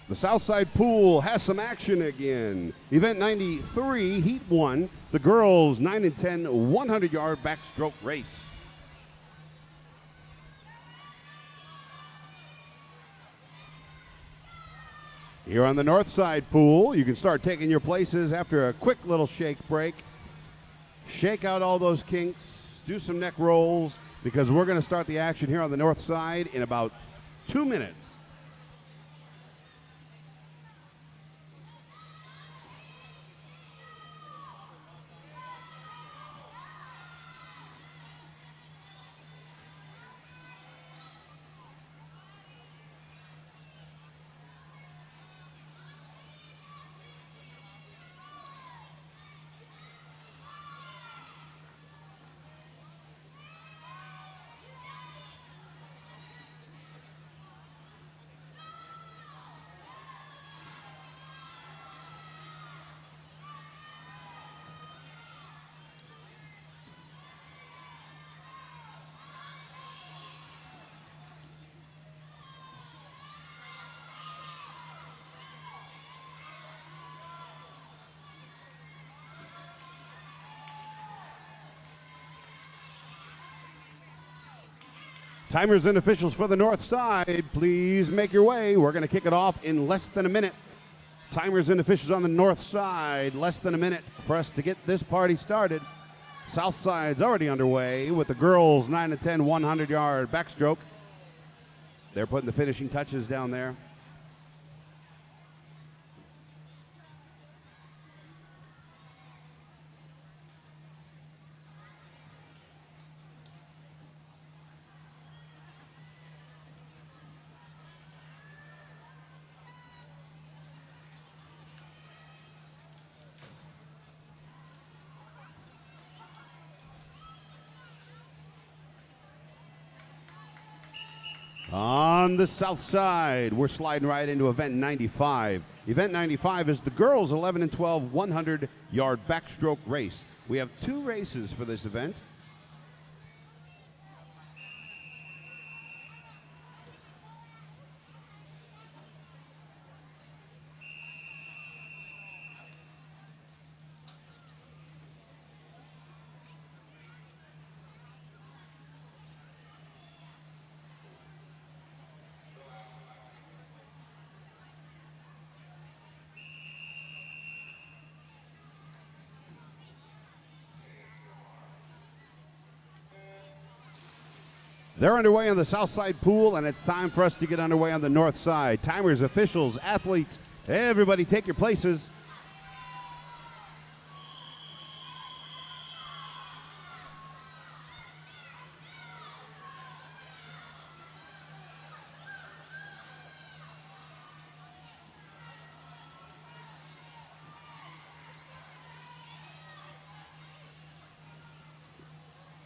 Speaker 1: The Southside Pool has some action again. Event 93, Heat 1, the girls 9 and 10 100-yard backstroke race. Here on the Northside Pool, you can start taking your places after a quick little shake break. Shake out all those kinks, do some neck rolls, because we're going to start the action here on the north side in about 2 minutes. Timers and officials for the north side, please make your way. We're going to kick it off in less than a minute. Timers and officials on the north side, less than a minute for us to get this party started. South side's already underway with the girls 9 and 10 100-yard backstroke. They're putting the finishing touches down there. On the south side, we're sliding right into event 95. Event 95 is the girls 11 and 12 100-yard backstroke race. We have 2 races for this event. They're underway on the south side pool, and it's time for us to get underway on the north side. Timers, officials, athletes, everybody take your places.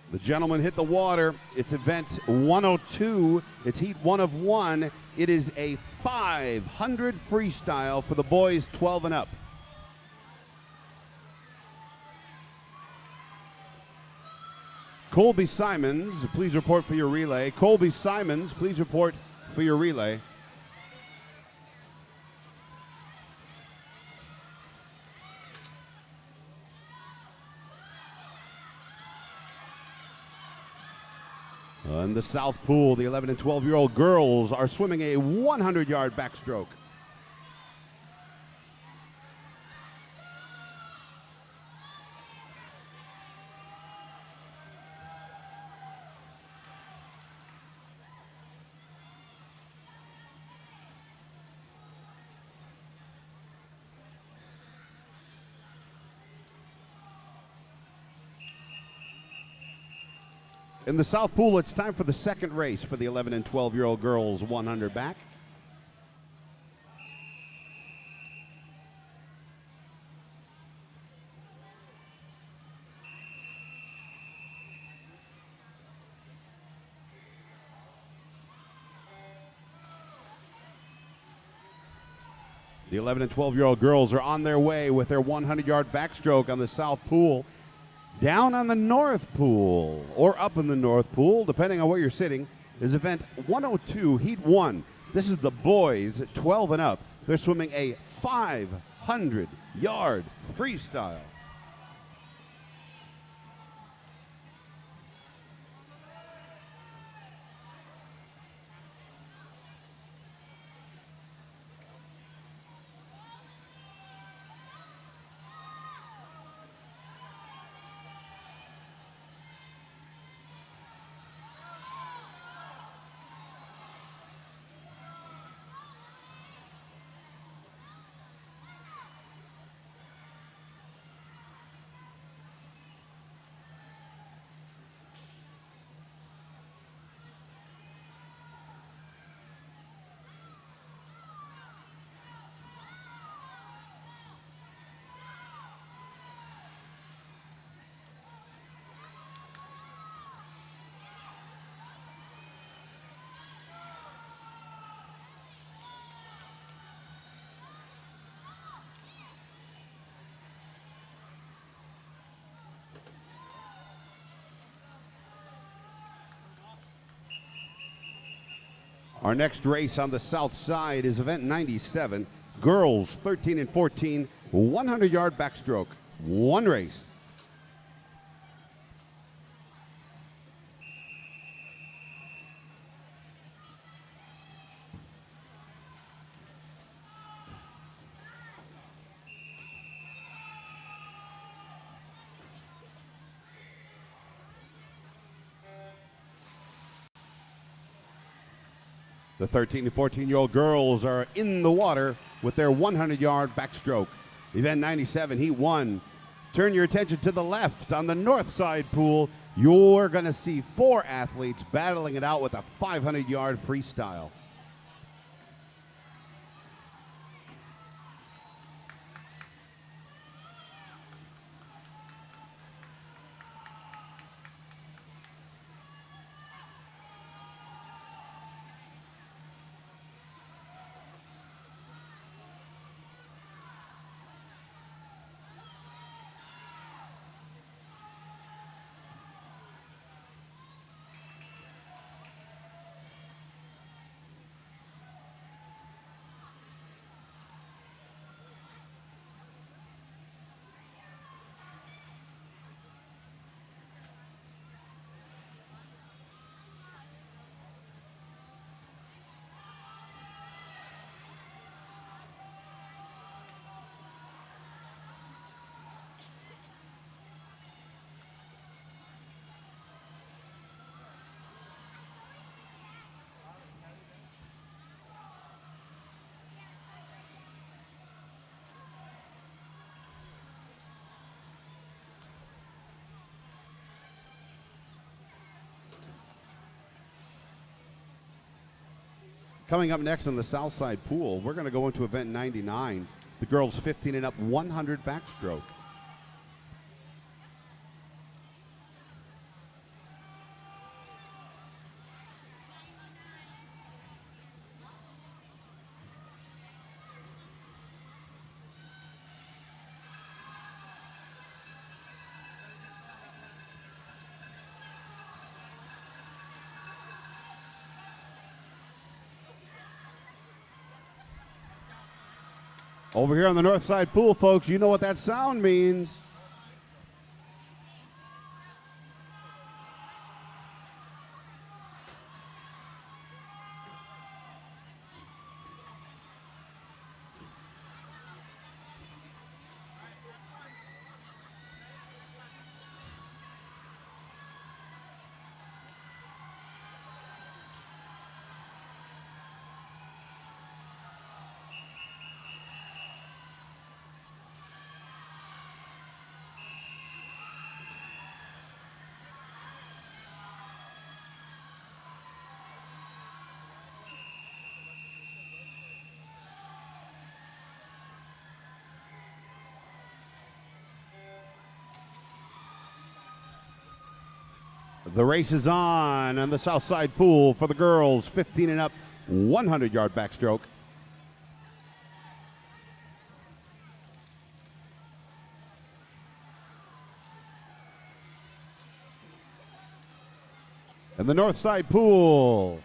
Speaker 1: The gentlemen hit the water. It's event 102. It's heat 1 of 1. It is a 500 freestyle for the boys 12 and up. Colby Simons, please report for your relay. Colby Simons, please report for your relay. In the south pool, the 11 and 12-year-old girls are swimming a 100-yard backstroke. In the south pool, it's time for the second race for the 11 and 12-year-old girls 100 back. The 11 and 12-year-old girls are on their way with their 100-yard backstroke on the south pool. Down on the north pool, or up in the north pool, depending on where you're sitting, is event 102, heat 1. This is the boys 12 and up. They're swimming a 500-yard freestyle. Our next race on the south side is event 97, girls 13 and 14, 100-yard backstroke. One race. The 13 to 14-year-old girls are in the water with their 100-yard backstroke. Event 97, heat 1. Turn your attention to the left on the north side pool. You're going to see 4 athletes battling it out with a 500-yard freestyle. Coming up next on the Southside Pool, we're going to go into event 99, the girls 15 and up 100 backstroke. Over here on the Northside Pool, folks, you know what that sound means. The race is on the Southside Pool for the girls, 15 and up, 100-yard backstroke. And the Northside Pool.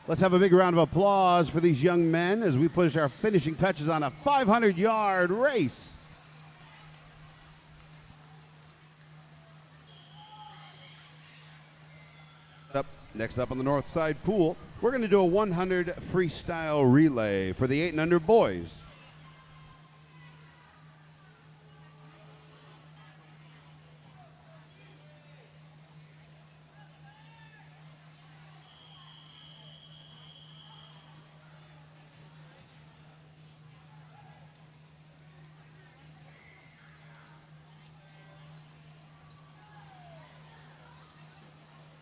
Speaker 1: Let's have a big round of applause for these young men as we push our finishing touches on a 500-yard race. Next up on the Northside Pool, we're going to do a 100 freestyle relay for the 8 and under boys.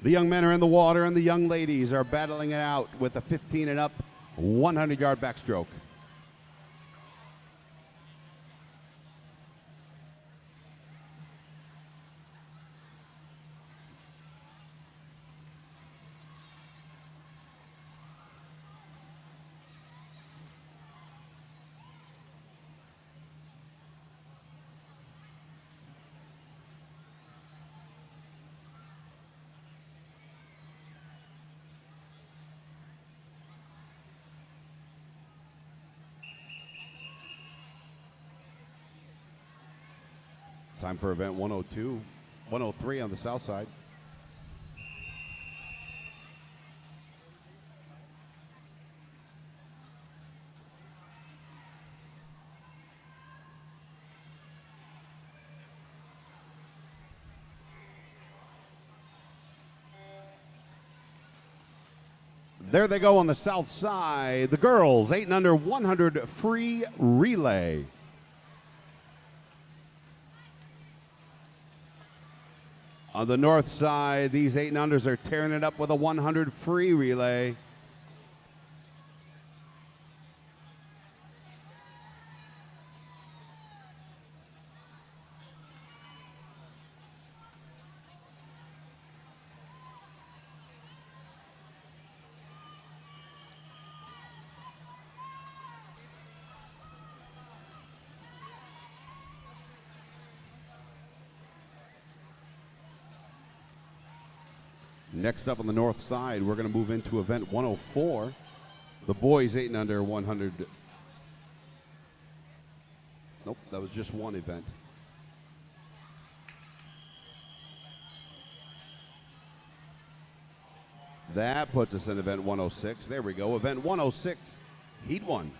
Speaker 1: The young men are in the water, and the young ladies are battling it out with a 15 and up, 100-yard backstroke. Time for event 102, 103 on the south side. There they go on the south side. The girls, 8 and under, 100 free relay. On the north side, these 8 and unders are tearing it up with a 100 free relay. Next up on the north side, we're going to move into event 104. The boys 8 and under 100. Nope, that was just one event. That puts us in event 106. There we go. Event 106, heat 1.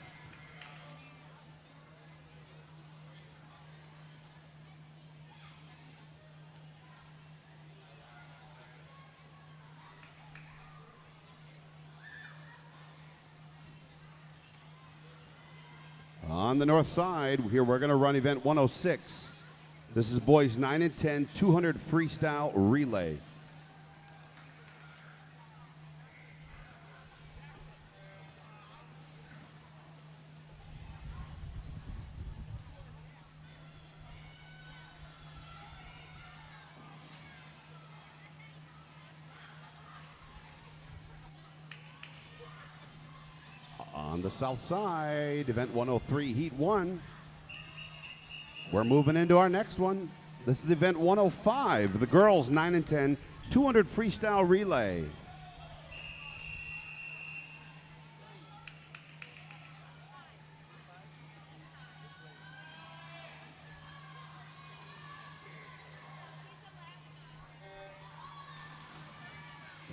Speaker 1: On the north side, here we're going to run event 106. This is boys 9 and 10, 200 freestyle relay. on the south side, event 103, heat 1. We're moving into our next one. This is event 105, the girls 9 and 10, 200 freestyle relay.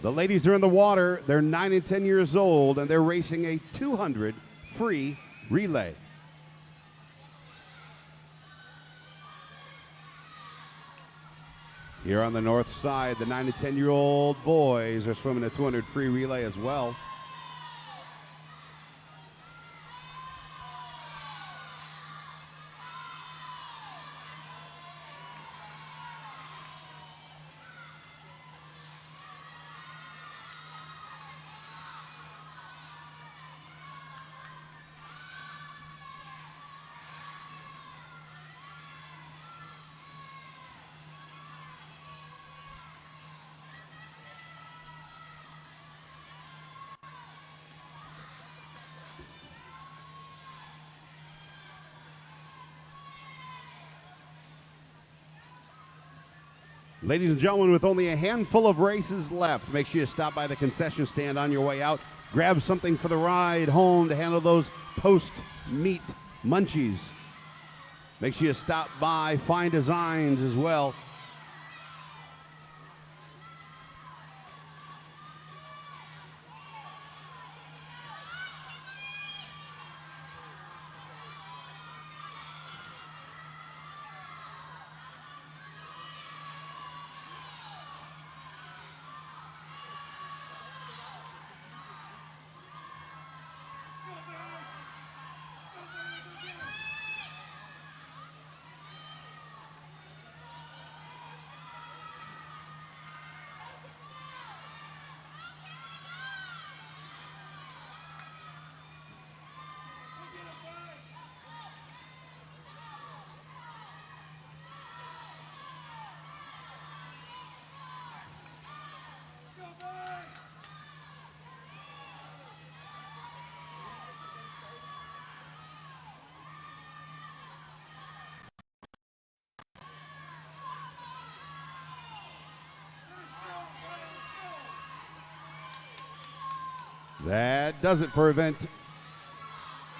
Speaker 1: The ladies are in the water. They're 9 and 10 years old, and they're racing a 200 free relay. Here on the north side, the 9 and 10-year-old boys are swimming a 200 free relay as well. Ladies and gentlemen, with only a handful of races left, make sure you stop by the concession stand on your way out. Grab something for the ride home to handle those post-meet munchies. Make sure you stop by Fine Designs as well. That does it for event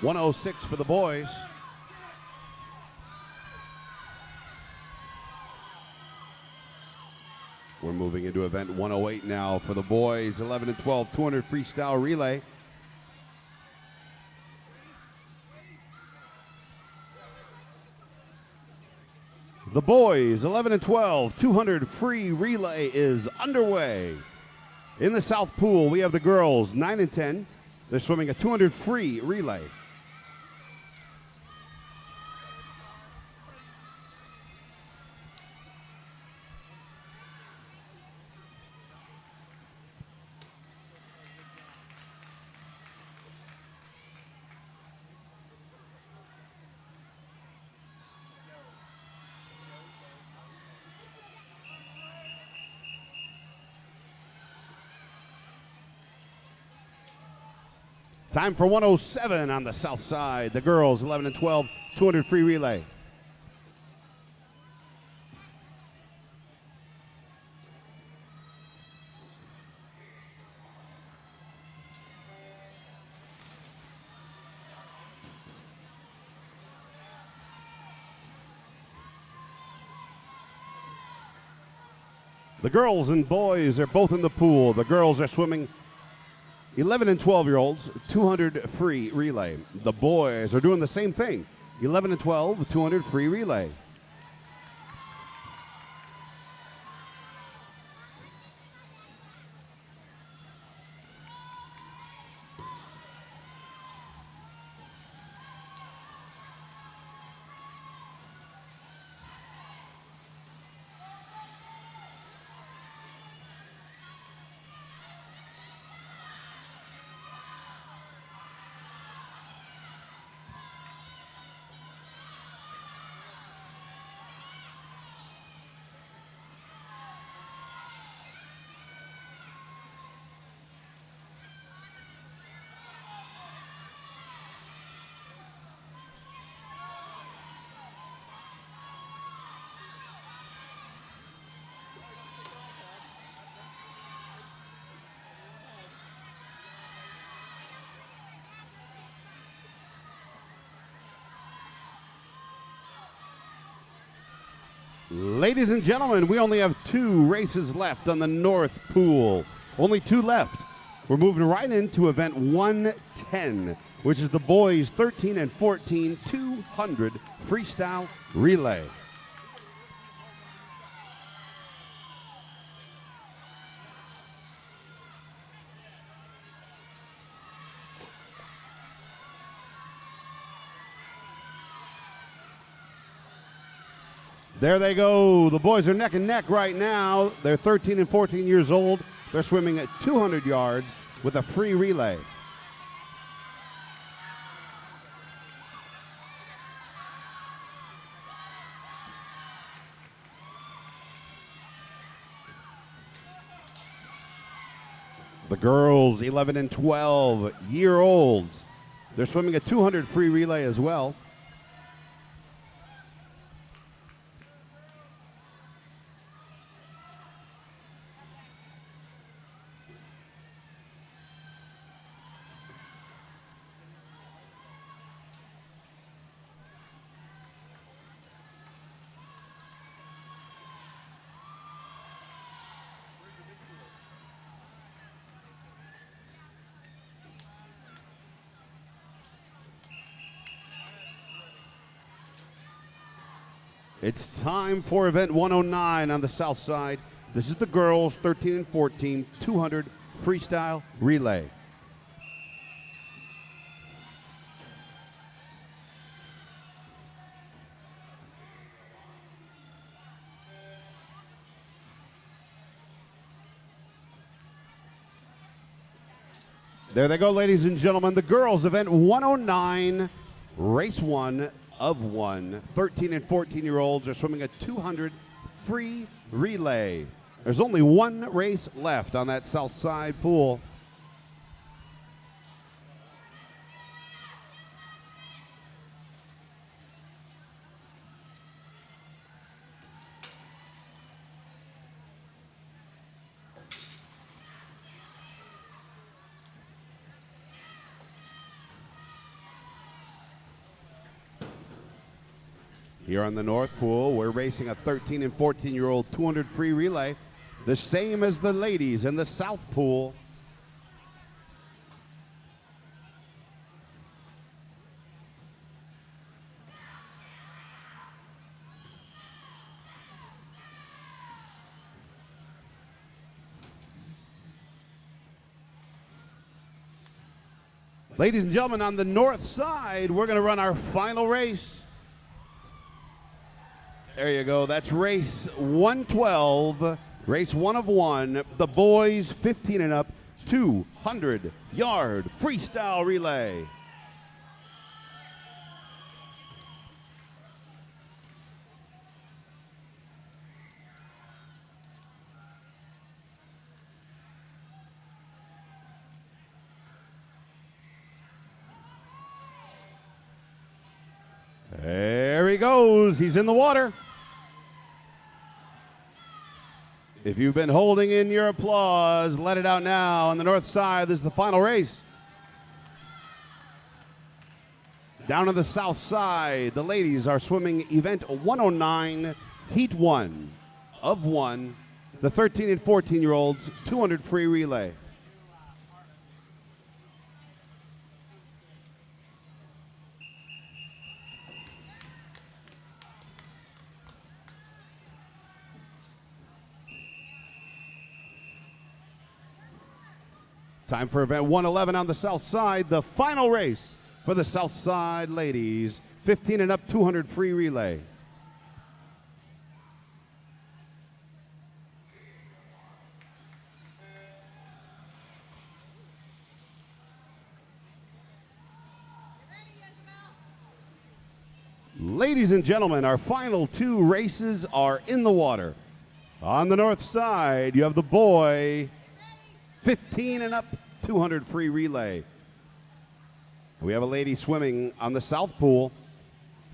Speaker 1: 106 for the boys. We're moving into event 108 now for the boys, 11 and 12, 200 freestyle relay. The boys, 11 and 12, 200 free relay is underway. In the south pool, we have the girls, 9 and 10. They're swimming a 200 free relay. Time for 107 on the south side. The girls, 11 and 12, 200 free relay. The girls and boys are both in the pool. The girls are swimming 11 and 12-year-olds, 200 free relay. The boys are doing the same thing, 11 and 12, 200 free relay. Ladies and gentlemen, we only have 2 races left on the North Pool. Only 2 left. We're moving right into event 110, which is the boys 13 and 14 200 freestyle relay. There they go. The boys are neck and neck right now. They're 13 and 14 years old. They're swimming at 200 yards with a free relay. The girls, 11 and 12 year olds. They're swimming a 200 free relay as well. It's time for event 109 on the south side. This is the girls 13 and 14 200 freestyle relay. There they go, ladies and gentlemen. The girls event 109, race 1 of 1. 13 and 14-year-olds are swimming a 200 free relay. There's only 1 race left on that south side pool. Here on the North Pool, we're racing a 13 and 14-year-old 200 free relay, the same as the ladies in the South Pool. Ladies and gentlemen, on the north side, we're going to run our final race. There you go. That's race 112, race 1 of 1. The boys 15 and up, 200-yard freestyle relay. There he goes. He's in the water. If you've been holding in your applause, let it out now. On the north side, this is the final race. Down on the south side, the ladies are swimming event 109, heat 1 of 1. The 13 and 14-year-olds, 200 free relay. Time for event 111 on the south side, the final race for the south side ladies, 15 and up, 200 free relay. Ladies and gentlemen, our final 2 races are in the water. On the north side, you have the boy 15 and up, 200 free relay. We have a lady swimming on the south pool,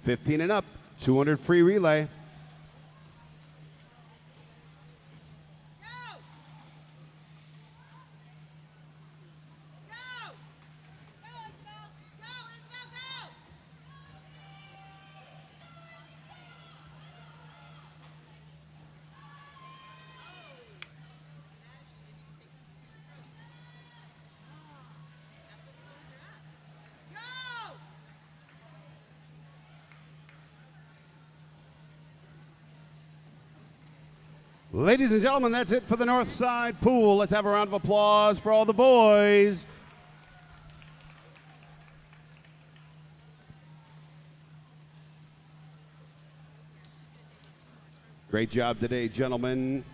Speaker 1: 15 and up, 200 free relay. Ladies and gentlemen, that's it for the Northside pool. Let's have a round of applause for all the boys. Great job today, gentlemen.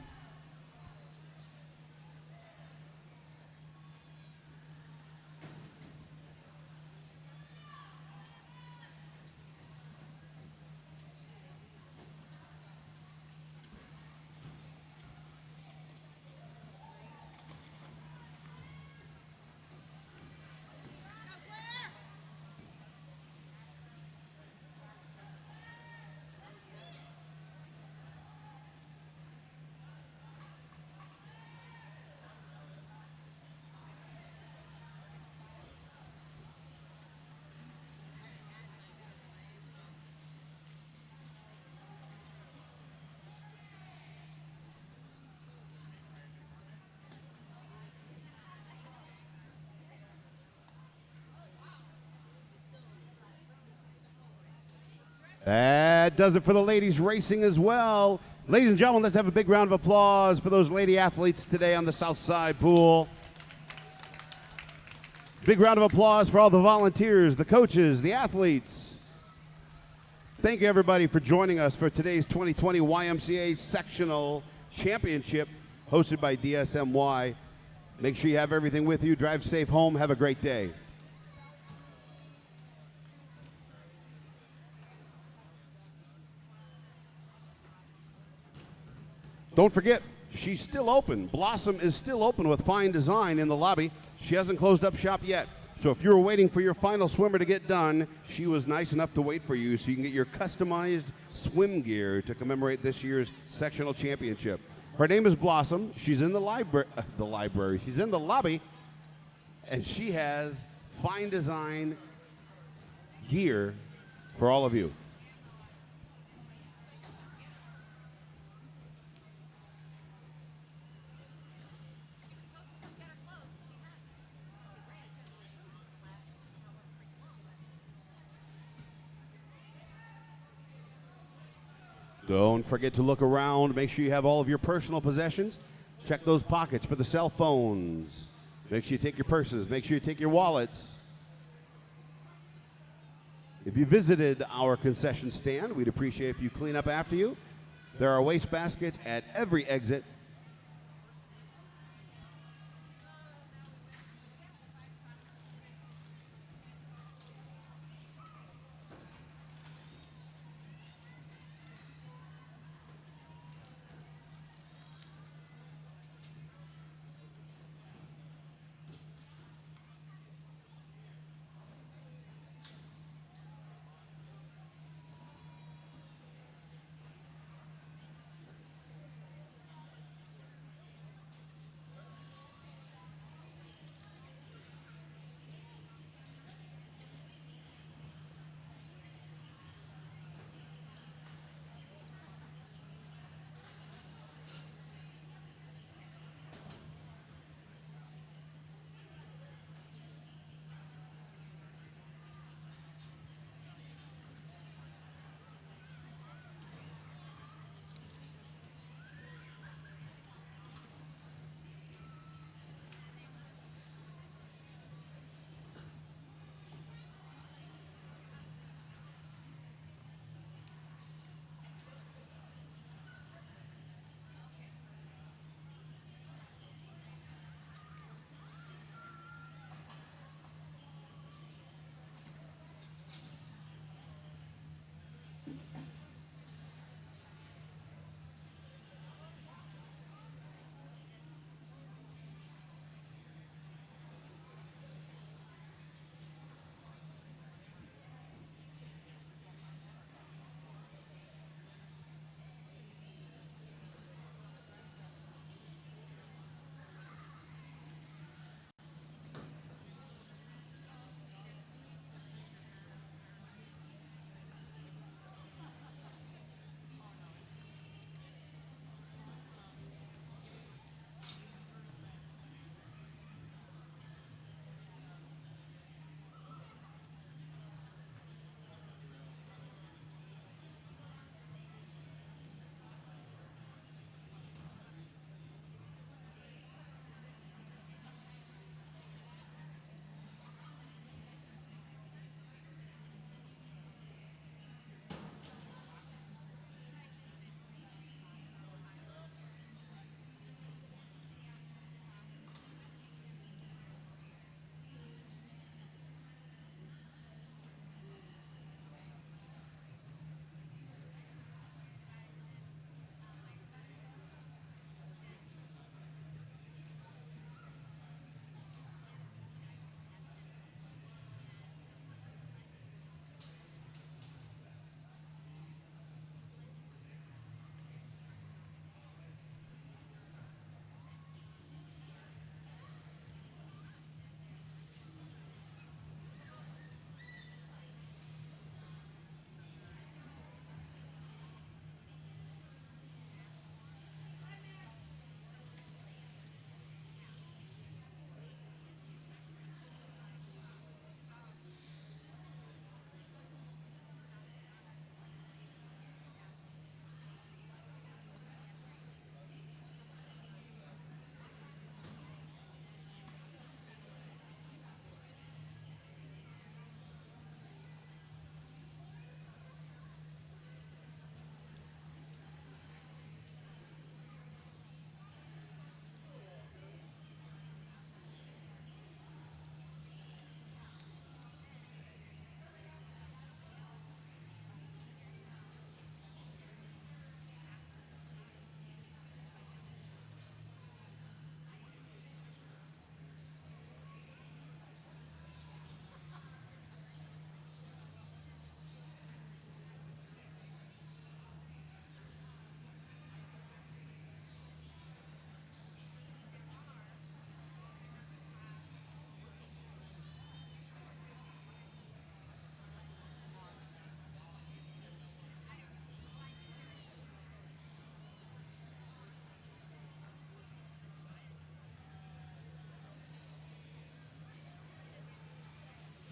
Speaker 1: That does it for the ladies racing as well. Ladies and gentlemen, let's have a big round of applause for those lady athletes today on the Southside pool. Big round of applause for all the volunteers, the coaches, the athletes. Thank you, everybody, for joining us for today's 2020 YMCA Sectional Championship hosted by DSMY. Make sure you have everything with you. Drive safe home. Have a great day. Don't forget, she's still open. Blossom is still open with fine design in the lobby. She hasn't closed up shop yet. So if you're waiting for your final swimmer to get done, she was nice enough to wait for you so you can get your customized swim gear to commemorate this year's sectional championship. Her name is Blossom. She's in the library. She's in the lobby, and she has fine design gear for all of you. Don't forget to look around. Make sure you have all of your personal possessions. Check those pockets for the cell phones. Make sure you take your purses. Make sure you take your wallets. If you visited our concession stand, we'd appreciate if you clean up after you. There are waste baskets at every exit